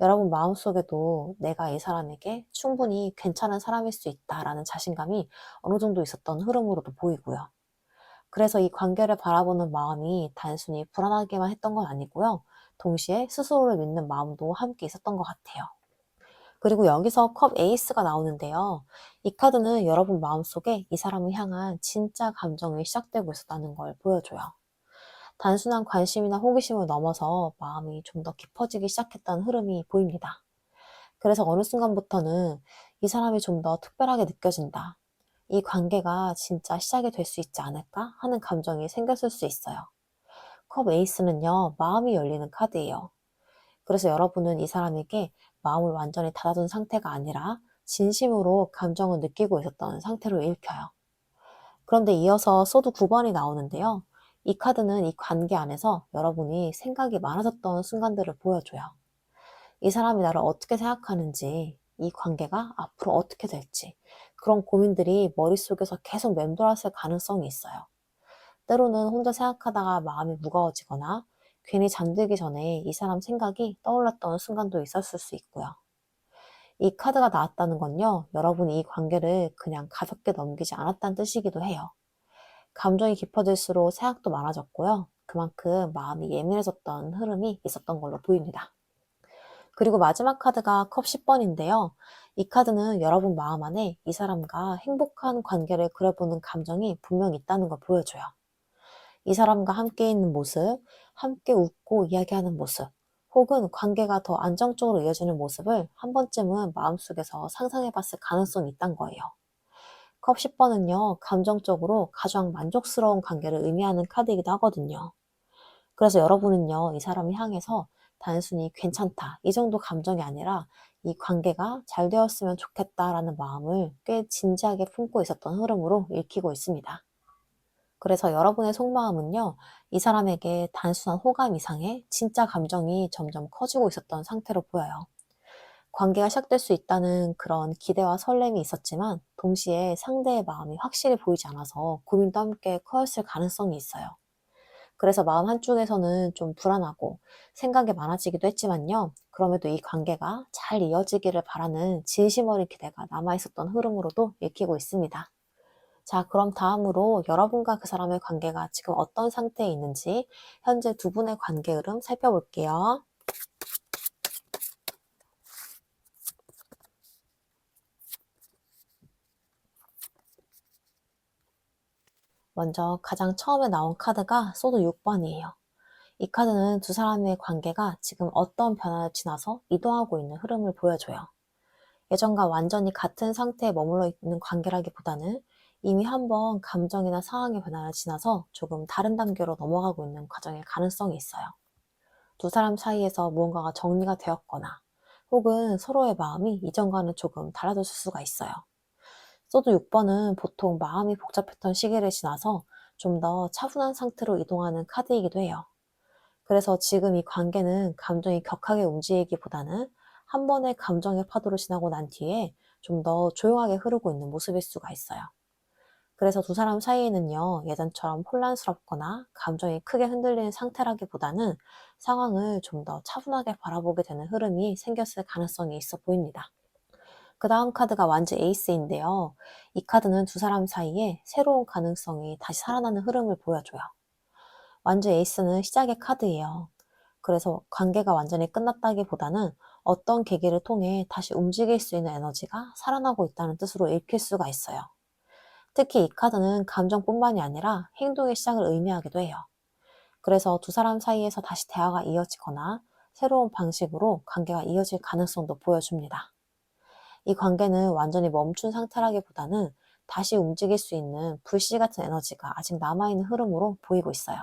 Speaker 1: 여러분 마음속에도 내가 이 사람에게 충분히 괜찮은 사람일 수 있다라는 자신감이 어느 정도 있었던 흐름으로도 보이고요. 그래서 이 관계를 바라보는 마음이 단순히 불안하게만 했던 건 아니고요. 동시에 스스로를 믿는 마음도 함께 있었던 것 같아요. 그리고 여기서 컵 에이스가 나오는데요. 이 카드는 여러분 마음속에 이 사람을 향한 진짜 감정이 시작되고 있었다는 걸 보여줘요. 단순한 관심이나 호기심을 넘어서 마음이 좀 더 깊어지기 시작했다는 흐름이 보입니다. 그래서 어느 순간부터는 이 사람이 좀 더 특별하게 느껴진다. 이 관계가 진짜 시작이 될 수 있지 않을까 하는 감정이 생겼을 수 있어요. 컵 에이스는요, 마음이 열리는 카드예요. 그래서 여러분은 이 사람에게 마음을 완전히 닫아둔 상태가 아니라 진심으로 감정을 느끼고 있었던 상태로 읽혀요. 그런데 이어서 소드 9번이 나오는데요. 이 카드는 이 관계 안에서 여러분이 생각이 많아졌던 순간들을 보여줘요. 이 사람이 나를 어떻게 생각하는지, 이 관계가 앞으로 어떻게 될지, 그런 고민들이 머릿속에서 계속 맴돌았을 가능성이 있어요. 때로는 혼자 생각하다가 마음이 무거워지거나 괜히 잠들기 전에 이 사람 생각이 떠올랐던 순간도 있었을 수 있고요. 이 카드가 나왔다는 건요, 여러분이 이 관계를 그냥 가볍게 넘기지 않았다는 뜻이기도 해요. 감정이 깊어질수록 생각도 많아졌고요. 그만큼 마음이 예민해졌던 흐름이 있었던 걸로 보입니다. 그리고 마지막 카드가 컵 10번인데요. 이 카드는 여러분 마음 안에 이 사람과 행복한 관계를 그려보는 감정이 분명히 있다는 걸 보여줘요. 이 사람과 함께 있는 모습, 함께 웃고 이야기하는 모습, 혹은 관계가 더 안정적으로 이어지는 모습을 한 번쯤은 마음속에서 상상해 봤을 가능성이 있단 거예요. 컵 10번은요, 감정적으로 가장 만족스러운 관계를 의미하는 카드이기도 하거든요. 그래서 여러분은요, 이 사람을 향해서 단순히 괜찮다, 이 정도 감정이 아니라 이 관계가 잘 되었으면 좋겠다라는 마음을 꽤 진지하게 품고 있었던 흐름으로 읽히고 있습니다. 그래서 여러분의 속마음은요, 이 사람에게 단순한 호감 이상의 진짜 감정이 점점 커지고 있었던 상태로 보여요. 관계가 시작될 수 있다는 그런 기대와 설렘이 있었지만, 동시에 상대의 마음이 확실히 보이지 않아서 고민도 함께 커졌을 가능성이 있어요. 그래서 마음 한쪽에서는 좀 불안하고 생각이 많아지기도 했지만요. 그럼에도 이 관계가 잘 이어지기를 바라는 진심 어린 기대가 남아있었던 흐름으로도 읽히고 있습니다. 자, 그럼 다음으로 여러분과 그 사람의 관계가 지금 어떤 상태에 있는지 현재 두 분의 관계 흐름 살펴볼게요. 먼저 가장 처음에 나온 카드가 소드 6번이에요. 이 카드는 두 사람의 관계가 지금 어떤 변화를 지나서 이동하고 있는 흐름을 보여줘요. 예전과 완전히 같은 상태에 머물러 있는 관계라기보다는 이미 한번 감정이나 상황의 변화를 지나서 조금 다른 단계로 넘어가고 있는 과정일 가능성이 있어요. 두 사람 사이에서 무언가가 정리가 되었거나 혹은 서로의 마음이 이전과는 조금 달라졌을 수가 있어요. 소드 6번은 보통 마음이 복잡했던 시기를 지나서 좀 더 차분한 상태로 이동하는 카드이기도 해요. 그래서 지금 이 관계는 감정이 격하게 움직이기보다는 한 번의 감정의 파도를 지나고 난 뒤에 좀 더 조용하게 흐르고 있는 모습일 수가 있어요. 그래서 두 사람 사이에는요, 예전처럼 혼란스럽거나 감정이 크게 흔들리는 상태라기보다는 상황을 좀 더 차분하게 바라보게 되는 흐름이 생겼을 가능성이 있어 보입니다. 그 다음 카드가 완즈 에이스인데요. 이 카드는 두 사람 사이에 새로운 가능성이 다시 살아나는 흐름을 보여줘요. 완즈 에이스는 시작의 카드예요. 그래서 관계가 완전히 끝났다기보다는 어떤 계기를 통해 다시 움직일 수 있는 에너지가 살아나고 있다는 뜻으로 읽힐 수가 있어요. 특히 이 카드는 감정뿐만이 아니라 행동의 시작을 의미하기도 해요. 그래서 두 사람 사이에서 다시 대화가 이어지거나 새로운 방식으로 관계가 이어질 가능성도 보여줍니다. 이 관계는 완전히 멈춘 상태라기보다는 다시 움직일 수 있는 불씨 같은 에너지가 아직 남아있는 흐름으로 보이고 있어요.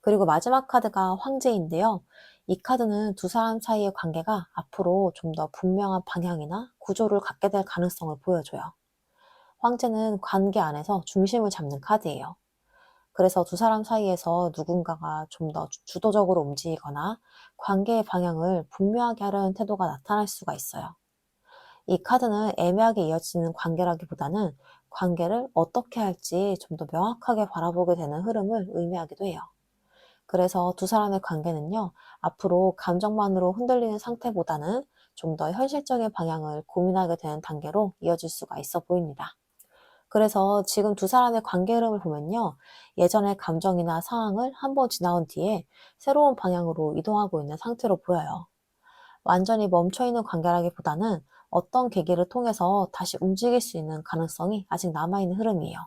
Speaker 1: 그리고 마지막 카드가 황제인데요. 이 카드는 두 사람 사이의 관계가 앞으로 좀 더 분명한 방향이나 구조를 갖게 될 가능성을 보여줘요. 황제는 관계 안에서 중심을 잡는 카드예요. 그래서 두 사람 사이에서 누군가가 좀 더 주도적으로 움직이거나 관계의 방향을 분명하게 하려는 태도가 나타날 수가 있어요. 이 카드는 애매하게 이어지는 관계라기보다는 관계를 어떻게 할지 좀 더 명확하게 바라보게 되는 흐름을 의미하기도 해요. 그래서 두 사람의 관계는요, 앞으로 감정만으로 흔들리는 상태보다는 좀 더 현실적인 방향을 고민하게 되는 단계로 이어질 수가 있어 보입니다. 그래서 지금 두 사람의 관계 흐름을 보면요, 예전의 감정이나 상황을 한번 지나온 뒤에 새로운 방향으로 이동하고 있는 상태로 보여요. 완전히 멈춰있는 관계라기보다는 어떤 계기를 통해서 다시 움직일 수 있는 가능성이 아직 남아있는 흐름이에요.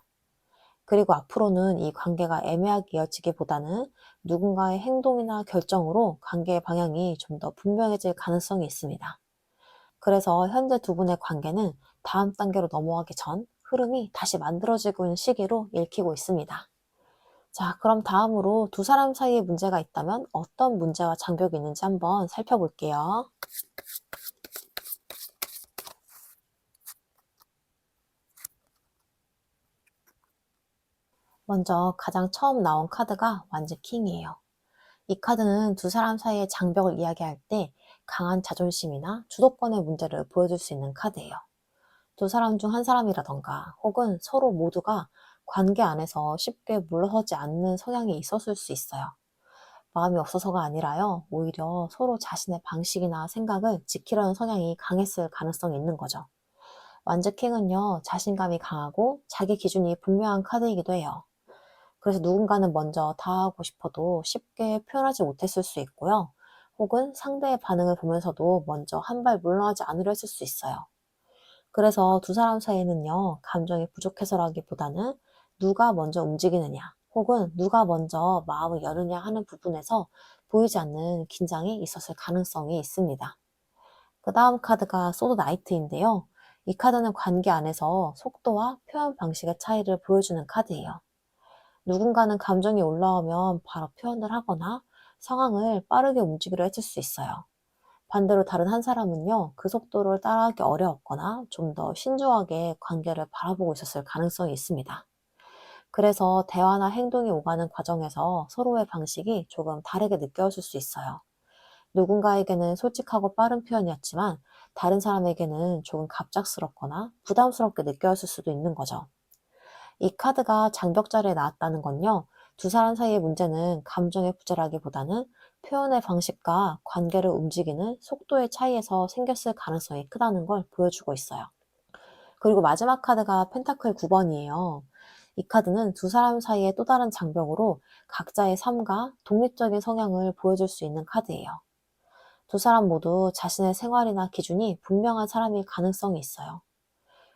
Speaker 1: 그리고 앞으로는 이 관계가 애매하게 이어지기보다는 누군가의 행동이나 결정으로 관계의 방향이 좀 더 분명해질 가능성이 있습니다. 그래서 현재 두 분의 관계는 다음 단계로 넘어가기 전 흐름이 다시 만들어지고 있는 시기로 읽히고 있습니다. 자, 그럼 다음으로 두 사람 사이에 문제가 있다면 어떤 문제와 장벽이 있는지 한번 살펴볼게요. 먼저 가장 처음 나온 카드가 완즈 킹이에요. 이 카드는 두 사람 사이의 장벽을 이야기할 때 강한 자존심이나 주도권의 문제를 보여줄 수 있는 카드예요. 두 사람 중 한 사람이라던가 혹은 서로 모두가 관계 안에서 쉽게 물러서지 않는 성향이 있었을 수 있어요. 마음이 없어서가 아니라요, 오히려 서로 자신의 방식이나 생각을 지키려는 성향이 강했을 가능성이 있는 거죠. 완즈킹은요, 자신감이 강하고 자기 기준이 분명한 카드이기도 해요. 그래서 누군가는 먼저 다하고 싶어도 쉽게 표현하지 못했을 수 있고요. 혹은 상대의 반응을 보면서도 먼저 한 발 물러나지 않으려 했을 수 있어요. 그래서 두 사람 사이에는요, 감정이 부족해서라기보다는 누가 먼저 움직이느냐, 혹은 누가 먼저 마음을 여느냐 하는 부분에서 보이지 않는 긴장이 있었을 가능성이 있습니다. 그 다음 카드가 소드 나이트인데요. 이 카드는 관계 안에서 속도와 표현 방식의 차이를 보여주는 카드예요. 누군가는 감정이 올라오면 바로 표현을 하거나 상황을 빠르게 움직이려 했을 수 있어요. 반대로 다른 한 사람은요, 그 속도를 따라하기 어려웠거나 좀 더 신중하게 관계를 바라보고 있었을 가능성이 있습니다. 그래서 대화나 행동이 오가는 과정에서 서로의 방식이 조금 다르게 느껴질 수 있어요. 누군가에게는 솔직하고 빠른 표현이었지만 다른 사람에게는 조금 갑작스럽거나 부담스럽게 느껴졌을 수도 있는 거죠. 이 카드가 장벽 자리에 나왔다는 건요, 두 사람 사이의 문제는 감정의 부재라기보다는 표현의 방식과 관계를 움직이는 속도의 차이에서 생겼을 가능성이 크다는 걸 보여주고 있어요. 그리고 마지막 카드가 펜타클 9번이에요. 이 카드는 두 사람 사이의 또 다른 장벽으로 각자의 삶과 독립적인 성향을 보여줄 수 있는 카드예요. 두 사람 모두 자신의 생활이나 기준이 분명한 사람일 가능성이 있어요.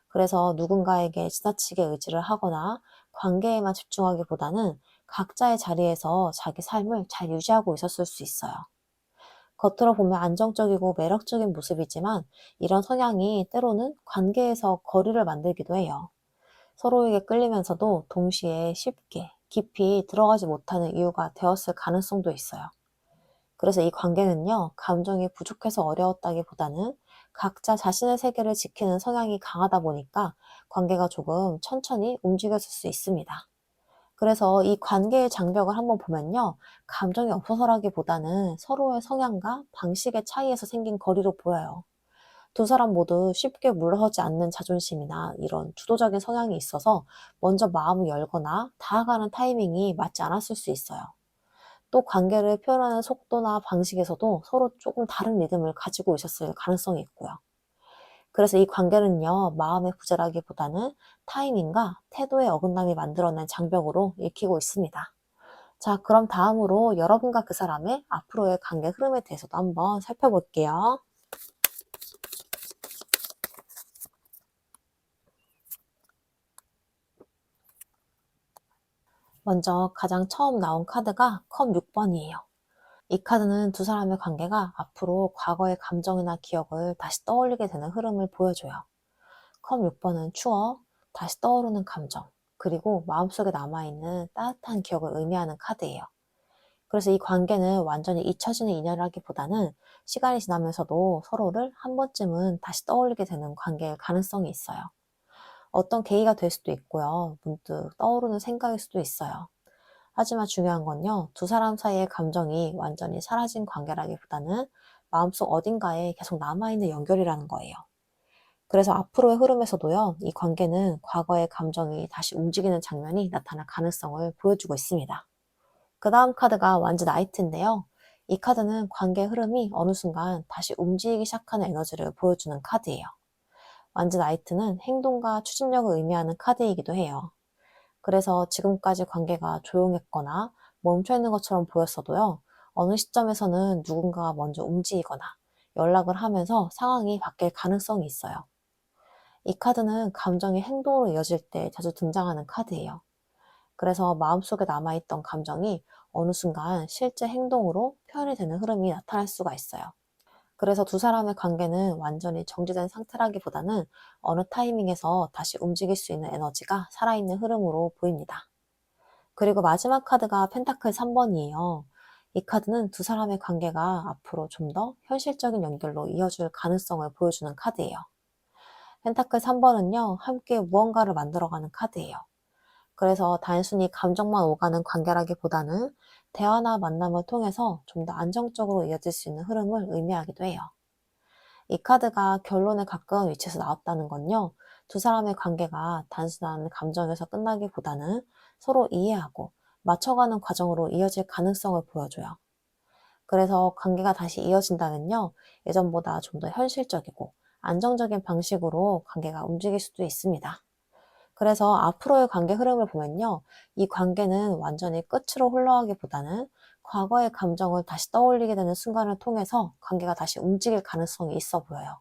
Speaker 1: 그래서 누군가에게 지나치게 의지를 하거나 관계에만 집중하기보다는 각자의 자리에서 자기 삶을 잘 유지하고 있었을 수 있어요. 겉으로 보면 안정적이고 매력적인 모습이지만 이런 성향이 때로는 관계에서 거리를 만들기도 해요. 서로에게 끌리면서도 동시에 쉽게 깊이 들어가지 못하는 이유가 되었을 가능성도 있어요. 그래서 이 관계는요, 감정이 부족해서 어려웠다기보다는 각자 자신의 세계를 지키는 성향이 강하다 보니까 관계가 조금 천천히 움직였을 수 있습니다. 그래서 이 관계의 장벽을 한번 보면요, 감정이 없어서라기보다는 서로의 성향과 방식의 차이에서 생긴 거리로 보여요. 두 사람 모두 쉽게 물러서지 않는 자존심이나 이런 주도적인 성향이 있어서 먼저 마음을 열거나 다가가는 타이밍이 맞지 않았을 수 있어요. 또 관계를 표현하는 속도나 방식에서도 서로 조금 다른 리듬을 가지고 있었을 가능성이 있고요. 그래서 이 관계는요, 마음의 부재라기보다는 타이밍과 태도의 어긋남이 만들어낸 장벽으로 읽히고 있습니다. 자, 그럼 다음으로 여러분과 그 사람의 앞으로의 관계 흐름에 대해서도 한번 살펴볼게요. 먼저 가장 처음 나온 카드가 컵 6번이에요. 이 카드는 두 사람의 관계가 앞으로 과거의 감정이나 기억을 다시 떠올리게 되는 흐름을 보여줘요. 컵 6번은 추억, 다시 떠오르는 감정, 그리고 마음속에 남아있는 따뜻한 기억을 의미하는 카드예요. 그래서 이 관계는 완전히 잊혀지는 인연이라기보다는 시간이 지나면서도 서로를 한 번쯤은 다시 떠올리게 되는 관계일 가능성이 있어요. 어떤 계기가 될 수도 있고요. 문득 떠오르는 생각일 수도 있어요. 하지만 중요한 건요, 두 사람 사이의 감정이 완전히 사라진 관계라기보다는 마음속 어딘가에 계속 남아있는 연결이라는 거예요. 그래서 앞으로의 흐름에서도요, 이 관계는 과거의 감정이 다시 움직이는 장면이 나타날 가능성을 보여주고 있습니다. 그 다음 카드가 완즈 나이트인데요. 이 카드는 관계 흐름이 어느 순간 다시 움직이기 시작하는 에너지를 보여주는 카드예요. 완즈 나이트는 행동과 추진력을 의미하는 카드이기도 해요. 그래서 지금까지 관계가 조용했거나 멈춰있는 것처럼 보였어도요, 어느 시점에서는 누군가가 먼저 움직이거나 연락을 하면서 상황이 바뀔 가능성이 있어요. 이 카드는 감정이 행동으로 이어질 때 자주 등장하는 카드예요. 그래서 마음속에 남아있던 감정이 어느 순간 실제 행동으로 표현이 되는 흐름이 나타날 수가 있어요. 그래서 두 사람의 관계는 완전히 정지된 상태라기보다는 어느 타이밍에서 다시 움직일 수 있는 에너지가 살아있는 흐름으로 보입니다. 그리고 마지막 카드가 펜타클 3번이에요. 이 카드는 두 사람의 관계가 앞으로 좀 더 현실적인 연결로 이어질 가능성을 보여주는 카드예요. 펜타클 3번은요, 함께 무언가를 만들어가는 카드예요. 그래서 단순히 감정만 오가는 관계라기보다는 대화나 만남을 통해서 좀 더 안정적으로 이어질 수 있는 흐름을 의미하기도 해요. 이 카드가 결론에 가까운 위치에서 나왔다는 건요, 두 사람의 관계가 단순한 감정에서 끝나기보다는 서로 이해하고 맞춰가는 과정으로 이어질 가능성을 보여줘요. 그래서 관계가 다시 이어진다면요, 예전보다 좀 더 현실적이고 안정적인 방식으로 관계가 움직일 수도 있습니다. 그래서 앞으로의 관계 흐름을 보면요, 이 관계는 완전히 끝으로 흘러가기보다는 과거의 감정을 다시 떠올리게 되는 순간을 통해서 관계가 다시 움직일 가능성이 있어 보여요.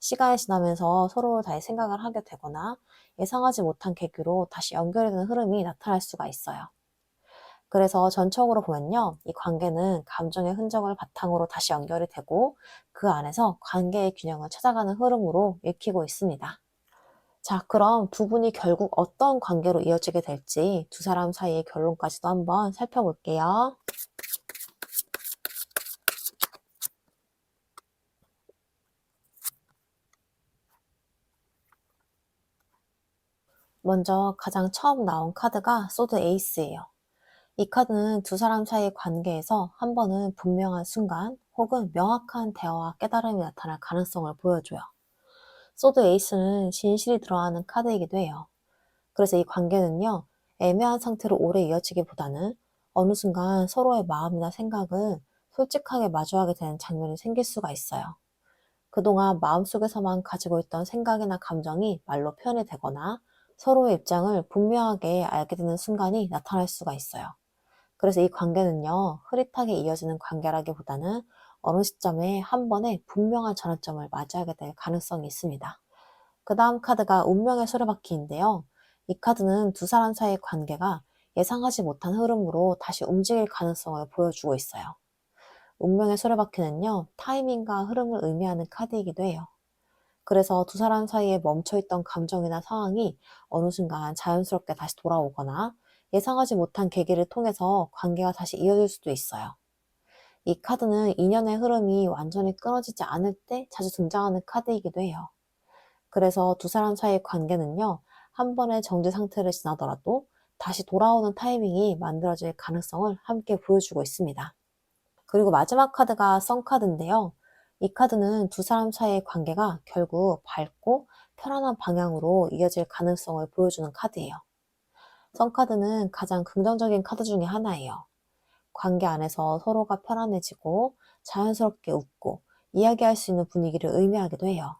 Speaker 1: 시간이 지나면서 서로를 다시 생각을 하게 되거나 예상하지 못한 계기로 다시 연결이 되는 흐름이 나타날 수가 있어요. 그래서 전적으로 보면요, 이 관계는 감정의 흔적을 바탕으로 다시 연결이 되고 그 안에서 관계의 균형을 찾아가는 흐름으로 읽히고 있습니다. 자, 그럼 두 분이 결국 어떤 관계로 이어지게 될지 두 사람 사이의 결론까지도 한번 살펴볼게요. 먼저 가장 처음 나온 카드가 소드 에이스예요. 이 카드는 두 사람 사이의 관계에서 한 번은 분명한 순간 혹은 명확한 대화와 깨달음이 나타날 가능성을 보여줘요. 소드 에이스는 진실이 드러나는 카드이기도 해요. 그래서 이 관계는요, 애매한 상태로 오래 이어지기보다는 어느 순간 서로의 마음이나 생각을 솔직하게 마주하게 되는 장면이 생길 수가 있어요. 그동안 마음속에서만 가지고 있던 생각이나 감정이 말로 표현이 되거나 서로의 입장을 분명하게 알게 되는 순간이 나타날 수가 있어요. 그래서 이 관계는요, 흐릿하게 이어지는 관계라기보다는 어느 시점에 한 번에 분명한 전환점을 맞이하게 될 가능성이 있습니다. 그 다음 카드가 운명의 수레바퀴인데요. 이 카드는 두 사람 사이의 관계가 예상하지 못한 흐름으로 다시 움직일 가능성을 보여주고 있어요. 운명의 수레바퀴는요, 타이밍과 흐름을 의미하는 카드이기도 해요. 그래서 두 사람 사이에 멈춰있던 감정이나 상황이 어느 순간 자연스럽게 다시 돌아오거나 예상하지 못한 계기를 통해서 관계가 다시 이어질 수도 있어요. 이 카드는 인연의 흐름이 완전히 끊어지지 않을 때 자주 등장하는 카드이기도 해요. 그래서 두 사람 사이의 관계는요, 한 번의 정지 상태를 지나더라도 다시 돌아오는 타이밍이 만들어질 가능성을 함께 보여주고 있습니다. 그리고 마지막 카드가 썬 카드인데요. 이 카드는 두 사람 사이의 관계가 결국 밝고 편안한 방향으로 이어질 가능성을 보여주는 카드예요. 썬 카드는 가장 긍정적인 카드 중에 하나예요. 관계 안에서 서로가 편안해지고 자연스럽게 웃고 이야기할 수 있는 분위기를 의미하기도 해요.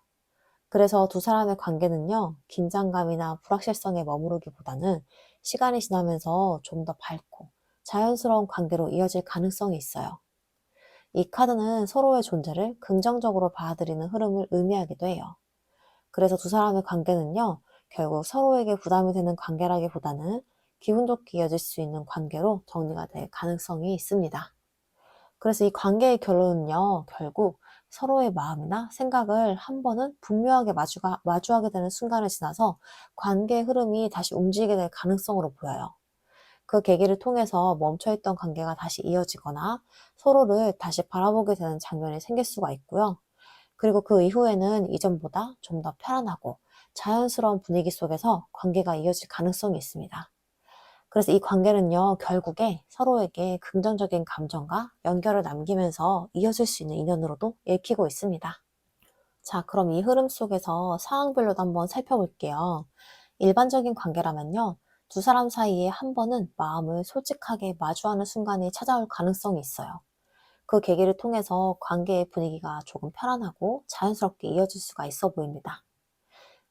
Speaker 1: 그래서 두 사람의 관계는요, 긴장감이나 불확실성에 머무르기보다는 시간이 지나면서 좀 더 밝고 자연스러운 관계로 이어질 가능성이 있어요. 이 카드는 서로의 존재를 긍정적으로 받아들이는 흐름을 의미하기도 해요. 그래서 두 사람의 관계는요, 결국 서로에게 부담이 되는 관계라기보다는 기분 좋게 이어질 수 있는 관계로 정리가 될 가능성이 있습니다. 그래서 이 관계의 결론은요, 결국 서로의 마음이나 생각을 한 번은 분명하게 마주하게 되는 순간을 지나서 관계의 흐름이 다시 움직이게 될 가능성으로 보여요. 그 계기를 통해서 멈춰있던 관계가 다시 이어지거나 서로를 다시 바라보게 되는 장면이 생길 수가 있고요. 그리고 그 이후에는 이전보다 좀 더 편안하고 자연스러운 분위기 속에서 관계가 이어질 가능성이 있습니다. 그래서 이 관계는요, 결국에 서로에게 긍정적인 감정과 연결을 남기면서 이어질 수 있는 인연으로도 읽히고 있습니다. 자, 그럼 이 흐름 속에서 상황별로도 한번 살펴볼게요. 일반적인 관계라면요, 두 사람 사이에 한 번은 마음을 솔직하게 마주하는 순간이 찾아올 가능성이 있어요. 그 계기를 통해서 관계의 분위기가 조금 편안하고 자연스럽게 이어질 수가 있어 보입니다.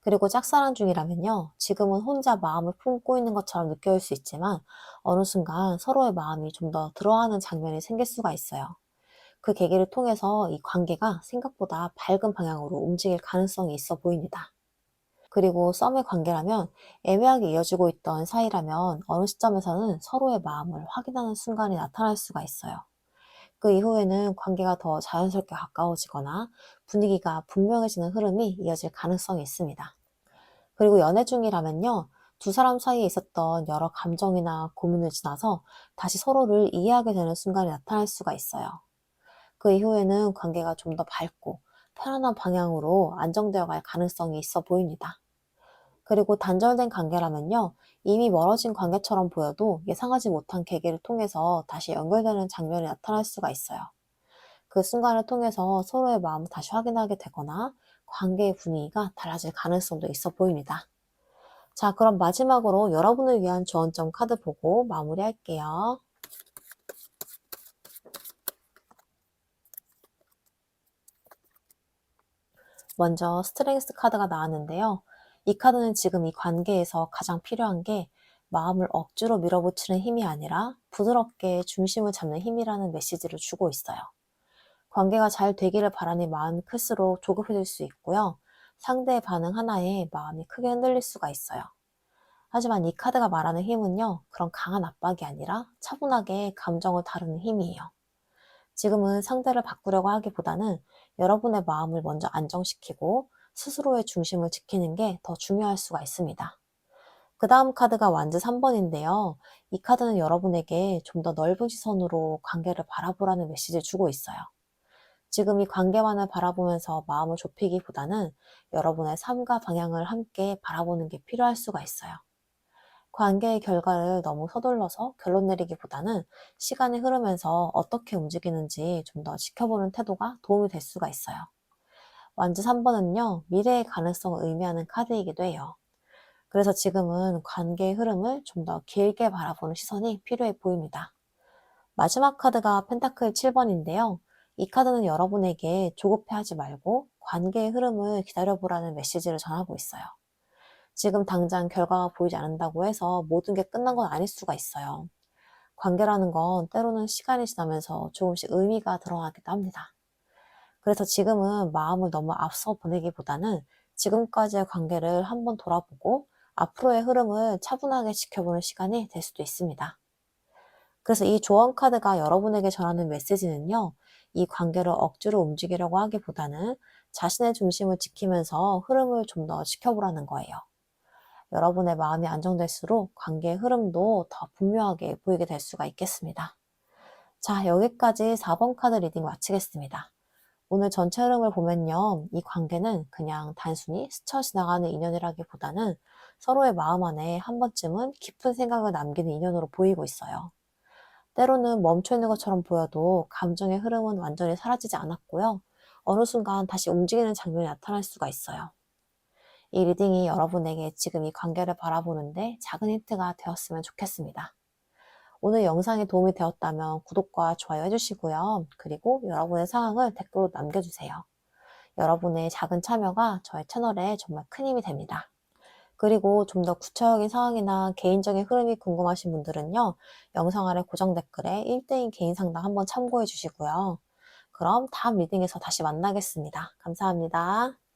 Speaker 1: 그리고 짝사랑 중이라면요, 지금은 혼자 마음을 품고 있는 것처럼 느껴질 수 있지만 어느 순간 서로의 마음이 좀 더 들어가는 장면이 생길 수가 있어요. 그 계기를 통해서 이 관계가 생각보다 밝은 방향으로 움직일 가능성이 있어 보입니다. 그리고 썸의 관계라면 애매하게 이어지고 있던 사이라면 어느 시점에서는 서로의 마음을 확인하는 순간이 나타날 수가 있어요. 그 이후에는 관계가 더 자연스럽게 가까워지거나 분위기가 분명해지는 흐름이 이어질 가능성이 있습니다. 그리고 연애 중이라면요, 두 사람 사이에 있었던 여러 감정이나 고민을 지나서 다시 서로를 이해하게 되는 순간이 나타날 수가 있어요. 그 이후에는 관계가 좀 더 밝고 편안한 방향으로 안정되어 갈 가능성이 있어 보입니다. 그리고 단절된 관계라면요, 이미 멀어진 관계처럼 보여도 예상하지 못한 계기를 통해서 다시 연결되는 장면이 나타날 수가 있어요. 그 순간을 통해서 서로의 마음을 다시 확인하게 되거나 관계의 분위기가 달라질 가능성도 있어 보입니다. 자, 그럼 마지막으로 여러분을 위한 조언점 카드 보고 마무리할게요. 먼저 스트렝스 카드가 나왔는데요. 이 카드는 지금 이 관계에서 가장 필요한 게 마음을 억지로 밀어붙이는 힘이 아니라 부드럽게 중심을 잡는 힘이라는 메시지를 주고 있어요. 관계가 잘 되기를 바라는 마음이 클수록 조급해질 수 있고요. 상대의 반응 하나에 마음이 크게 흔들릴 수가 있어요. 하지만 이 카드가 말하는 힘은요, 그런 강한 압박이 아니라 차분하게 감정을 다루는 힘이에요. 지금은 상대를 바꾸려고 하기보다는 여러분의 마음을 먼저 안정시키고 스스로의 중심을 지키는 게 더 중요할 수가 있습니다. 그 다음 카드가 완즈 3번인데요. 이 카드는 여러분에게 좀 더 넓은 시선으로 관계를 바라보라는 메시지를 주고 있어요. 지금 이 관계만을 바라보면서 마음을 좁히기보다는 여러분의 삶과 방향을 함께 바라보는 게 필요할 수가 있어요. 관계의 결과를 너무 서둘러서 결론 내리기보다는 시간이 흐르면서 어떻게 움직이는지 좀 더 지켜보는 태도가 도움이 될 수가 있어요. 완즈 3번은요, 미래의 가능성을 의미하는 카드이기도 해요. 그래서 지금은 관계의 흐름을 좀 더 길게 바라보는 시선이 필요해 보입니다. 마지막 카드가 펜타클 7번인데요. 이 카드는 여러분에게 조급해하지 말고 관계의 흐름을 기다려보라는 메시지를 전하고 있어요. 지금 당장 결과가 보이지 않는다고 해서 모든 게 끝난 건 아닐 수가 있어요. 관계라는 건 때로는 시간이 지나면서 조금씩 의미가 들어가기도 합니다. 그래서 지금은 마음을 너무 앞서 보내기보다는 지금까지의 관계를 한번 돌아보고 앞으로의 흐름을 차분하게 지켜보는 시간이 될 수도 있습니다. 그래서 이 조언 카드가 여러분에게 전하는 메시지는요, 이 관계를 억지로 움직이려고 하기보다는 자신의 중심을 지키면서 흐름을 좀 더 지켜보라는 거예요. 여러분의 마음이 안정될수록 관계의 흐름도 더 분명하게 보이게 될 수가 있겠습니다. 자, 여기까지 4번 카드 리딩 마치겠습니다. 오늘 전체 흐름을 보면요, 이 관계는 그냥 단순히 스쳐 지나가는 인연이라기보다는 서로의 마음 안에 한 번쯤은 깊은 생각을 남기는 인연으로 보이고 있어요. 때로는 멈춰 있는 것처럼 보여도 감정의 흐름은 완전히 사라지지 않았고요. 어느 순간 다시 움직이는 장면이 나타날 수가 있어요. 이 리딩이 여러분에게 지금 이 관계를 바라보는데 작은 힌트가 되었으면 좋겠습니다. 오늘 영상이 도움이 되었다면 구독과 좋아요 해주시고요. 그리고 여러분의 상황을 댓글로 남겨주세요. 여러분의 작은 참여가 저의 채널에 정말 큰 힘이 됩니다. 그리고 좀 더 구체적인 상황이나 개인적인 흐름이 궁금하신 분들은요, 영상 아래 고정 댓글에 1대1 개인 상담 한번 참고해 주시고요. 그럼 다음 리딩에서 다시 만나겠습니다. 감사합니다.